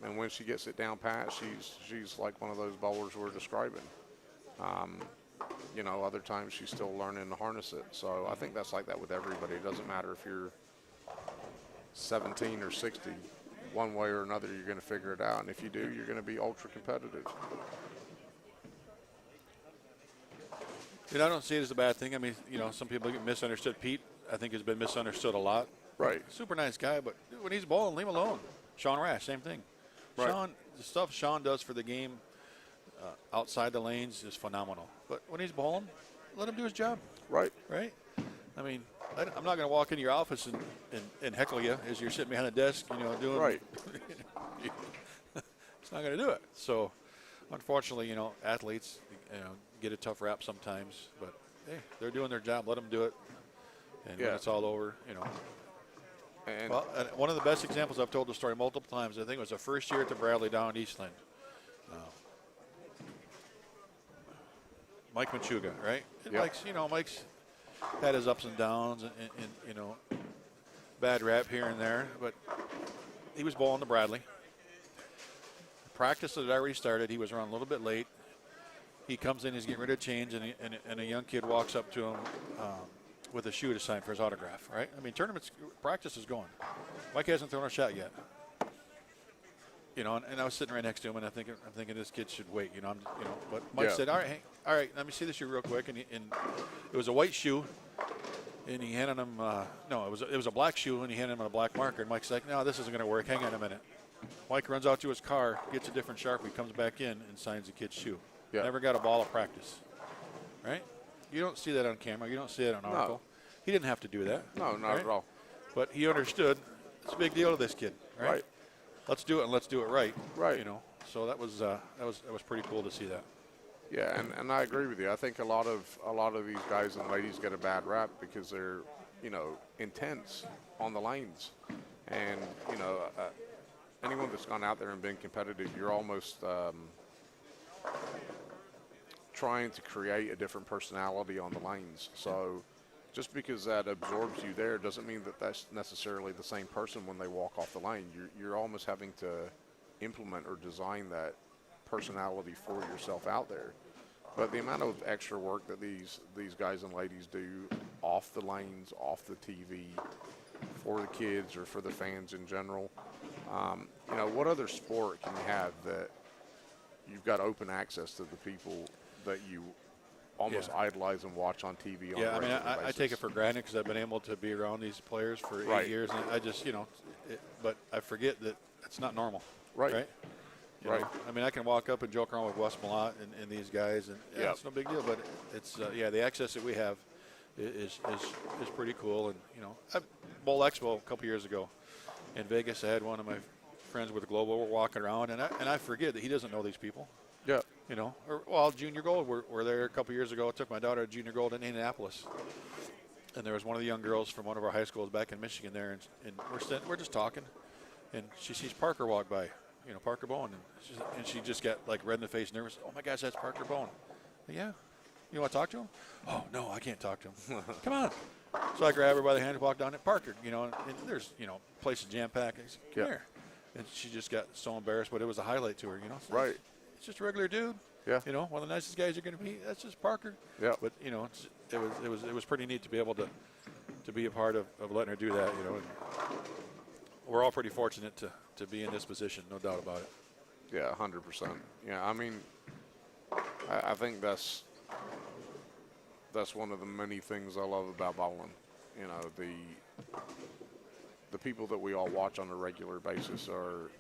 And when she gets it down pat, she's like one of those bowlers we're describing. Other times she's still learning to harness it. So I think that's like that with everybody. It doesn't matter if you're 17 or 60. One way or another, you're going to figure it out. And if you do, you're going to be ultra competitive. I don't see it as a bad thing. I mean, some people get misunderstood. Pete, I think, has been misunderstood a lot. Right. Super nice guy, but when he's bowling, leave him alone. Sean Rash, same thing. Right. The stuff Sean does for the game outside the lanes is phenomenal. But when he's bowling, let him do his job. Right. Right? I mean, I'm not going to walk into your office and heckle you as you're sitting behind the desk, doing. Right. It's not going to do it. So, unfortunately, athletes, get a tough rap sometimes. But, hey, they're doing their job. Let them do it. And when it's all over, And one of the best examples, I've told the story multiple times, I think it was the first year at the Bradley down in Eastland. Mike Machuga, right? And Yep. Mike's had his ups and downs and bad rap here and there, but he was bowling the Bradley. Practice had already started. He was running a little bit late. He comes in, he's getting ready to change, and a young kid walks up to him with a shoe to sign for his autograph, right? I mean, practice is going. Mike hasn't thrown a shot yet. And I was sitting right next to him, and I'm thinking this kid should wait, But Mike said, all right, let me see this shoe real quick, and it was a white shoe, and he handed him, it was a black shoe, and he handed him a black marker, and Mike's like, no, this isn't going to work. Hang on a minute. Mike runs out to his car, gets a different Sharpie, comes back in, and signs the kid's shoe. Yeah. Never got a ball of practice, right? You don't see that on camera. You don't see that on article. No. He didn't have to do that. No, not at all. But he understood it's a big deal to this kid, right? Right. Let's do it, and let's do it right. Right. So that was pretty cool to see that. Yeah, and I agree with you. I think a lot of these guys and ladies get a bad rap because they're, intense on the lanes, and anyone that's gone out there and been competitive, you're almost trying to create a different personality on the lanes. So just because that absorbs you there doesn't mean that that's necessarily the same person when they walk off the lane. You're almost having to implement or design that personality for yourself out there. But the amount of extra work that these guys and ladies do off the lanes, off the TV, for the kids or for the fans in general, what other sport can you have that you've got open access to the people that you almost idolize and watch on TV. On Yeah, a I mean, regular I basis. take it for granted because I've been able to be around these players for 8 years, and I just, but I forget that it's not normal. Right. You know? I mean, I can walk up and joke around with Wes Malott and these guys, and it's no big deal. But it's the access that we have is pretty cool. And at Bowl Expo a couple years ago in Vegas, I had one of my friends with Global. We're walking around, and I forget that he doesn't know these people. Yeah. Junior Gold. We're there a couple years ago. I took my daughter to Junior Gold in Indianapolis, and there was one of the young girls from one of our high schools back in Michigan there, and we're just talking, and she sees Parker walk by. Parker Bowen, and she just got like red in the face, nervous. Oh my gosh, that's Parker Bowen. Yeah, you want to talk to him? Oh no, I can't talk to him. Come on. So I grab her by the hand and walk down to Parker. And there's places jam packed. I said, come here, and she just got so embarrassed, but it was a highlight to her. So right. It's just a regular dude. Yeah. One of the nicest guys you're going to meet. That's just Parker. Yeah. But it was pretty neat to be able to be a part of letting her do that. And we're all pretty fortunate to be in this position, no doubt about it. Yeah, 100%. Yeah, I mean, I think that's one of the many things I love about bowling. The people that we all watch on a regular basis are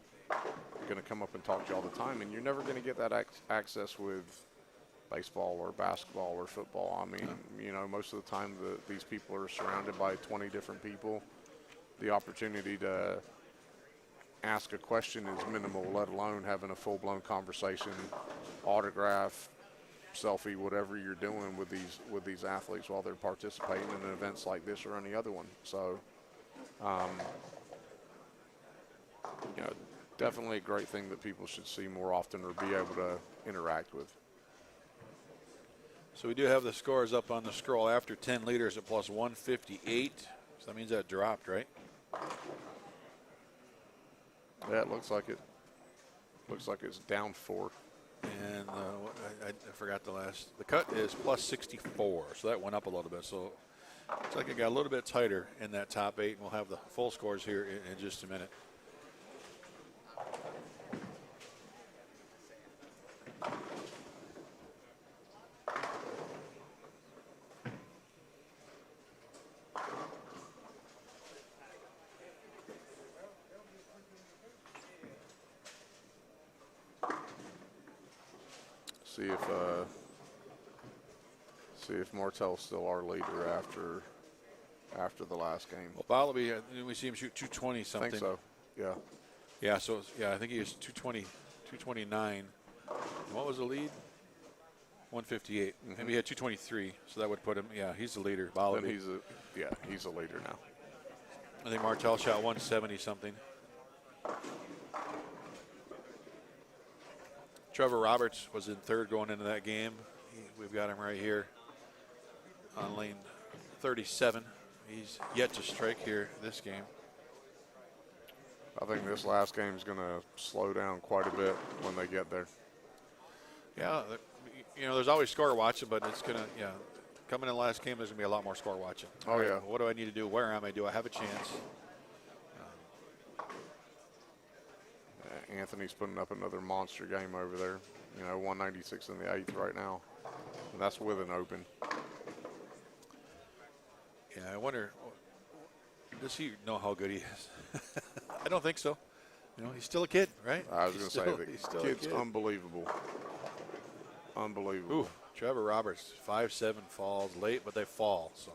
going to come up and talk to you all the time, and you're never going to get that access with baseball or basketball or football. I mean, most of the time these people are surrounded by 20 different people. The opportunity to ask a question is minimal, let alone having a full-blown conversation, autograph, selfie, whatever you're doing with these athletes while they're participating in events like this or any other one. So, definitely a great thing that people should see more often or be able to interact with. So we do have the scores up on the scroll after 10 leaders at plus 158. So that means that dropped, right? Yeah, it looks like it. Looks like it's down 4. And I forgot the cut is plus 64, so that went up a little bit. So it's like it got a little bit tighter in that top 8, and we'll have the full scores here in just a minute. See if Martell's still our leader after the last game. Well, Balabi, we see him shoot 220 something. I think so. Yeah. Yeah. So I think he was 220, 229. And what was the lead? 158. Mm-hmm. Maybe he had 223. So that would put him. Yeah, he's the leader. Balabi. Then he's a leader now. I think Martell shot 170 something. Trevor Roberts was in third going into that game. We've got him right here on lane 37. He's yet to strike here this game. I think this last game is going to slow down quite a bit when they get there. Yeah, there's always score watching, but it's going to, coming in the last game, there's going to be a lot more score watching. Oh, yeah. What do I need to do? Where am I? Do I have a chance? Anthony's putting up another monster game over there. 196 in the 8th right now. And that's with an open. Yeah, I wonder, does he know how good he is? I don't think so. He's still a kid, right? I was going to say, the kid's unbelievable. Unbelievable. Ooh, Trevor Roberts, 5-7 falls late, but they fall, so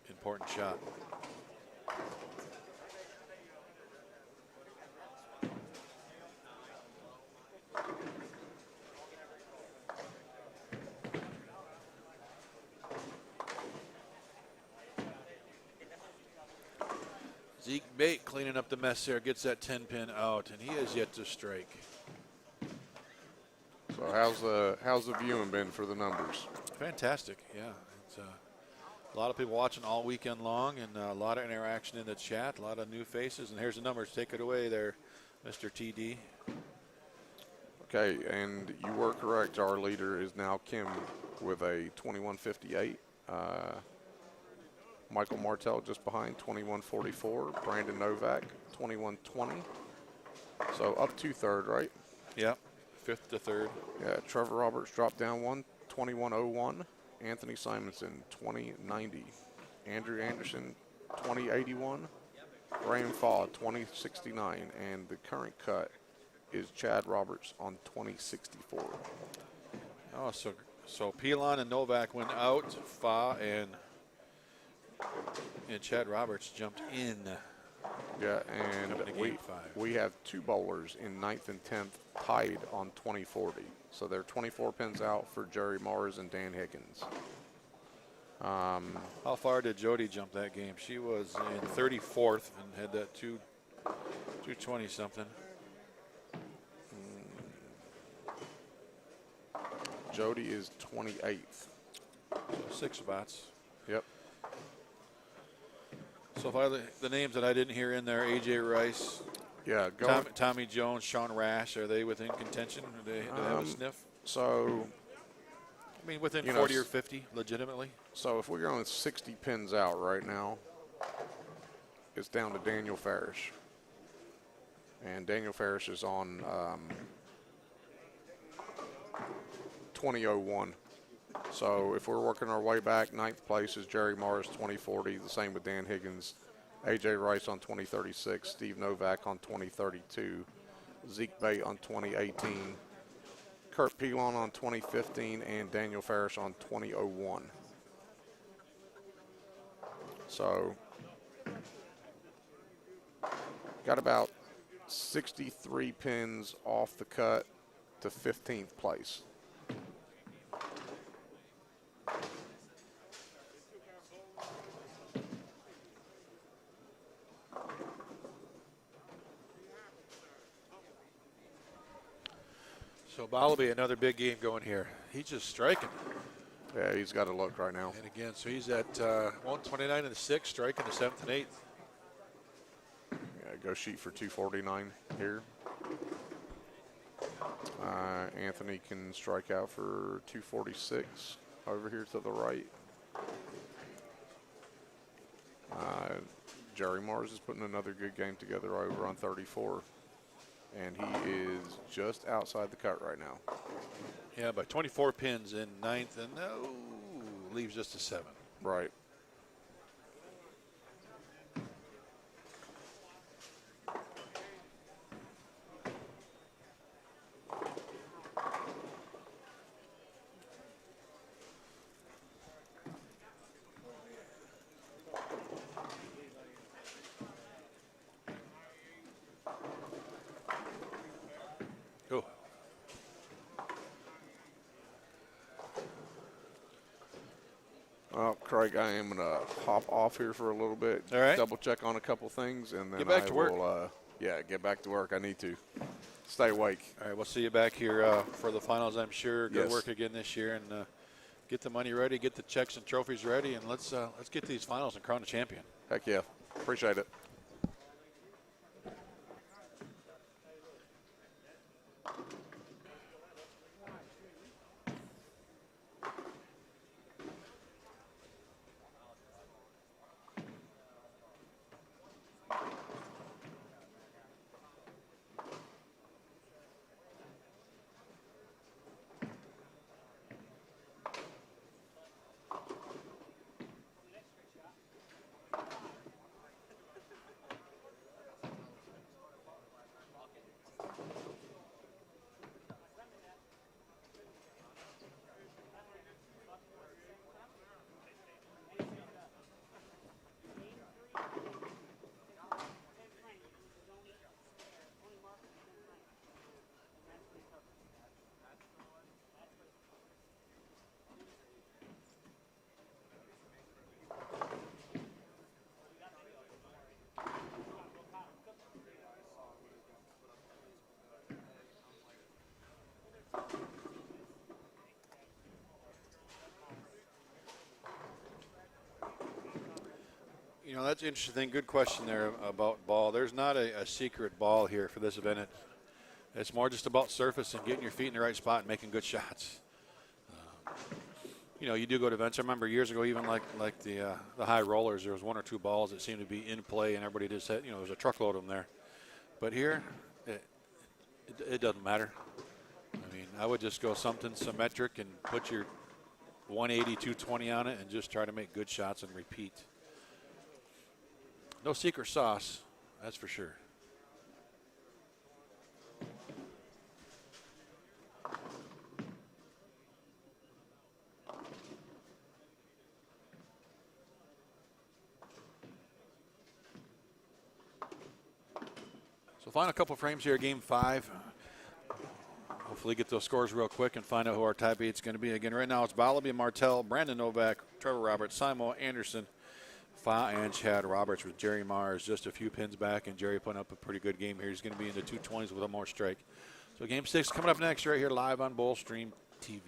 important shot. Zeke Bate cleaning up the mess there, gets that 10-pin out, and he has yet to strike. So how's the viewing been for the numbers? Fantastic, yeah. It's a lot of people watching all weekend long, and a lot of interaction in the chat, a lot of new faces. And here's the numbers. Take it away there, Mr. TD. Okay, and you were correct. Our leader is now Kim with a 21.58. Michael Martell just behind, 21.44. Brandon Novak, 21.20. So up 2/3, right? Yep. fifth to third. Yeah, Trevor Roberts dropped down one, 21.01. Anthony Simonson, 20.90. Andrew Anderson, 20.81. Graham Faw, 20.69. And the current cut is Chad Roberts on 20.64. Oh, so Pilon and Novak went out. Fa and Chad Roberts jumped in. Yeah, and Coming to game 5. we have 2 bowlers in 9th and 10th tied on 2040. So they're 24 pins out for Jerry Mars and Dan Higgins. How far did Jody jump that game? She was in 34th and had that 220 something. Jody is 28th. So 6 spots. Yep. So if the names that I didn't hear in there, AJ Rice, Yeah, Tommy Jones, Sean Rash, are they within contention? Do they have a sniff? So, I mean, within you 40 know, or 50, legitimately? so if we're going 60 pins out right now, it's down to Daniel Farish. And Daniel Farish is on 20.01. So if we're working our way back, 9th place is Jerry Mars, 2040. The same with Dan Higgins. AJ Rice on 2036. Steve Novak on 2032. Zeke Bate on 2018. Kurt Pilon on 2015. And Daniel Farish on 2001. So got about 63 pins off the cut to 15th place. So Ball will be another big game going here. He's just striking. Yeah, he's got to look right now. And again, so he's at 129 and the 6th, striking the 7th and 8th. Yeah, go sheet for 249 here. Anthony can strike out for 246 over here to the right. Jerry Mars is putting another good game together over on 34. And he is just outside the cut right now. Yeah, by 24 pins in 9th, and no, leaves just a 7. Right. Oh. Well, Craig, I am going to hop off here for a little bit. All right. Double check on a couple things, and then Get back I to work. will, get back to work. I need to stay awake. All right, we'll see you back here for the finals, I'm sure. Good Yes. work again this year, and get the money ready, get the checks and trophies ready, and let's get these finals and crown a champion. Heck yeah. Appreciate it. You know, that's interesting. Good question there about ball. There's not a secret ball here for this event. It's more just about surface and getting your feet in the right spot and making good shots. You know, you do go to events. I remember years ago, even like the high rollers, there was 1 or 2 balls that seemed to be in play, and everybody just had, there's a truckload of them there. But here, it doesn't matter. mean, I would just go something symmetric and put your 180, 220 on it and just try to make good shots and repeat. No secret sauce, that's for sure. So final couple frames here, game 5. Hopefully get those scores real quick and find out who our top 8 is going to be. Again, right now it's Balabi, Martell, Brandon Novak, Trevor Roberts, Simo Anderson, Fa, and Chad Roberts, with Jerry Mars just a few pins back, and Jerry putting up a pretty good game here. He's going to be in the 220s with a more strike. So game 6 coming up next right here live on Bull Stream TV.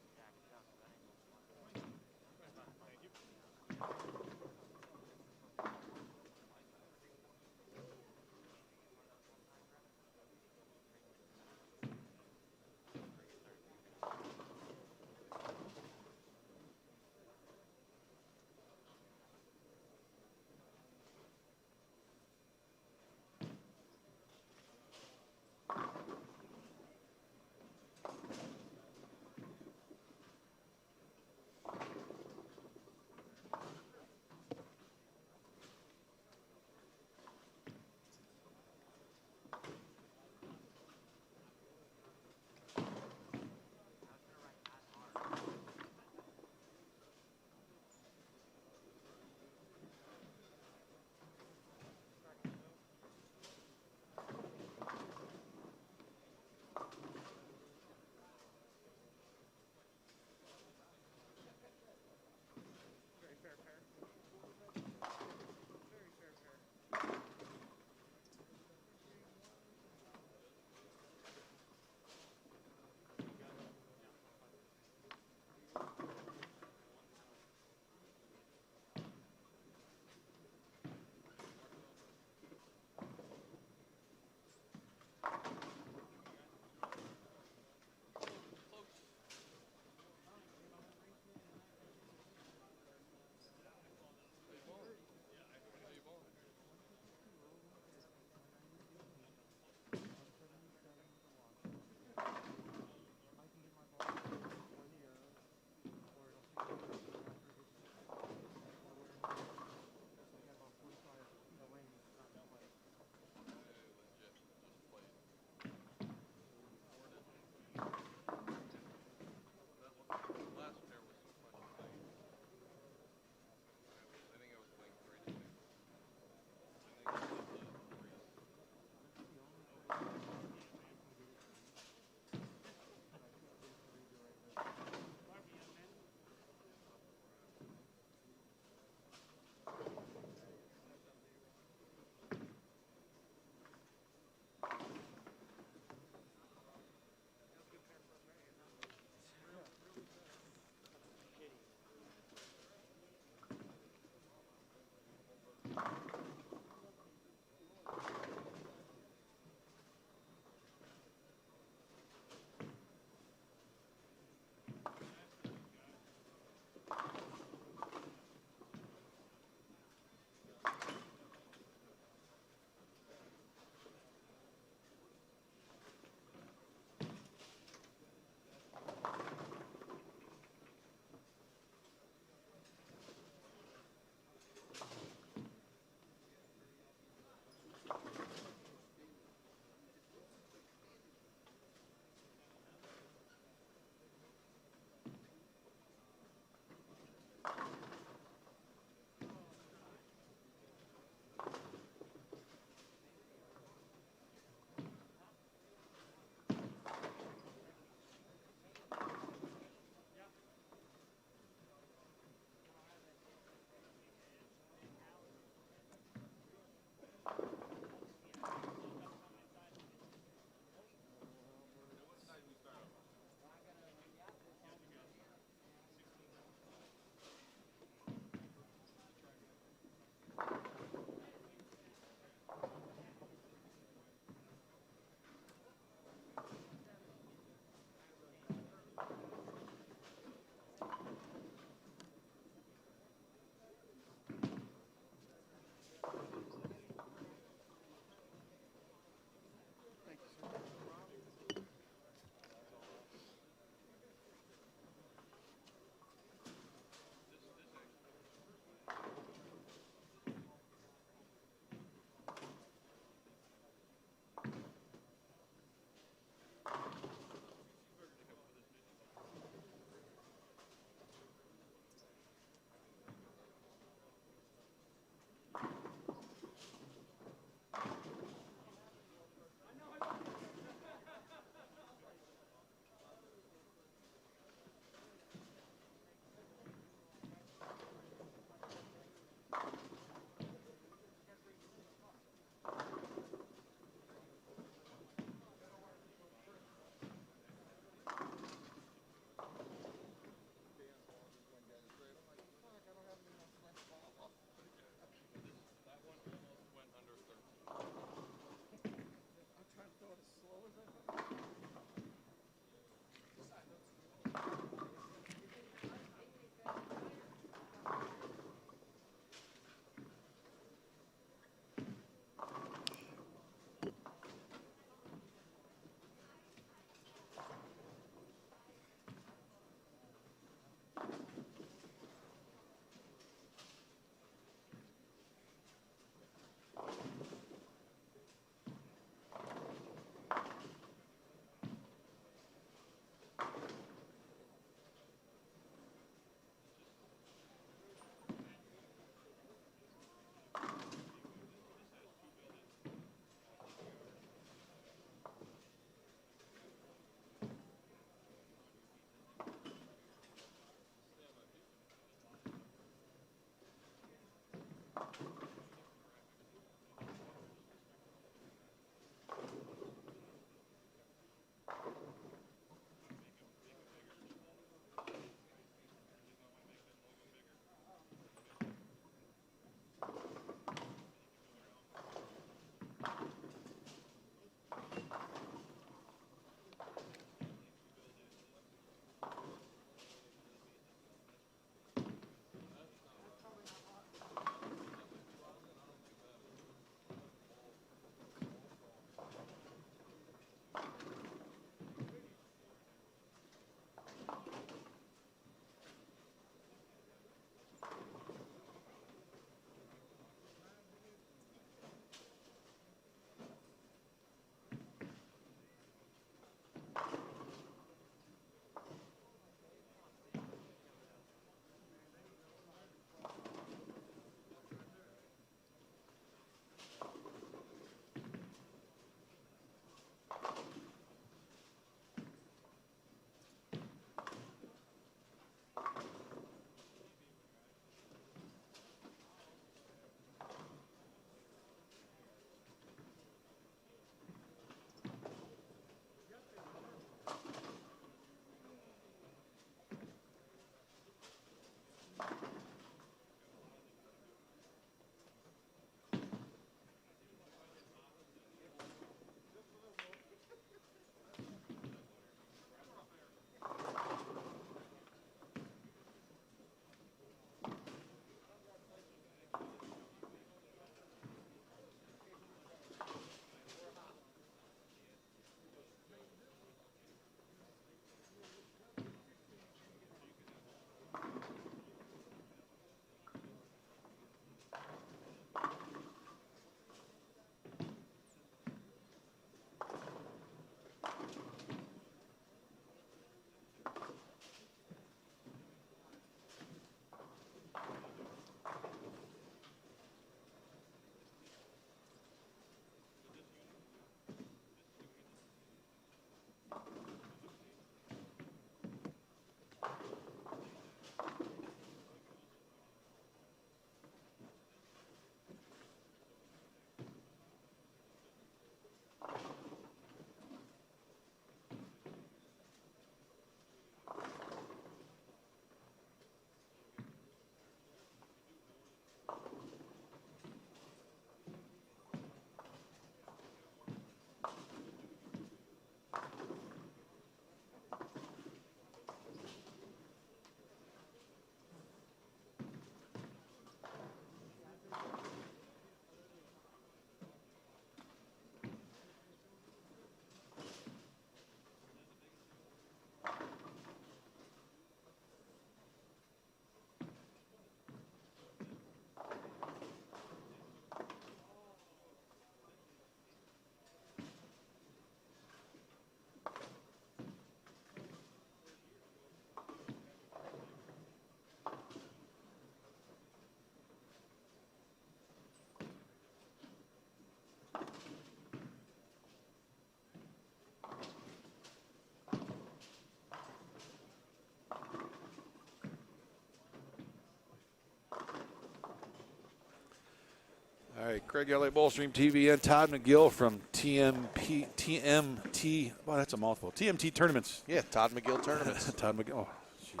right, Craig Elliott, Bullstream TV, and Todd McGill from TMT. Wow, that's a mouthful. TMT Tournaments. Yeah, Todd McGill Tournaments. Todd McGill. Oh, jeez.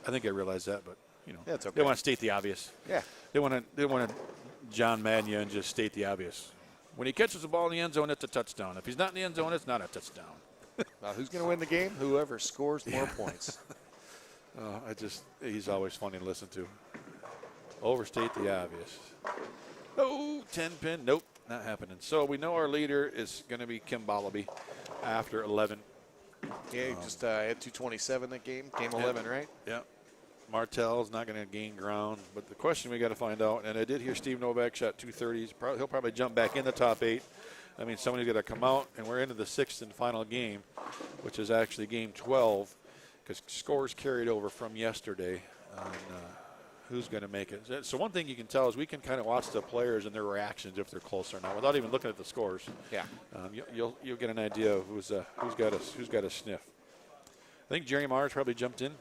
I think I realized that, but you know, Yeah, it's okay. they want to state the obvious. Yeah. They want to John Madden you and just state the obvious. When he catches the ball in the end zone, it's a touchdown. If he's not in the end zone, it's not a touchdown. Who's going to win the game? Whoever scores more points. He's always funny to listen to. Overstate the obvious. Oh, 10-pin. Nope, not happening. So we know our leader is going to be Kim Ballaby after 11. Yeah, he just had 227 that game. Game 11, right? Yeah. Martell's not going to gain ground. But the question we got to find out, and I did hear Steve Novak shot 230s. He'll probably jump back in the top 8. I mean, somebody's got to come out, and we're into the 6th and final game, which is actually game 12, because scores carried over from yesterday on who's going to make it. So one thing you can tell is we can kind of watch the players and their reactions if they're close or not, without even looking at the scores. Yeah. You'll get an idea of who's got a sniff. I think Jerry Mars probably jumped in.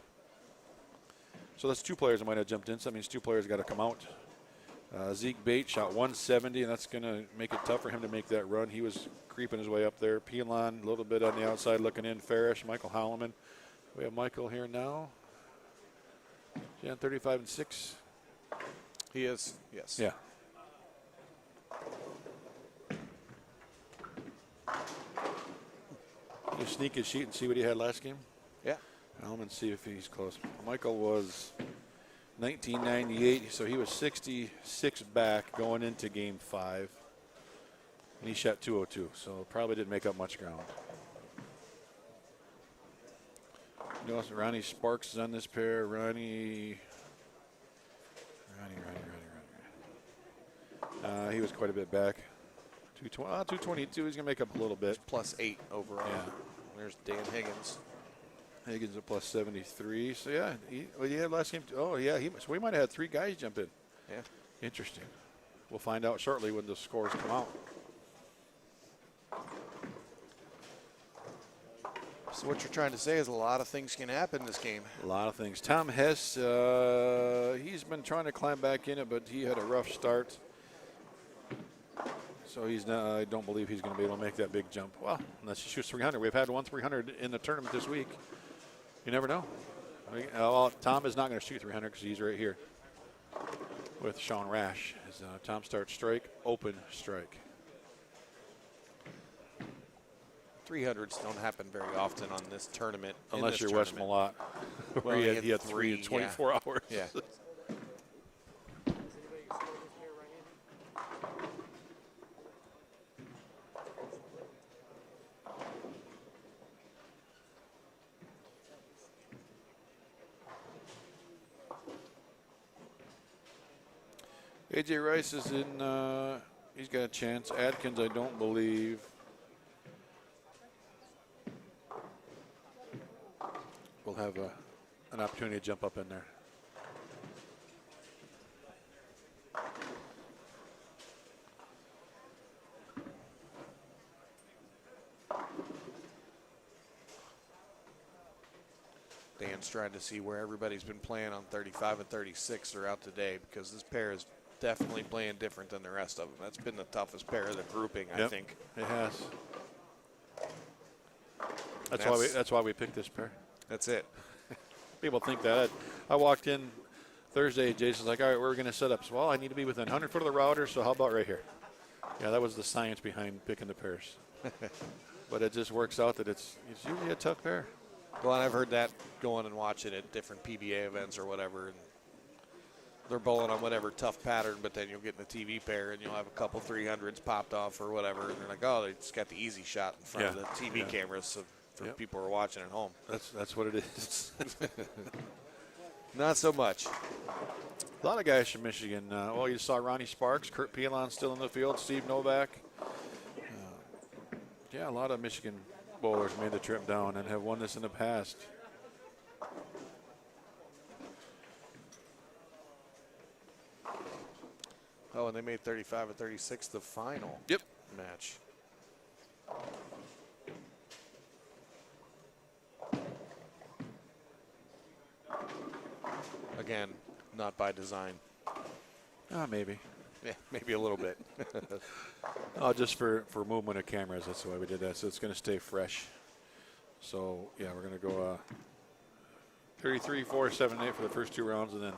So that's 2 players that might have jumped in. So that means 2 players got to come out. Zeke Bates shot 170, and that's going to make it tough for him to make that run. He was creeping his way up there. Pelon a little bit on the outside looking in. Farish, Michael Holloman. We have Michael here now. Jan 35-6. He is, yes. Yeah. Can you sneak his sheet and see what he had last game? Yeah. Holloman, see if he's close. Michael was 1998, so he was 66 back going into game 5. And he shot 202, so probably didn't make up much ground. You know, Ronnie Sparks is on this pair. Ronnie. He was quite a bit back. 222. He's going to make up a little bit. +8 overall. Yeah. There's Dan Higgins. Higgins at +73. So, yeah, he had last game. Oh, yeah. So we might have had 3 guys jump in. Yeah. Interesting. We'll find out shortly when the scores come out. So what you're trying to say is a lot of things can happen in this game. A lot of things. Tom Hess, he's been trying to climb back in it, but he had a rough start. So he's not, I don't believe he's going to be able to make that big jump. Well, unless he shoots 300. We've had 1 300 in the tournament this week. You never know. Well, Tom is not going to shoot 300 because he's right here with Sean Rash. As Tom starts strike, open strike. 300s don't happen very often on this tournament. Unless you're Wes Malott, where Well, he had 3 in 24 hours. Yeah. A.J. Rice is in, he's got a chance. Adkins, I don't believe. We'll have an opportunity to jump up in there. Dan's trying to see where everybody's been playing on 35 and 36 throughout today, because this pair is definitely playing different than the rest of them. That's been the toughest pair of the grouping, I think. It has. That's why we picked this pair. That's it. People think that. I walked in Thursday, Jason's like, all right, we're going to set up. So, well, I need to be within 100 foot of the router, so how about right here? Yeah, that was the science behind picking the pairs. But it just works out that it's usually a tough pair. Well, and I've heard that going and watching at different PBA events or whatever. And they're bowling on whatever tough pattern, but then you'll get in the TV pair and you'll have a couple 300s popped off or whatever. And they're like, oh, they just got the easy shot in front of the TV cameras so for people who are watching at home. That's what it is. Not so much. A lot of guys from Michigan. Well, you saw Ronnie Sparks, Kurt Pelon still in the field, Steve Novak. Yeah, a lot of Michigan bowlers made the trip down and have won this in the past. Oh, and they made 35 and 36 the final match. Again, not by design. Maybe. Yeah, maybe a little bit. Oh, just for movement of cameras, that's why we did that. So it's going to stay fresh. So, yeah, we're going to go 33, 4, 7, 8 for the first 2 rounds, and then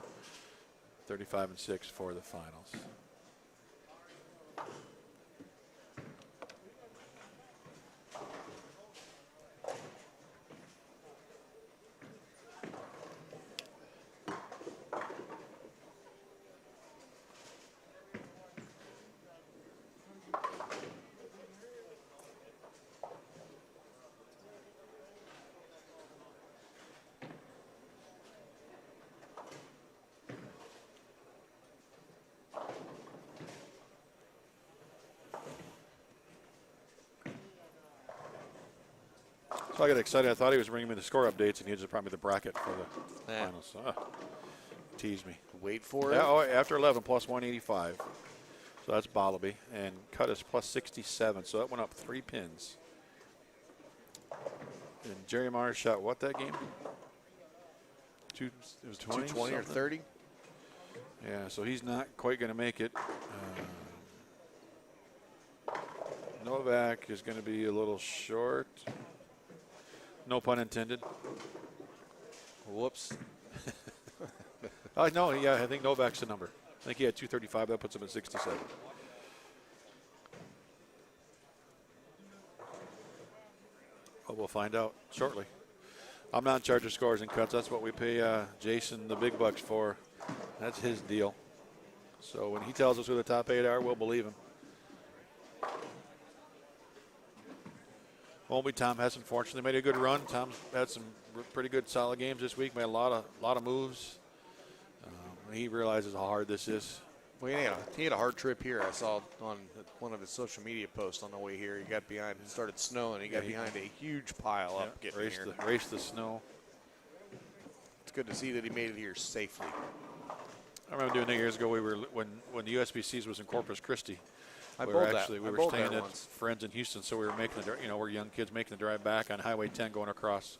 35 and 6 for the finals. So I got excited. I thought he was bringing me the score updates, and he just brought me the bracket for the finals. So, teased me. Wait for it. Yeah, oh, after 11, plus 185. So that's Balabi. And cut is plus 67. So that went up 3 pins. And Jerry Mars shot what that game? It was 220 or 30? Yeah, so he's not quite going to make it. Novak is going to be a little short. No pun intended. Whoops. No, yeah, I think Novak's the number. I think he had 235. That puts him at 67. Well, we'll find out shortly. I'm not in charge of scores and cuts. That's what we pay Jason the big bucks for. That's his deal. So when he tells us who the top 8 are, we'll believe him. Won't be Tom Hess, unfortunately. Made a good run. Tom's had some pretty good, solid games this week. Made a lot of moves. He realizes how hard this is. Well, he had a hard trip here. I saw on one of his social media posts on the way here. He got behind. It started snowing. He got behind a huge pile up getting here. Raced the snow. It's good to see that he made it here safely. I remember doing that years ago. We were when the USBCs was in Corpus Christi. We were staying at friends in Houston, so we were making we're young kids making the drive back on Highway 10 going across.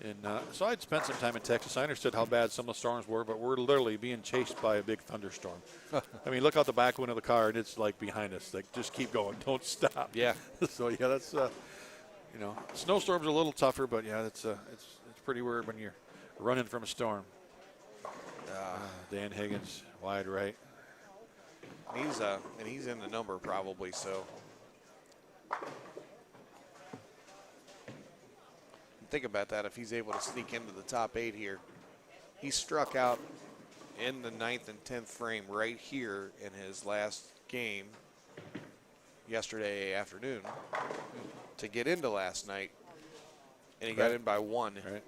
And so I'd spent some time in Texas. I understood how bad some of the storms were, but we're literally being chased by a big thunderstorm. I mean, look out the back window of the car, and it's like behind us. Like, just keep going. Don't stop. Yeah. So, yeah, that's, snowstorms are a little tougher, but, yeah, it's pretty weird when you're running from a storm. Dan Higgins, wide right. He's in the number probably, so. Think about that. If he's able to sneak into the top 8 here, he struck out in the 9th and 10th frame right here in his last game yesterday afternoon to get into last night, and he got in by 1. Right.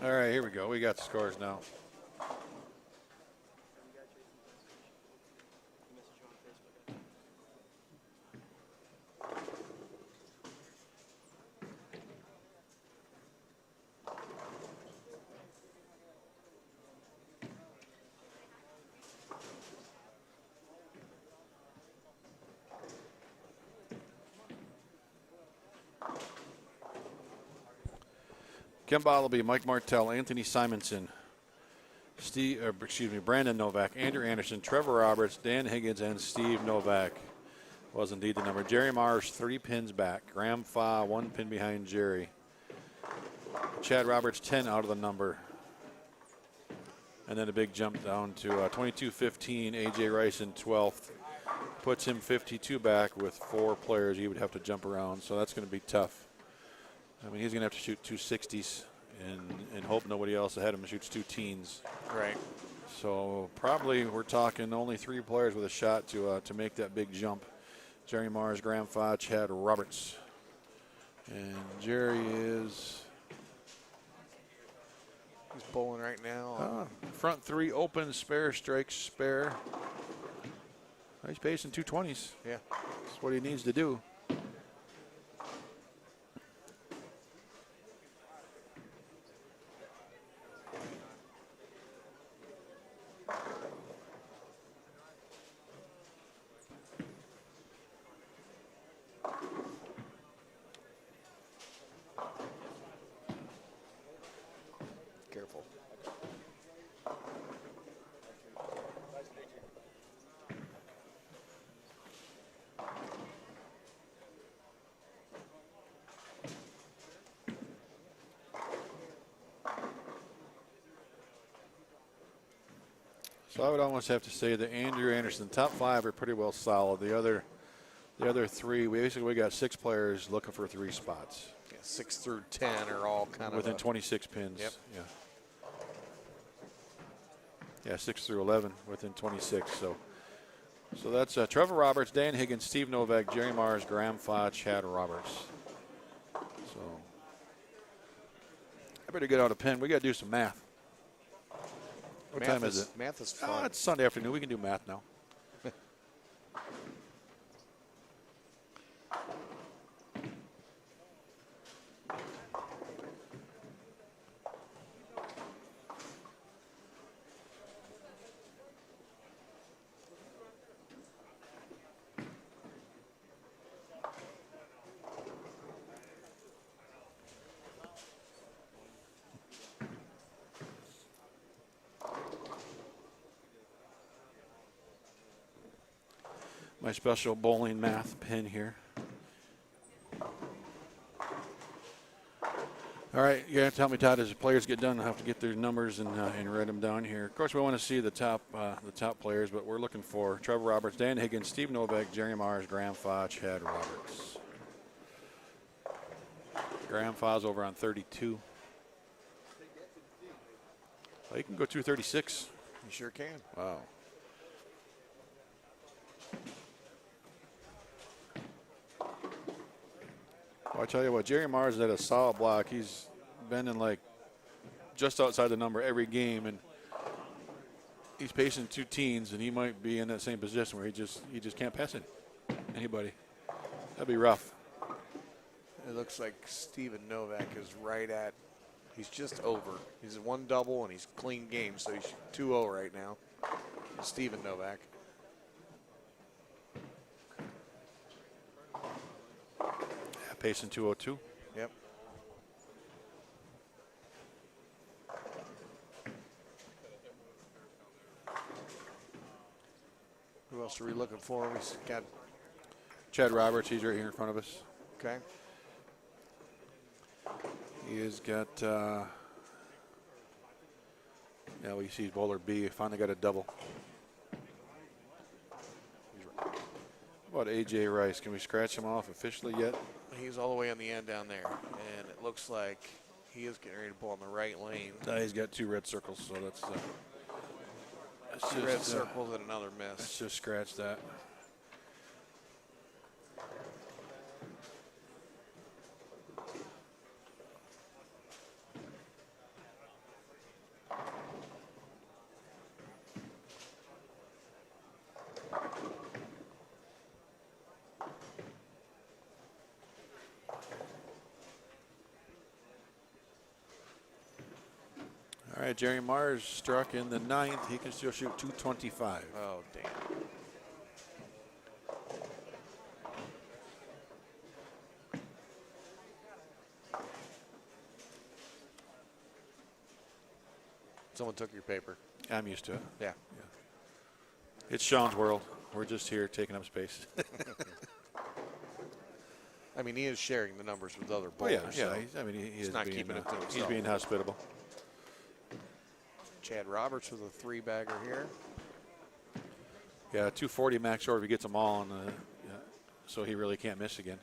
All right, here we go. We got the scores now. Ken Balabi, Mike Martell, Anthony Simonson, Brandon Novak, Andrew Anderson, Trevor Roberts, Dan Higgins, and Steve Novak was indeed the number. Jerry Marsh, 3 pins back. Graham Fa, 1 pin behind Jerry. Chad Roberts, 10 out of the number. And then a big jump down to 22-15. A.J. Rice in 12th. Puts him 52 back with 4 players he would have to jump around, so that's going to be tough. I mean, he's going to have to shoot 2 60s and hope nobody else ahead of him shoots 2 teens. Right. So probably we're talking only 3 players with a shot to make that big jump. Jerry Mars, Graham Fa, Chad Roberts. And Jerry is... He's bowling right now. Front 3 open, spare, strike, spare. He's pacing 220s. Yeah. That's what he needs to do. So I would almost have to say that Andrew Anderson, top 5 are pretty well solid. The other 3, we got 6 players looking for 3 spots. Yeah, 6 through 10 are all kind of within 26 pins. Yep. Yeah. Yeah, 6 through 11 within 26. So that's Trevor Roberts, Dan Higgins, Steve Novak, Jerry Mars, Graham Fa, Chad Roberts. So I better get out a pen. We got to do some math. What time is it? Math is fun. It's Sunday afternoon. We can do math now. My special bowling math pin here. All right, you gotta tell me, Todd, as the players get done, I'll have to get their numbers and write them down here. Of course, we want to see the top players, but we're looking for Trevor Roberts, Dan Higgins, Steve Novak, Jerry Mars, Graham Fa, Chad Roberts. Graham Fa's over on 32. Well, he can go 236. You sure can. Wow. Well, I tell you what, Jerry Mars had a solid block. He's been in like just outside the number every game, and he's pacing 2 teens, and he might be in that same position where he just can't pass anybody. That'd be rough. It looks like Steven Novak is he's just over. He's 1 double and he's clean game, so he's 2-0 right now. Steven Novak. Pacing 202. Yep. Who else are we looking for? We got Chad Roberts. He's right here in front of us. okay. He has got. Now we see bowler B. Finally got a double. How about AJ Rice? Can we scratch him off officially yet? He's all the way on the end down there, and it looks like he is getting ready to pull in the right lane. He's got 2 red circles, so that's 2 red circles and another miss. Let's just scratch that. All right, Jerry Mars struck in the 9th. He can still shoot 225. Oh, damn. Someone took your paper. I'm used to it. Yeah. It's Sean's world. We're just here taking up space. I mean, he is sharing the numbers with other Oh, bowlers. yeah. so He he's is not being, keeping it to he's himself. being hospitable. Chad Roberts with a 3-bagger here. Yeah, 240 max over if he gets them all, so he really can't miss again.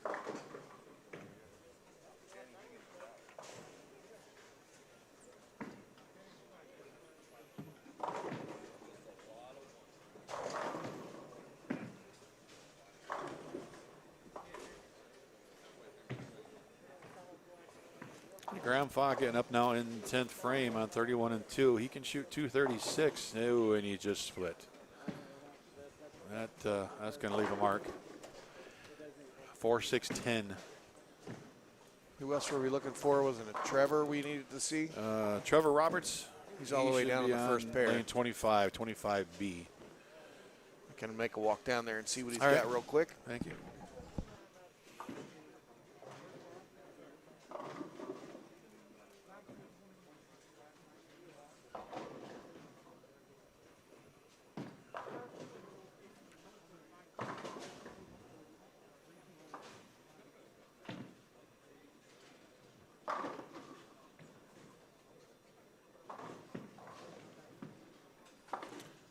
Graham Fa getting up now in 10th frame on 31 and 2. He can shoot 236. Oh, and he just split. That's going to leave a mark. 4-6-10. Who else were we looking for? Wasn't it Trevor we needed to see? Trevor Roberts. He's all the way should down on be the first pair. Lane 25, 25B. Can I make a walk down there and see what he's All right. got real quick? Thank you.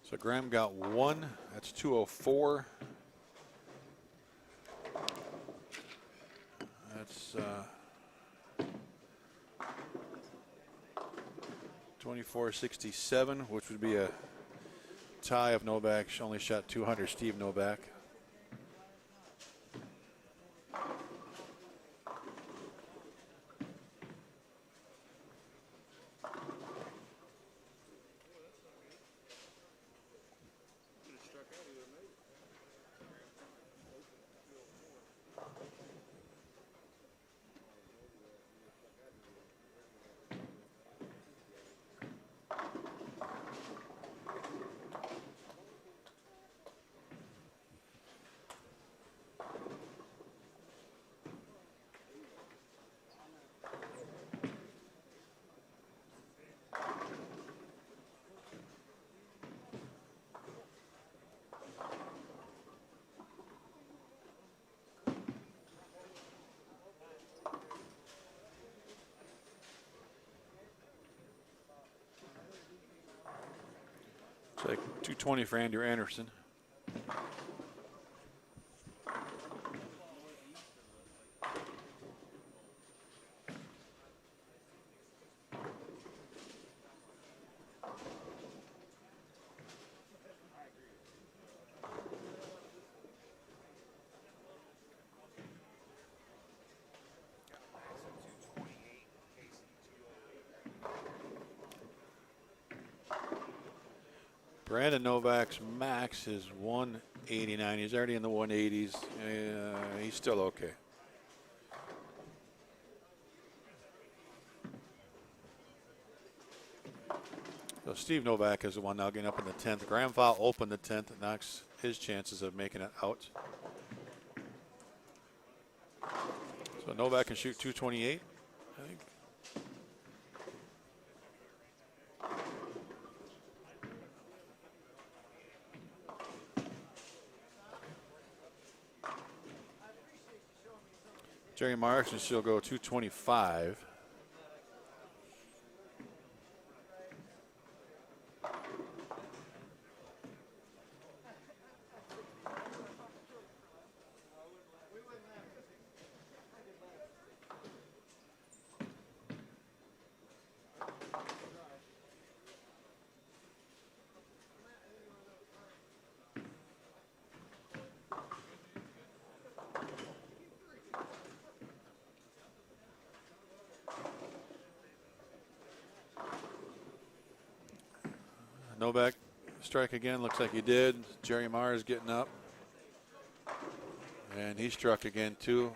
So Graham got 1. That's 204. That's 2467, which would be a tie if Novak only shot 200. Steve Novak. It's like 220 for Andrew Anderson. Brandon Novak's max is 189. He's already in the 180s. He's still okay. So Steve Novak is the one now getting up in the 10th. Graham Fowl opened the 10th. It knocks his chances of making it out. So Novak can shoot 228, I think. Jerry Marks can still go 225. Novak strike again. Looks like he did. Jerry Mars getting up. And he struck again, too.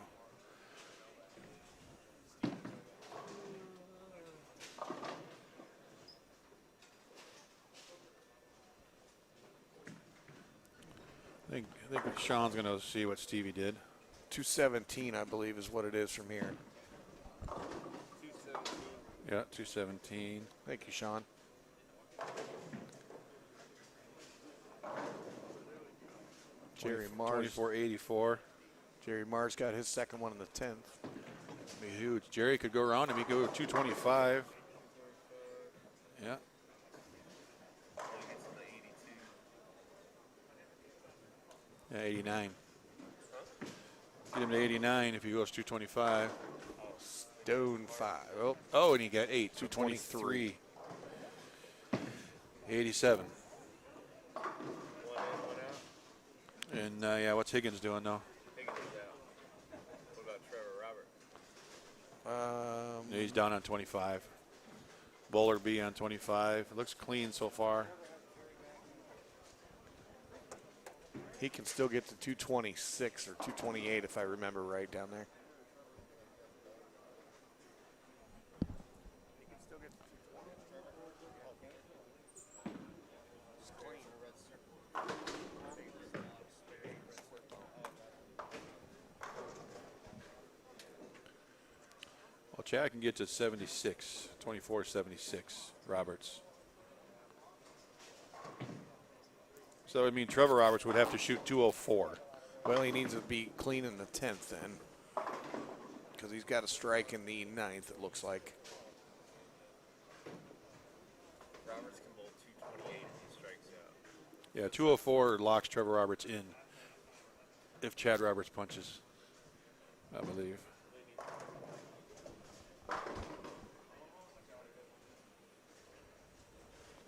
I think Sean's going to see what Stevie did. 217, I believe, is what it is from here. 217. Yeah, 217. Thank you, Sean. Jerry Mars. 2484. Jerry Mars got his second one in the 10th. Be huge. Jerry could go around him. He could go 225. Yeah. Yeah, 89. Get him to 89 if he goes 225. Stone 5. Oh, and he got 8. 223. 87. And yeah, what's Higgins doing now? Higgins is out. What about Trevor Robert? He's down on 25. Bowler B on 25. It looks clean so far. He can still get to 226 or 228 if I remember right down there. He can still get to 220. It's clean. Well, Chad can get to 76. 24-76. Roberts. So, I mean, Trevor Roberts would have to shoot 204. Well, he needs to be clean in the 10th then, because he's got a strike in the 9th, it looks like. Roberts can bowl 228 if he strikes out. Yeah, 204 locks Trevor Roberts in if Chad Roberts punches, I believe.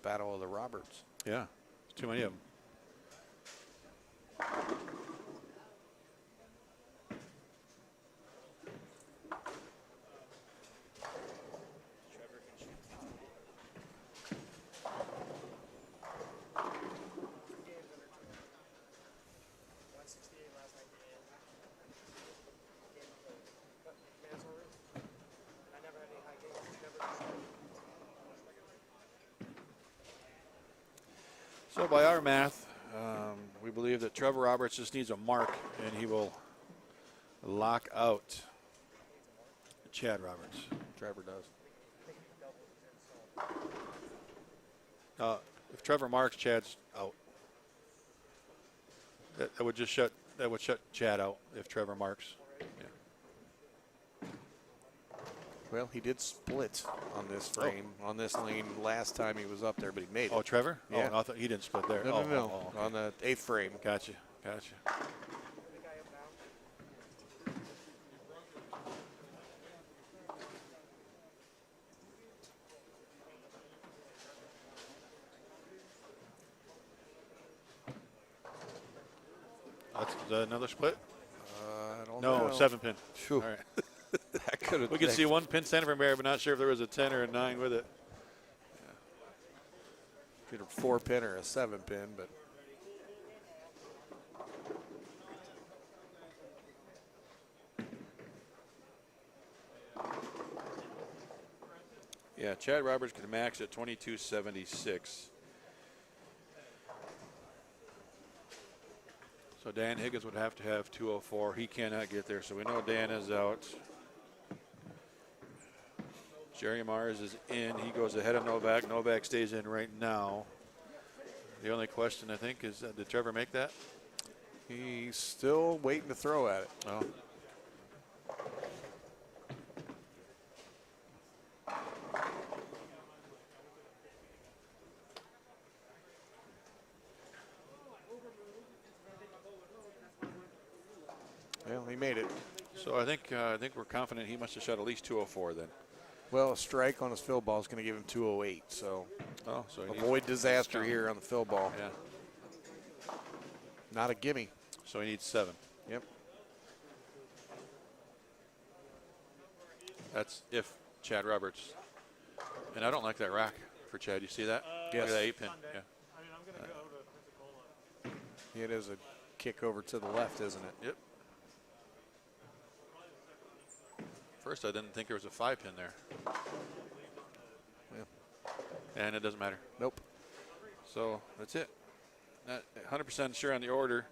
Battle of the Roberts. Yeah, there's too many of them. So by our math, we believe that Trevor Roberts just needs a mark, and he will lock out Chad Roberts. Trevor does. If Trevor marks, Chad's out. That would just shut Chad out if Trevor marks. Yeah. Well, he did split on this frame, on this lane last time he was up there, but he made it. Oh, Trevor? Yeah. Oh, no, I thought he didn't split there. No, Okay. on the 8th frame. Gotcha. Is that another split? I don't know. No, 7-pin. Phew. All right. That could have. We could see one pin center from there, but not sure if there was a 10 or a 9 with it. Either 4-pin or a 7-pin, but. Yeah, Chad Roberts could max at 22.76. So Dan Higgins would have to have 204. He cannot get there, so we know Dan is out. Jerry Mars is in. He goes ahead of Novak. Novak stays in right now. The only question, I think, is did Trevor make that? He's still waiting to throw at it. Oh. Well, he made it. So I think we're confident he must have shot at least 204 then. Well, a strike on his fill ball is going to give him 208. So, so he avoid disaster here on the fill ball. Yeah. Not a gimme. So he needs 7. Yep. That's if Chad Roberts. And I don't like that rack for Chad. You see that? Yes. Look at that 8-pin. Yeah. I mean, I'm going to go to Pensacola. It is a kick over to the left, isn't it? Yep. First, I didn't think there was a 5-pin there. Yeah. And it doesn't matter. Nope. So that's it. Not 100% sure on the order.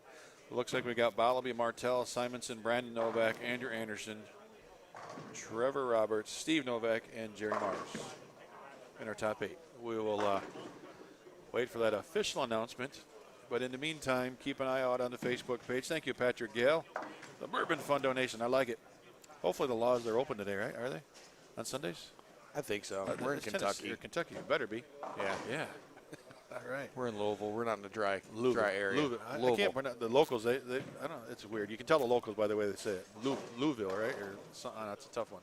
It looks like we got Balabi, Martell, Simonson, Brandon Novak, Andrew Anderson, Trevor Roberts, Steve Novak, and Jerry Mars in our top 8. We will wait for that official announcement. But in the meantime, keep an eye out on the Facebook page. Thank you, Patrick Gale. The Bourbon Fund donation. I like it. Hopefully the laws, they're open today, right? Are they? On Sundays? I think so. We're in Kentucky. You're Kentucky. You better be. Yeah. Yeah. All right. We're in Louisville. We're not in the dry area. Louisville. I can't pronounce the locals. They I don't know. It's weird. You can tell the locals by the way they say it. Louisville, right? Or something. That's a tough one.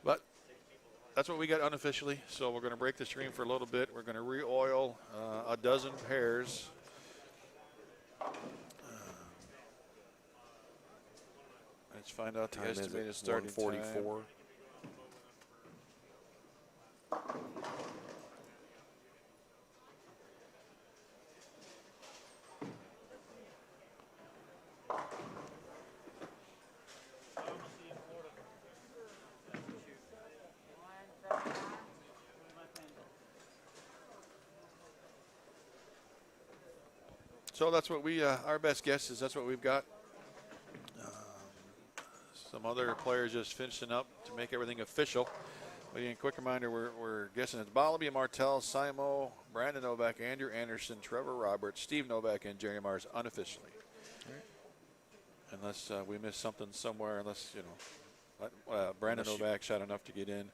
But that's what we got unofficially. So we're going to break the stream for a little bit. We're going to re-oil a dozen pairs. Let's find out the Time is estimated at starting 1:44. time. So that's what we, our best guess is that's what we've got. Some other players just finishing up to make everything official. But again, quick reminder, we're guessing it's Balabi, Martell, Simo, Brandon Novak, Andrew Anderson, Trevor Roberts, Steve Novak, and Jerry Mars unofficially. Right. Unless we missed something somewhere, unless, you know, Brandon Novak shot enough to get in.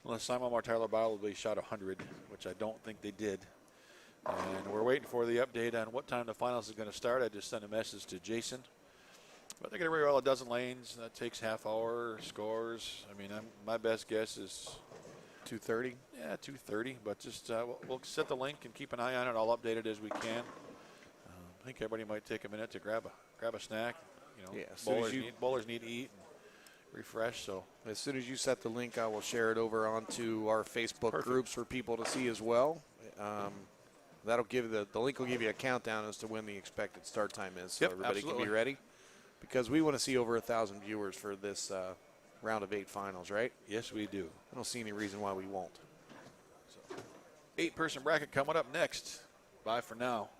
Unless Simo, Martell, or Balabi shot 100, which I don't think they did. And we're waiting for the update on what time the finals is going to start. I just sent a message to Jason. But they're going to reroll a dozen lanes. That takes half hour. Scores. I mean, my best guess is 2:30. Yeah, 2:30. But just we'll set the link and keep an eye on it. I'll update it as we can. I think everybody might take a minute to grab a snack. Yeah, as soon as bowlers need to eat and refresh. So as soon as you set the link, I will share it over onto our Facebook groups for people to see as well. That'll give the link will give you a countdown as to when the expected start time is, so everybody can be ready. Because we want to see over 1,000 viewers for this round of 8 finals, right? Yes, we do. I don't see any reason why we won't. So, 8-person bracket coming up next. Bye for now.